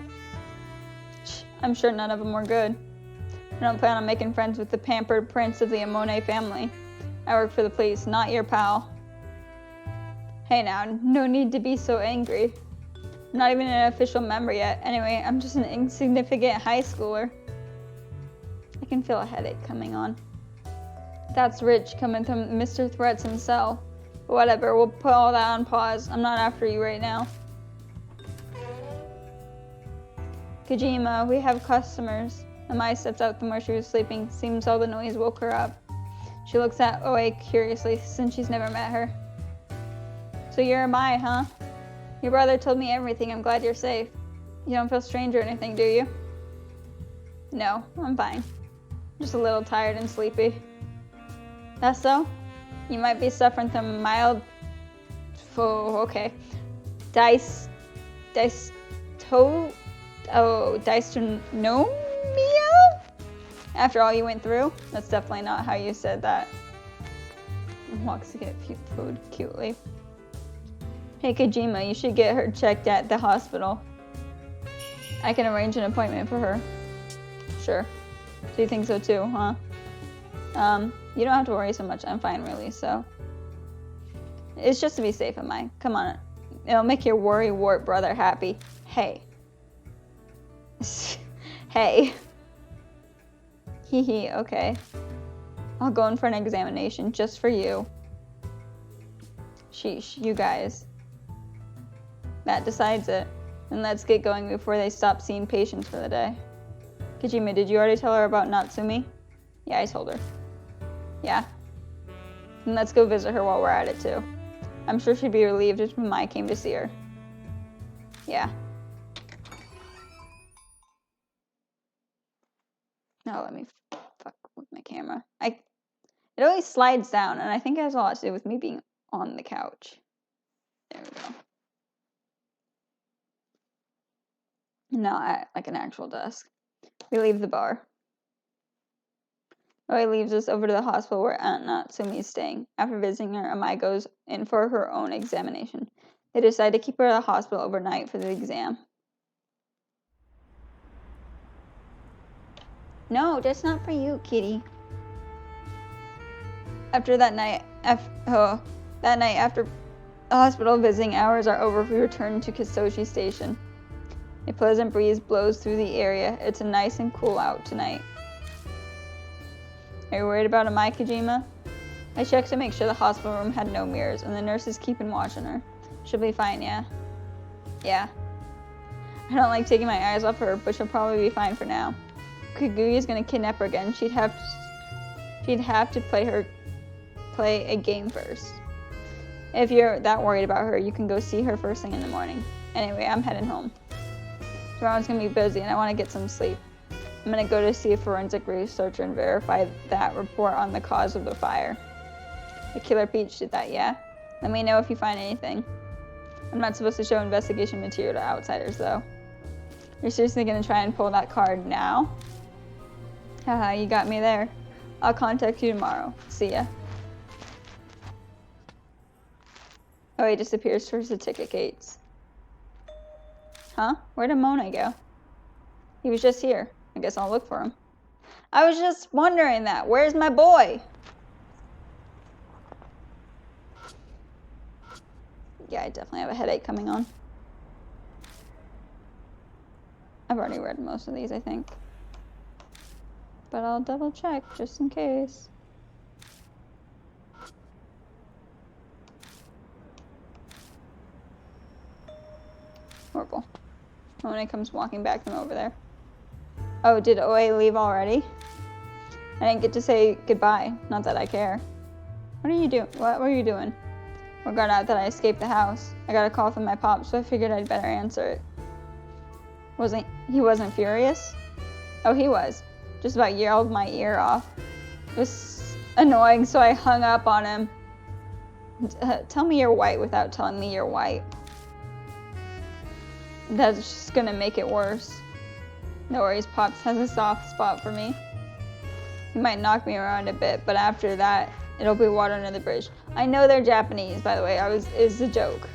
I'm sure none of them were good. I don't plan on making friends with the pampered prince of the Amone family. I work for the police, not your pal. Hey now, no need to be so angry. I'm not even an official member yet. Anyway, I'm just an insignificant high schooler. I can feel a headache coming on. That's rich coming from Mr. Threats himself. But whatever, we'll put all that on pause. I'm not after you right now. Kojima, we have customers. Amai steps out from where she was sleeping. Seems all the noise woke her up. She looks at Oe curiously, since she's never met her. So you're Amai, huh? Your brother told me everything. I'm glad you're safe. You don't feel strange or anything, do you? No, I'm fine. Just a little tired and sleepy. That's so? You might be suffering from mild... Oh, okay. Dystonia? After all you went through? That's definitely not how you said that. Walks to get food cutely. Hey Kojima, you should get her checked at the hospital. I can arrange an appointment for her. Sure. So you think so too, huh? You don't have to worry so much. I'm fine, really, so. It's just to be safe, Amai. Come on. It'll make your worry-wart brother happy. Hey. Hey. Hee, okay. I'll go in for an examination just for you. Sheesh, you guys. That decides it. Then let's get going before they stop seeing patients for the day. Kojima, did you already tell her about Natsumi? Yeah, I told her. Yeah? Then let's go visit her while we're at it too. I'm sure she'd be relieved if Mai came to see her. Yeah. Oh, let me fuck with my camera. It always slides down, and I think it has a lot to do with me being on the couch. There we go. Not at, like, an actual desk. We leave the bar. Oi leaves us over to the hospital where Aunt Natsumi is staying. After visiting her, Amai goes in for her own examination. They decide to keep her at the hospital overnight for the exam. No, that's not for you, kitty. After that night, after the hospital visiting hours are over, we return to Kisoji Station. A pleasant breeze blows through the area. It's nice and cool out tonight. Are you worried about Amai, Kojima? I checked to make sure the hospital room had no mirrors, and the nurses keeping watch on her. She'll be fine, yeah? Yeah. I don't like taking my eyes off her, but she'll probably be fine for now. Kaguya's gonna kidnap her again. She'd have to play a game first. If you're that worried about her, you can go see her first thing in the morning. Anyway, I'm heading home. Tomorrow's gonna be busy, and I want to get some sleep. I'm gonna go to see a forensic researcher and verify that report on the cause of the fire. The Killer Peach did that, yeah? Let me know if you find anything. I'm not supposed to show investigation material to outsiders, though. You're seriously gonna try and pull that card now? Haha, you got me there. I'll contact you tomorrow. See ya. Oh, he disappears towards the ticket gates. Huh? Where did Mona go? He was just here. I guess I'll look for him. I was just wondering that. Where's my boy? Yeah, I definitely have a headache coming on. I've already read most of these, I think. But I'll double check just in case. Horrible. Mona comes walking back from over there. Oh, did Oe leave already? I didn't get to say goodbye. Not that I care. What are you doing? What were you doing? Word got out that I escaped the house. I got a call from my pop, so I figured I'd better answer it. He wasn't furious? Oh, he was. Just about yelled my ear off. It was annoying, so I hung up on him. Tell me you're white without telling me you're white. That's just gonna make it worse. No worries, Pops has a soft spot for me. He might knock me around a bit, but after that, it'll be water under the bridge. I know they're Japanese, by the way. It's a joke.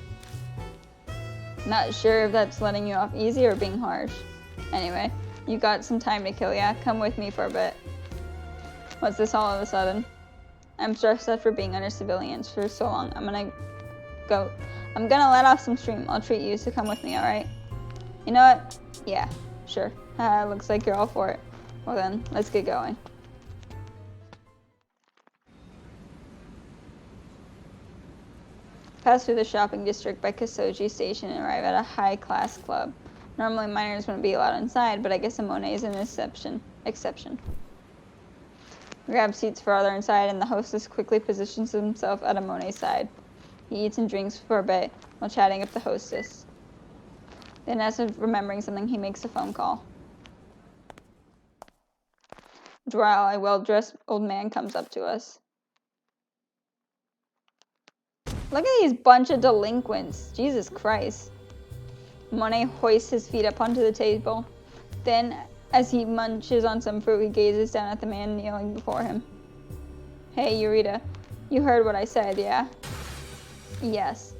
Not sure if that's letting you off easy or being harsh. Anyway, you got some time to kill, yeah? Come with me for a bit. What's this all of a sudden? I'm stressed out for being under civilians for so long. I'm gonna let off some steam. I'll treat you, so come with me, alright? You know what? Yeah, sure. Looks like you're all for it. Well then, let's get going. Pass through the shopping district by Kisoji Station and arrive at a high-class club. Normally minors wouldn't be allowed inside, but I guess Amone is an exception. We grab seats farther inside, and the hostess quickly positions himself at Amone's side. He eats and drinks for a bit while chatting with the hostess. Then, as if remembering something, he makes a phone call. While a well-dressed old man comes up to us. Look at these bunch of delinquents. Jesus Christ. Monet hoists his feet up onto the table. Then, as he munches on some fruit, he gazes down at the man kneeling before him. Hey, Eureka. You heard what I said, yeah? Yes.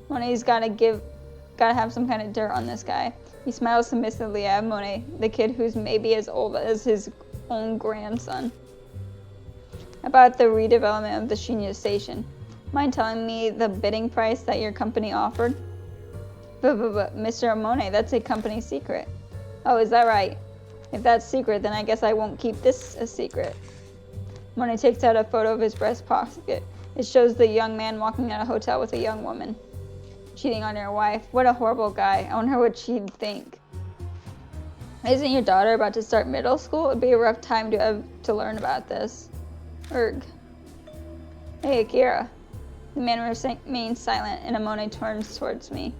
Monet's gotta have some kind of dirt on this guy. He smiles submissively at Monet, the kid who's maybe as old as his own grandson. About the redevelopment of the Shinya station. Mind telling me the bidding price that your company offered? But Mr. Amone, that's a company secret. Oh, is that right? If that's secret, then I guess I won't keep this a secret. Monet takes out a photo of his breast pocket. It shows the young man walking at a hotel with a young woman. Cheating on your wife. What a horrible guy. I wonder what she'd think. Isn't your daughter about to start middle school? It'd be a rough time to learn about this. Erg. Hey, Akira. The man remains silent, and Amone turns towards me.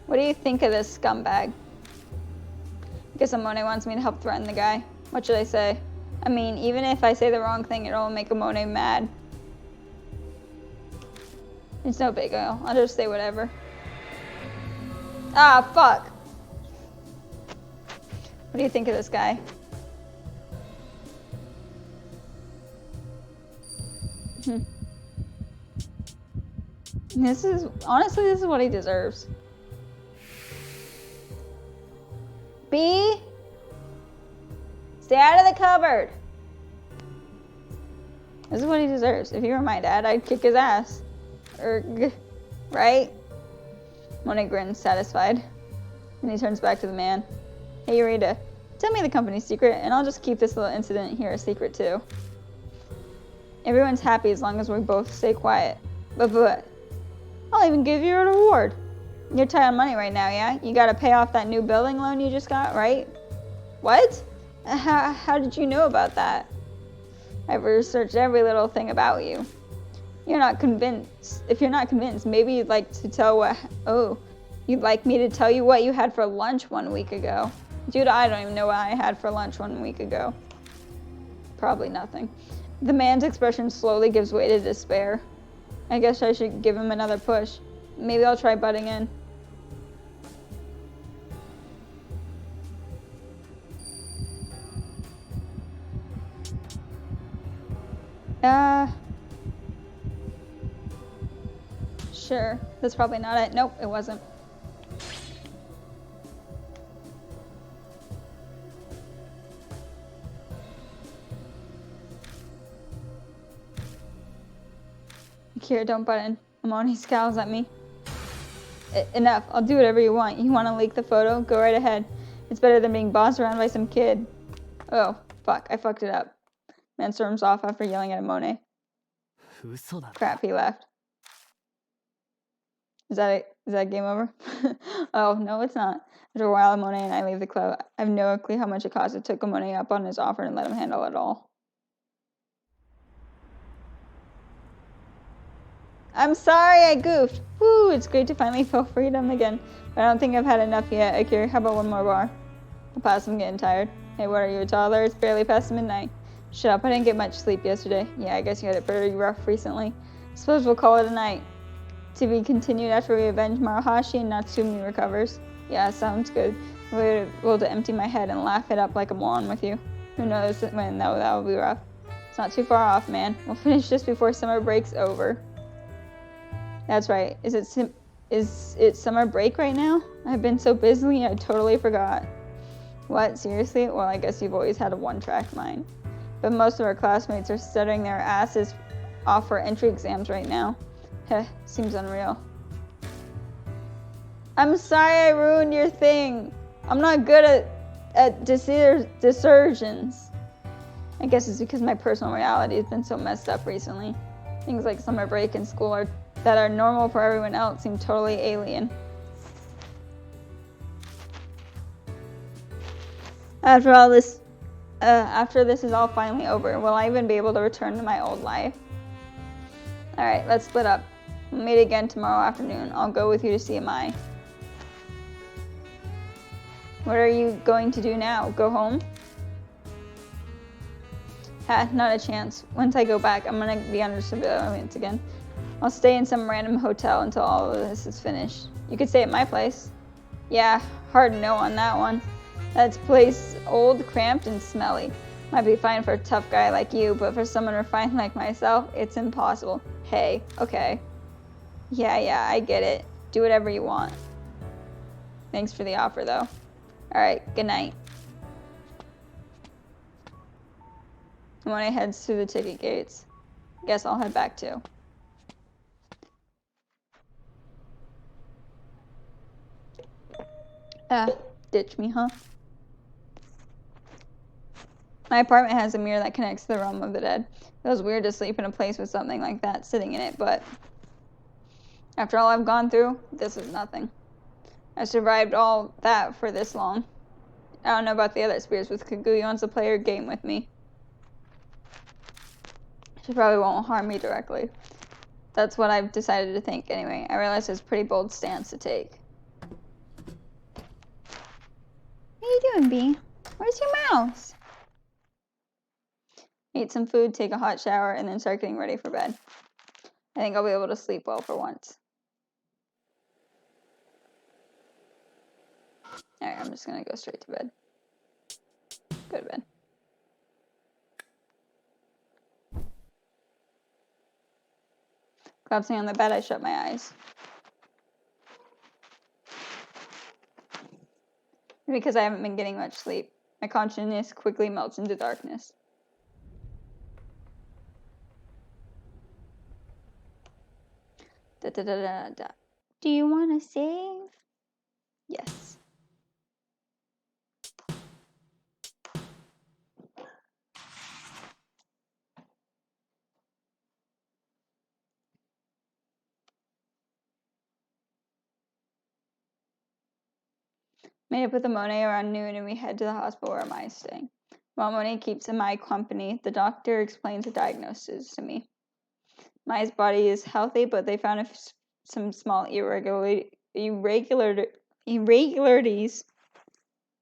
What do you think of this scumbag? I guess Amone wants me to help threaten the guy. What should I say? I mean, even if I say the wrong thing, it'll make Amone mad. It's no big deal. I'll just say whatever. Ah, fuck. What do you think of this guy? Honestly, this is what he deserves. B, stay out of the cupboard. This is what he deserves. If you were my dad, I'd kick his ass. Right? Monet grins, satisfied. And he turns back to the man. Hey, Eureka, tell me the company's secret, and I'll just keep this little incident here a secret, too. Everyone's happy as long as we both stay quiet. But, I'll even give you a reward. You're tight on money right now, yeah? You gotta pay off that new building loan you just got, right? What? How did you know about that? I've researched every little thing about you. You're not convinced. If you're not convinced, maybe you'd like to tell you'd like me to tell you what you had for lunch 1 week ago. Dude, I don't even know what I had for lunch 1 week ago. Probably nothing. The man's expression slowly gives way to despair. I guess I should give him another push. Maybe I'll try butting in. Sure. That's probably not it. Nope, it wasn't. Here, don't butt in. Amoni scowls at me. Enough. I'll do whatever you want. You want to leak the photo? Go right ahead. It's better than being bossed around by some kid. Oh, fuck. I fucked it up. Man storms off after yelling at Amone. Crap, he left. Is that it? Is that game over? Oh, no, it's not. After a while, Amone and I leave the club. I have no clue how much it cost. It took Amone up on his offer and let him handle it all. I'm sorry I goofed. Woo, it's great to finally feel freedom again. But I don't think I've had enough yet. Akira, how about one more bar? I'll pass, I'm getting tired. Hey, what are you, a toddler? It's barely past midnight. Shut up, I didn't get much sleep yesterday. Yeah, I guess you had it pretty rough recently. Suppose we'll call it a night. To be continued after we avenge Maruhashi and Natsumi recovers. Yeah, sounds good. We'll be able to empty my head and laugh it up like a moron with you. Who knows when that'll be rough. It's not too far off, man. We'll finish just before summer break's over. That's right. Is it summer break right now? I've been so busy, I totally forgot. What? Seriously? Well, I guess you've always had a one-track mind. But most of our classmates are studying their asses off for entry exams right now. Heh, seems unreal. I'm sorry I ruined your thing. I'm not good at dissertations. I guess it's because my personal reality has been so messed up recently. Things like summer break and school that are normal for everyone else seem totally alien. After this is all finally over, will I even be able to return to my old life? Alright, let's split up. We'll meet again tomorrow afternoon. I'll go with you to see Amai. What are you going to do now? Go home? Ha, not a chance. Once I go back, I'm gonna be under surveillance again. I'll stay in some random hotel until all of this is finished. You could stay at my place. Yeah, hard no on that one. That place old, cramped, and smelly. Might be fine for a tough guy like you, but for someone refined like myself, it's impossible. Hey, okay. Yeah, I get it. Do whatever you want. Thanks for the offer, though. Alright, good night. And when I heads through the ticket gates, guess I'll head back too. Ditch me, huh? My apartment has a mirror that connects to the realm of the dead. It feels weird to sleep in a place with something like that sitting in it, but after all I've gone through, this is nothing. I survived all that for this long. I don't know about the other spirits with Kaguya wants to play her game with me. She probably won't harm me directly. That's what I've decided to think anyway. I realize it's a pretty bold stance to take. What are you doing, Bee? Where's your mouse? Eat some food, take a hot shower, and then start getting ready for bed. I think I'll be able to sleep well for once. Alright, I'm just gonna go straight to bed. Go to bed. Collapsing on the bed, I shut my eyes. Because I haven't been getting much sleep, my consciousness quickly melts into darkness. Da, da, da, da, da. Do you want to save? Yes. Made up with Amone around noon and we head to the hospital where Mai is staying. While Amone keeps Mai company, the doctor explains the diagnosis to me. Mai's body is healthy, but they found some small irregularities.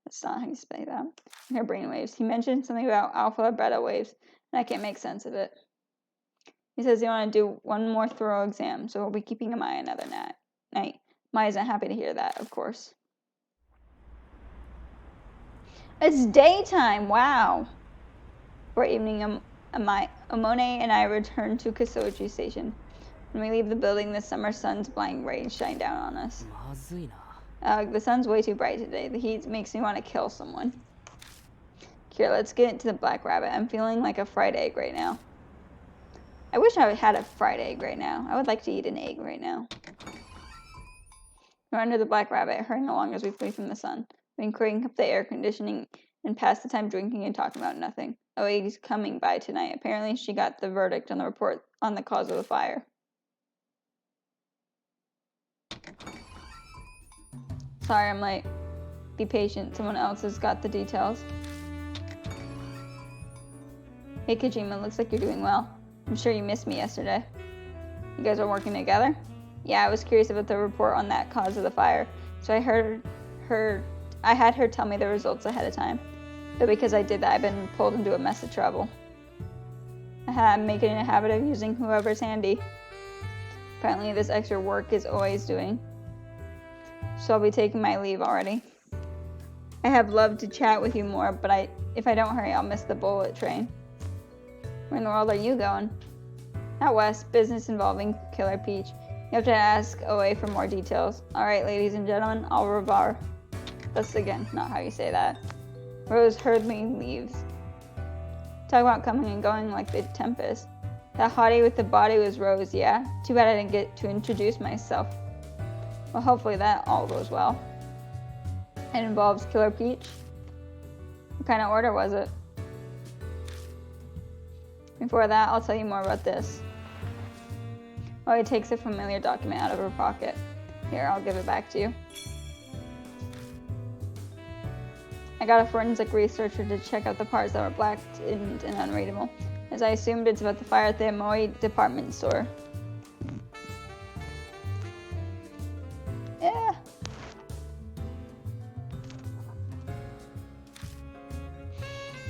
That's not how you say that. In her brain waves. He mentioned something about alpha beta waves, and I can't make sense of it. He says he want to do one more thorough exam, so we'll be keeping Mai another night. Mai isn't happy to hear that, of course. It's daytime, wow! For evening, Amone and I return to Kasoji Station. When we leave the building, the summer sun's blind rays shine down on us. The sun's way too bright today. The heat makes me want to kill someone. Here, let's get into the Black Rabbit. I'm feeling like a fried egg right now. I wish I had a fried egg right now. I would like to eat an egg right now. We're under the Black Rabbit, hurrying along as we flee from the sun. We've been cranking up the air conditioning and pass the time drinking and talking about nothing. Oe's coming by tonight. Apparently, she got the verdict on the report on the cause of the fire. Sorry, I'm late. Be patient. Someone else has got the details. Hey, Kojima, looks like you're doing well. I'm sure you missed me yesterday. You guys are working together? Yeah, I was curious about the report on that cause of the fire, so I had her tell me the results ahead of time. But because I did that, I've been pulled into a mess of trouble. I'm making a habit of using whoever's handy. Apparently, this extra work is always doing. So I'll be taking my leave already. I have loved to chat with you more, but if I don't hurry, I'll miss the bullet train. Where in the world are you going? Out west, business involving Killer Peach. You have to ask Oe for more details. Alright, ladies and gentlemen, au revoir. That's again not how you say that. Rose hurriedly leaves. Talk about coming and going like the Tempest. That hottie with the body was Rose, yeah? Too bad I didn't get to introduce myself. Well, hopefully that all goes well. It involves Killer Peach. What kind of order was it? Before that, I'll tell you more about this. Oh, he takes a familiar document out of her pocket. Here, I'll give it back to you. I got a forensic researcher to check out the parts that were blacked and unreadable, as I assumed it's about the fire at the Amoy department store. Yeah.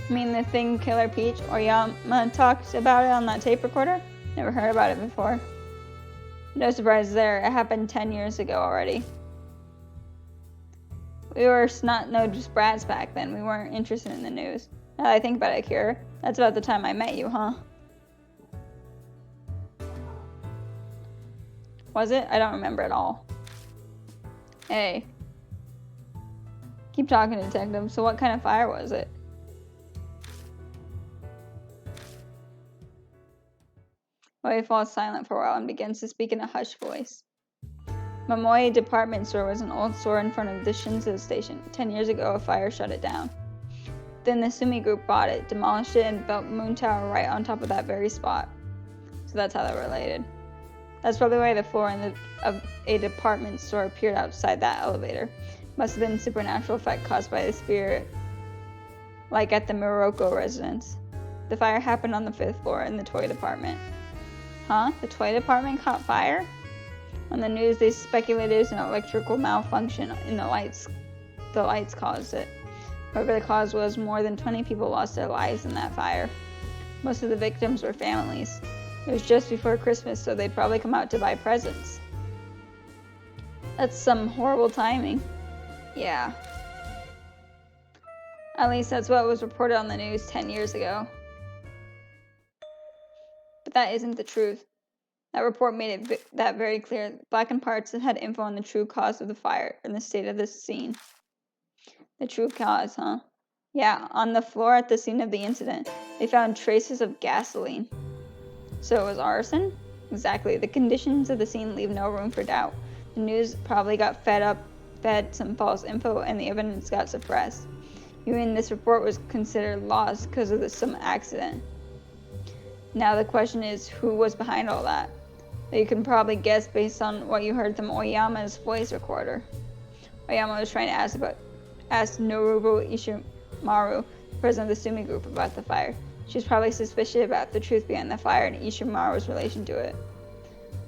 I mean the thing Killer Peach Oyama talked about it on that tape recorder? Never heard about it before. No surprise there, it happened 10 years ago already. We were snot-nosed brats back then. We weren't interested in the news. Now that I think about it, Kira, that's about the time I met you, huh? Was it? I don't remember at all. Hey. Keep talking, detective. So what kind of fire was it? Oe falls silent for a while and begins to speak in a hushed voice. Mamoe department store was an old store in front of the Shinzo station. 10 years ago, a fire shut it down. Then the Sumi group bought it, demolished it, and built Moon Tower right on top of that very spot. So that's how they're related. That's probably why the floor of a department store appeared outside that elevator. Must have been a supernatural effect caused by the spirit, like at the Morocco residence. The fire happened on the 5th floor in the toy department. Huh? The toy department caught fire? On the news, they speculated it was an electrical malfunction in the lights. The lights caused it. Whatever the cause was, more than 20 people lost their lives in that fire. Most of the victims were families. It was just before Christmas, so they'd probably come out to buy presents. That's some horrible timing. Yeah. At least that's what was reported on the news 10 years ago. But that isn't the truth. That report made that very clear. Blackened parts had info on the true cause of the fire and the state of the scene. The true cause, huh? Yeah, on the floor at the scene of the incident, they found traces of gasoline. So it was arson? Exactly. The conditions of the scene leave no room for doubt. The news probably got fed some false info, and the evidence got suppressed. Even this report was considered lost because of some accident. Now the question is, who was behind all that? You can probably guess based on what you heard from Oyama's voice recorder. Oyama was trying to ask Nobuo Ishimaru, president of the Sumi group, about the fire. She was probably suspicious about the truth behind the fire and Ishimaru's relation to it.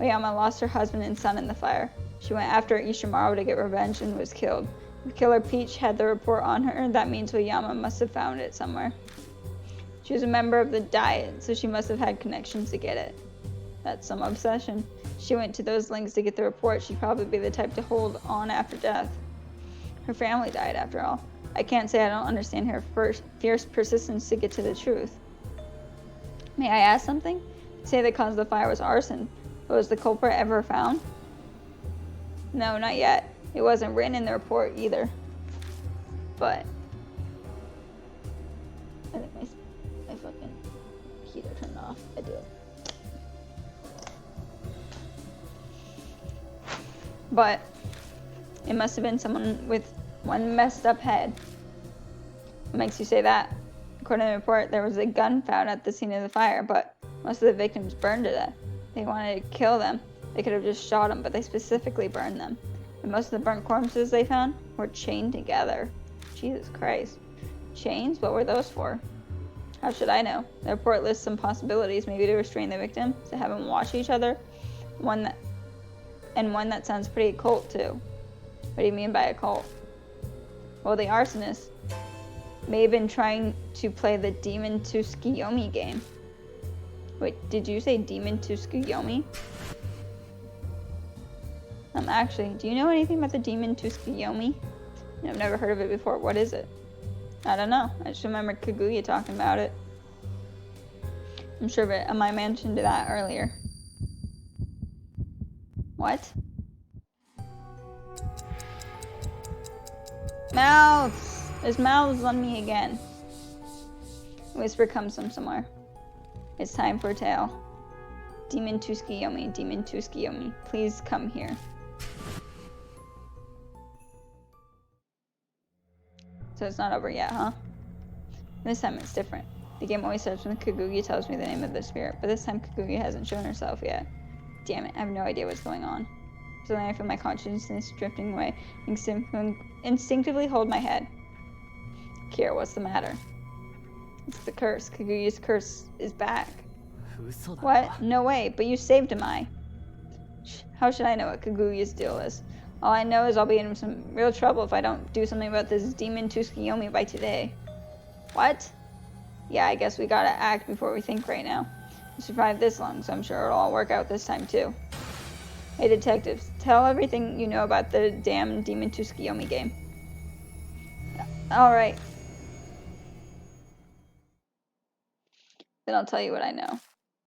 Oyama lost her husband and son in the fire. She went after Ishimaru to get revenge and was killed. If Killer Peach had the report on her, that means Oyama must have found it somewhere. She was a member of the Diet, so she must have had connections to get it. That's some obsession. She went to those links to get the report. She'd probably be the type to hold on after death. Her family died, after all. I can't say I don't understand her fierce persistence to get to the truth. May I ask something? You say the cause of the fire was arson, but was the culprit ever found? No, not yet. It wasn't written in the report either. But I think my fucking heater turned off. I did. But it must have been someone with one messed up head. What makes you say that? According to the report, there was a gun found at the scene of the fire, but most of the victims burned to death. They wanted to kill them. They could have just shot them, but they specifically burned them. And most of the burnt corpses they found were chained together. Jesus Christ. Chains? What were those for? How should I know? The report lists some possibilities, maybe to restrain the victim, to have them watch each other. One that sounds pretty occult too. What do you mean by occult? Well, the arsonist may have been trying to play the Demon Tsukiyomi game. Wait, did you say Demon Tsukiyomi? Actually, do you know anything about the Demon Tsukiyomi? I've never heard of it before. What is it? I don't know. I just remember Kaguya talking about it. I'm sure I mentioned that earlier. What? Mouths! There's mouths on me again. Whisper comes from somewhere. It's time for a tale. Demon Tsukiyomi, please come here. So it's not over yet, huh? This time it's different. The game always starts when Kaguya tells me the name of the spirit, but this time Kaguya hasn't shown herself yet. Damn it, I have no idea what's going on. So then I feel my consciousness drifting away, instinctively hold my head. Kira, what's the matter? It's the curse. Kaguya's curse is back. What? No way, but you saved him, How should I know what Kaguya's deal is? All I know is I'll be in some real trouble if I don't do something about this Demon Tsukiyomi by today. What? Yeah, I guess we gotta act before we think right now. We survived this long, so I'm sure it'll all work out this time too. Hey detectives, tell everything you know about the damn Demon Tsukiyomi game. Alright. Then I'll tell you what I know.